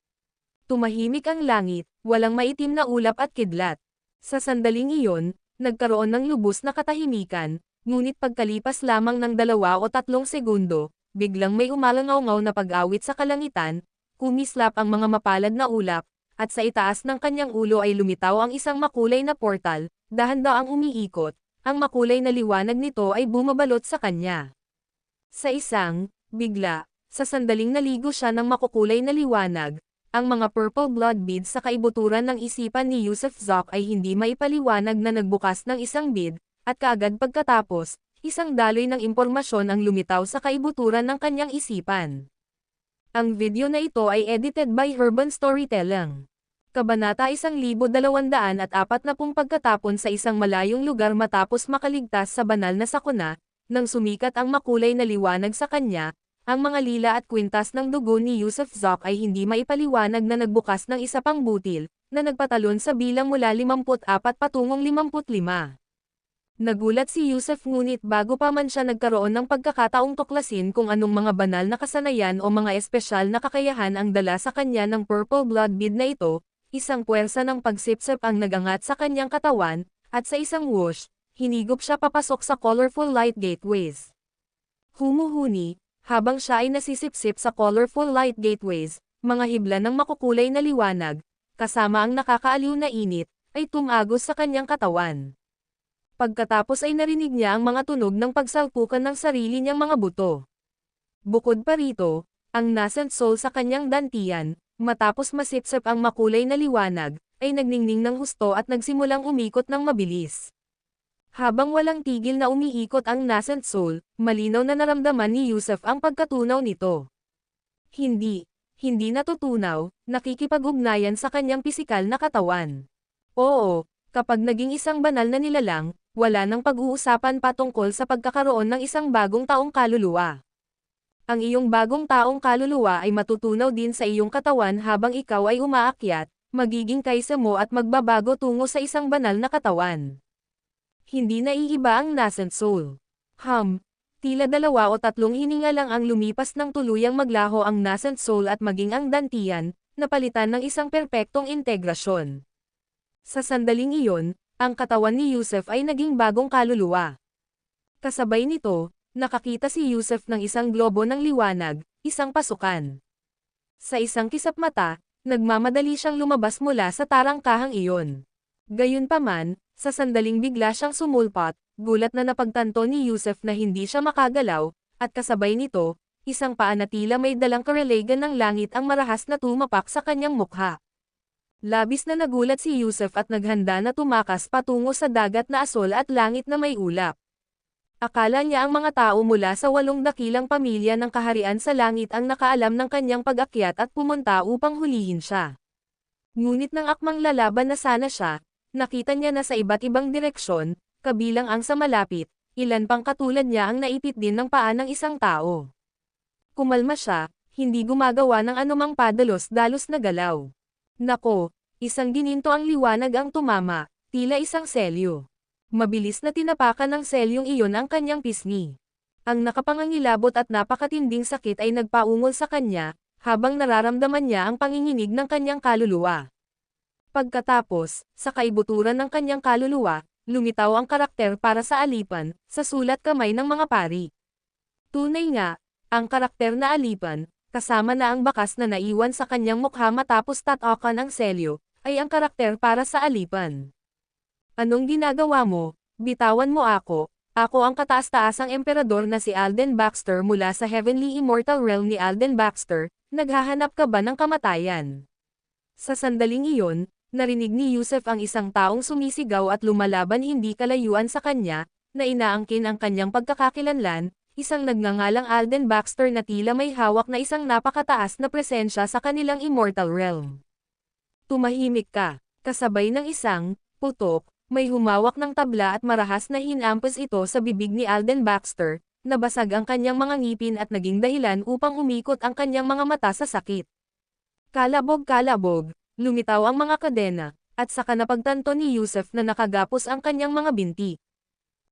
Tumahimik ang langit, walang maitim na ulap at kidlat. Sa sandaling iyon, nagkaroon ng lubos na katahimikan, ngunit pagkalipas lamang ng 2 o 3 segundo, biglang may umalangaw-ngaw na pag-awit sa kalangitan, kumislap ang mga mapalad na ulap, at sa itaas ng kanyang ulo ay lumitaw ang isang makulay na portal, dahan-daang umiikot, ang makulay na liwanag nito ay bumabalot sa kanya. Sa bigla, sa sandaling naligo siya ng makukulay na liwanag, ang mga purple blood beads sa kaibuturan ng isipan ni Yusuf Zok ay hindi maipaliwanag na nagbukas ng isang bead, at kaagad pagkatapos, isang daloy ng impormasyon ang lumitaw sa kaibuturan ng kanyang isipan. Ang video na ito ay edited by Urban Storytelling. Kabanata 1240 pagkatapon sa isang malayong lugar matapos makaligtas sa banal na sakuna, nang sumikat ang makulay na liwanag sa kanya, ang mga lila at kwintas ng dugo ni Yusuf Zok ay hindi maipaliwanag na nagbukas ng isa pang butil, na nagpatalon sa bilang mula 54 patungong 55. Nagulat si Yusuf ngunit bago pa man siya nagkaroon ng pagkakataong tuklasin kung anong mga banal na kasanayan o mga espesyal na kakayahan ang dala sa kanya ng purple blood bead na ito, isang puwersa ng pagsipsip ang nagangat sa kanyang katawan, at sa isang whoosh, hinigop siya papasok sa colorful light gateways. Humuhuni, Habang siya ay nasisipsip sa colorful light gateways, mga hibla ng makukulay na liwanag, kasama ang nakakaaliw na init, ay tumagos sa kanyang katawan. Pagkatapos ay narinig niya ang mga tunog ng pagsalpukan ng sarili niyang mga buto. Bukod pa rito, ang nascent soul sa kanyang dantian, matapos masipsip ang makulay na liwanag, ay nagningning ng husto at nagsimulang umikot ng mabilis. Habang walang tigil na umiikot ang nascent soul, malinaw na naramdaman ni Yusef ang pagkatunaw nito. Hindi natutunaw, nakikipag-ugnayan sa kanyang pisikal na katawan. Oo, kapag naging isang banal na nilalang, wala nang pag-uusapan patungkol sa pagkakaroon ng isang bagong taong kaluluwa. Ang iyong bagong taong kaluluwa ay matutunaw din sa iyong katawan habang ikaw ay umaakyat, magiging kaysa mo at magbabago tungo sa isang banal na katawan. Hindi naiiba ang nascent soul. Tila 2 o 3 hininga lang ang lumipas nang tuluyang maglaho ang nascent soul at maging ang dantian, napalitan ng isang perpektong integrasyon. Sa sandaling iyon, ang katawan ni Yusef ay naging bagong kaluluwa. Kasabay nito, nakakita si Yusef ng isang globo ng liwanag, isang pasukan. Sa isang kisap mata, nagmamadali siyang lumabas mula sa tarangkahang iyon. Gayunpaman, sa sandaling bigla siyang sumulpot, gulat na napagtanto ni Yusef na hindi siya makagalaw, at kasabay nito, isang paa na tila may dalang karelegan ng langit ang marahas na tumapak sa kanyang mukha. Labis na nagulat si Yusef at naghanda na tumakas patungo sa dagat na asol at langit na may ulap. Akala niya ang mga tao mula sa 8 dakilang pamilya ng kaharian sa langit ang nakaalam ng kanyang pag-akyat at pumunta upang hulihin siya. Ngunit nang akmang lalaban na sana siya, nakita niya na sa iba't ibang direksyon, kabilang ang sa malapit, ilan pang katulad niya ang naipit din ng paa ng isang tao. Kumalma siya, hindi gumagawa ng anumang padalos-dalos na galaw. Nako, isang gininto ang liwanag ang tumama, tila isang selyo. Mabilis na tinapakan ng selyong iyon ang kanyang pisngi. Ang nakapangangilabot at napakatinding sakit ay nagpaungol sa kanya, habang nararamdaman niya ang panginginig ng kanyang kaluluwa. Pagkatapos, sa kaibuturan ng kanyang kaluluwa, lumitaw ang karakter para sa alipan, sa sulat kamay ng mga pari. Tunay nga, ang karakter na alipan, kasama na ang bakas na naiwan sa kanyang mukha matapos tatakan ang selyo, ay ang karakter para sa alipan. Anong ginagawa mo? Bitawan mo ako ang kataas-taasang emperador na si Alden Baxter mula sa Heavenly Immortal Realm ni Alden Baxter, naghahanap ka ba ng kamatayan? Sa sandaling iyon, narinig ni Yusef ang isang taong sumisigaw at lumalaban hindi kalayuan sa kanya, na inaangkin ang kanyang pagkakakilanlan, isang nagngangalang Alden Baxter na tila may hawak na isang napakataas na presensya sa kanilang Immortal Realm. Tumahimik ka, kasabay ng isang putok, may humawak ng tabla at marahas na hinampas ito sa bibig ni Alden Baxter, nabasag ang kanyang mga ngipin at naging dahilan upang umikot ang kanyang mga mata sa sakit. Kalabog, lumitaw ang mga kadena, at saka napagtanto ni Yusef na nakagapos ang kanyang mga binti.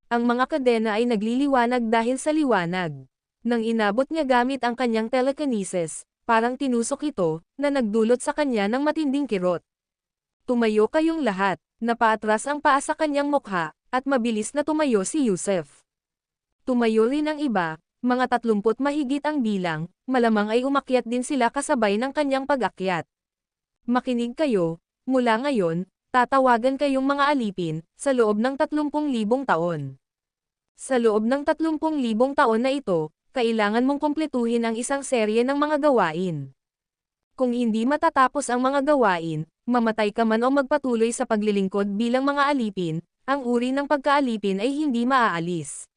Ang mga kadena ay nagliliwanag dahil sa liwanag. Nang inabot niya gamit ang kanyang telekinesis, parang tinusok ito, na nagdulot sa kanya ng matinding kirot. Tumayo kayong lahat, napaatras ang paa sa kanyang mukha, at mabilis na tumayo si Yusef. Tumayo rin ang iba, mga 30 mahigit ang bilang, malamang ay umakyat din sila kasabay ng kanyang pag-akyat. Makinig kayo, mula ngayon, tatawagan kayong mga alipin, sa loob ng 30,000 taon. Sa loob ng 30,000 taon na ito, kailangan mong kumpletuhin ang isang serye ng mga gawain. Kung hindi matatapos ang mga gawain, mamatay ka man o magpatuloy sa paglilingkod bilang mga alipin, ang uri ng pagkaalipin ay hindi maaalis.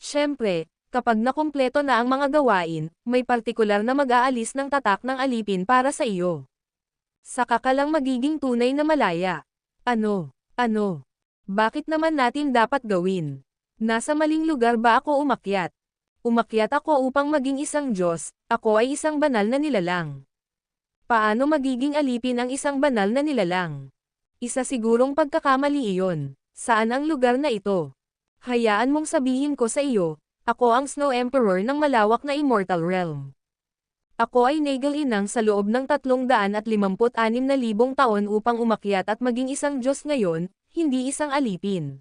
Siyempre, kapag nakumpleto na ang mga gawain, may partikular na mag-aalis ng tatak ng alipin para sa iyo. Saka ka lang magiging tunay na malaya. Ano? Bakit naman natin dapat gawin? Nasa maling lugar ba ako umakyat? Umakyat ako upang maging isang Diyos, ako ay isang banal na nilalang. Paano magiging alipin ang isang banal na nilalang? Isa sigurong pagkakamali iyon. Saan ang lugar na ito? Hayaan mong sabihin ko sa iyo, ako ang Snow Emperor ng malawak na Immortal Realm. Ako ay nagel-inang sa loob ng 356,000 taon upang umakyat at maging isang Diyos ngayon, hindi isang alipin.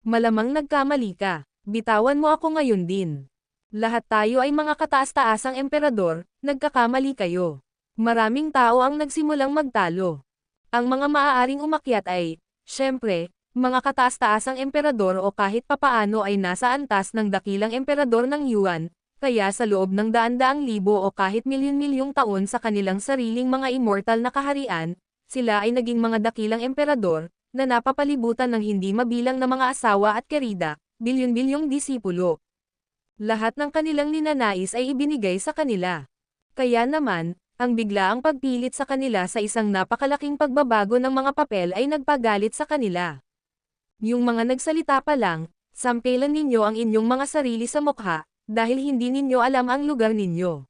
Malamang nagkamali ka, bitawan mo ako ngayon din. Lahat tayo ay mga kataas-taasang emperador, nagkakamali kayo. Maraming tao ang nagsimulang magtalo. Ang mga maaaring umakyat ay, syempre, mga kataas-taasang emperador o kahit papaano ay nasa antas ng dakilang emperador ng Yuan, kaya sa loob ng daan-daang libo o kahit milyon-milyong taon sa kanilang sariling mga immortal na kaharian, sila ay naging mga dakilang emperador, na napapalibutan ng hindi mabilang na mga asawa at kerida, bilyon-bilyong disipulo. Lahat ng kanilang ninanais ay ibinigay sa kanila. Kaya naman, ang biglaang pagpilit sa kanila sa isang napakalaking pagbabago ng mga papel ay nagpagalit sa kanila. Yung mga nagsalita pa lang, sampelan ninyo ang inyong mga sarili sa mukha, dahil hindi ninyo alam ang lugar ninyo.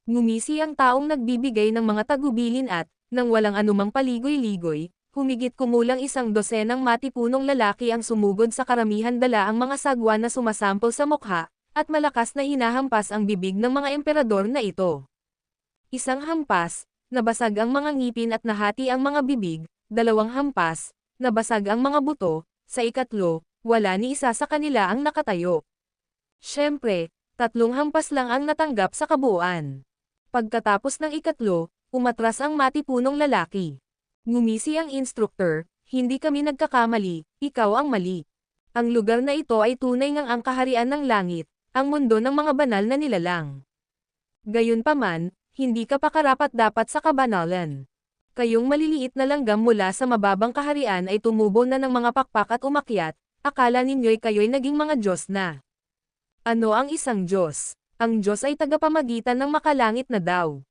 Ngumisi ang taong nagbibigay ng mga tagubilin at, nang walang anumang paligoy-ligoy, humigit kumulang 100 matipunong lalaki ang sumugod sa karamihan dala ang mga sagwa na sumasampol sa mukha, at malakas na hinahampas ang bibig ng mga emperador na ito. Isang hampas, nabasag ang mga ngipin at nahati ang mga bibig, 2 hampas, nabasag ang mga buto, sa ikatlo, wala ni isa sa kanila ang nakatayo. Siyempre, 3 hampas lang ang natanggap sa kabuuan. Pagkatapos ng ikatlo, umatras ang matipunong lalaki. Ngumisi ang instructor, hindi kami nagkakamali, ikaw ang mali. Ang lugar na ito ay tunay ngang ang kaharian ng langit, ang mundo ng mga banal na nilalang. Gayunpaman, hindi ka pa karapat-dapat sa kabanalan. Kayong maliliit na langgam mula sa mababang kaharian ay tumubo na ng mga pakpak at umakyat, akala ninyo'y kayo'y naging mga Diyos na. Ano ang isang Diyos? Ang Diyos ay tagapamagitan ng makalangit na daw.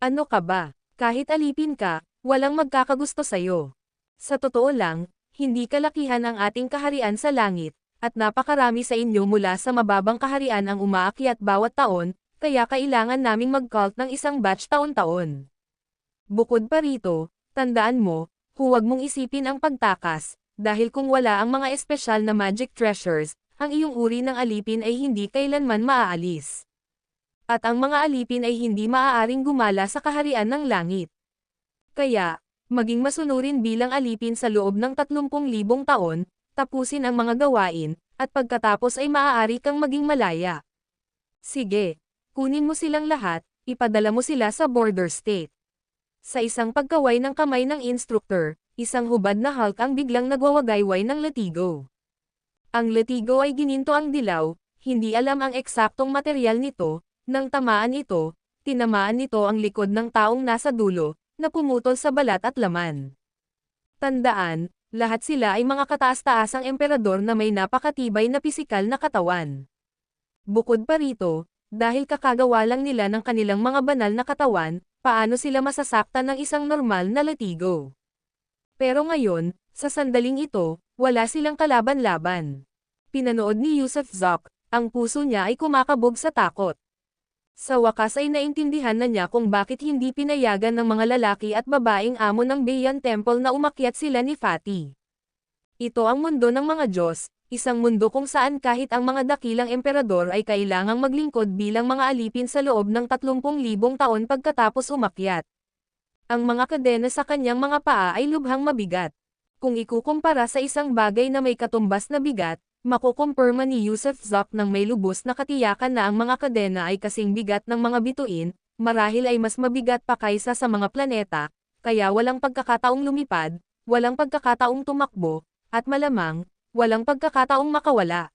Ano ka ba? Kahit alipin ka, walang magkakagusto sa'yo. Sa totoo lang, hindi kalakihan ang ating kaharian sa langit, at napakarami sa inyo mula sa mababang kaharian ang umaakyat bawat taon, kaya kailangan naming mag-cult ng isang batch taon-taon. Bukod pa rito, tandaan mo, huwag mong isipin ang pagtakas, dahil kung wala ang mga espesyal na magic treasures, ang iyong uri ng alipin ay hindi kailanman maaalis. At ang mga alipin ay hindi maaaring gumala sa kaharian ng langit. Kaya, maging masunurin bilang alipin sa loob ng 30,000 taon, tapusin ang mga gawain, at pagkatapos ay maaari kang maging malaya. Sige. Kunin mo silang lahat, ipadala mo sila sa border state. Sa isang pagkaway ng kamay ng instructor, isang hubad na Hulk ang biglang nagwawagayway ng latigo. Ang latigo ay gininto ang dilaw, hindi alam ang eksaktong materyal nito, nang tamaan ito, tinamaan nito ang likod ng taong nasa dulo, na pumutol sa balat at laman. Tandaan, lahat sila ay mga kataas-taasang emperador na may napakatibay na pisikal na katawan. Bukod pa rito, dahil kakagawa lang nila ng kanilang mga banal na katawan, paano sila masasaktan ng isang normal na latigo? Pero ngayon, sa sandaling ito, wala silang kalaban-laban. Pinanood ni Yusuf Zok, ang puso niya ay kumakabog sa takot. Sa wakas ay naintindihan na niya kung bakit hindi pinayagan ng mga lalaki at babaeng amo ng Bayan Temple na umakyat sila ni Fatih. Ito ang mundo ng mga Diyos, isang mundo kung saan kahit ang mga dakilang emperador ay kailangang maglingkod bilang mga alipin sa loob ng 30,000 taon pagkatapos umakyat. Ang mga kadena sa kanyang mga paa ay lubhang mabigat. Kung ikukumpara sa isang bagay na may katumbas na bigat, makukumpirma ni Yusuf Zok nang may lubos na katiyakan na ang mga kadena ay kasing bigat ng mga bituin, marahil ay mas mabigat pa kaysa sa mga planeta, kaya walang pagkakataong lumipad, walang pagkakataong tumakbo, at malamang, walang pagkakataong makawala.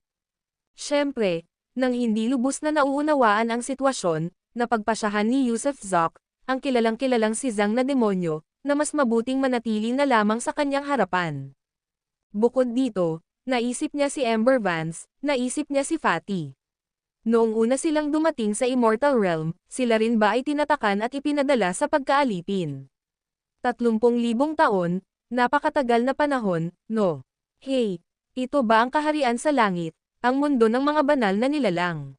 Siyempre, nang hindi lubos na nauunawaan ang sitwasyon, napagpasyahan ni Yusuf Zok, ang kilalang-kilalang si Zhang na demonyo, na mas mabuting manatili na lamang sa kanyang harapan. Bukod dito, naisip niya si Ember Vance, naisip niya si Fatih. Noong una silang dumating sa Immortal Realm, sila rin ba ay tinatakan at ipinadala sa pagkaalipin? 30,000 taon, napakatagal na panahon, no? Hey! Ito ba ang kaharian sa langit, ang mundo ng mga banal na nilalang?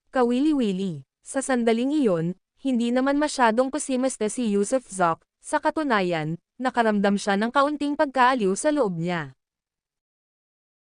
Kawili-wili, sa sandaling iyon, hindi naman masyadong pesimista si Yusuf Zok, sa katunayan, nakaramdam siya ng kaunting pagkaaliw sa loob niya.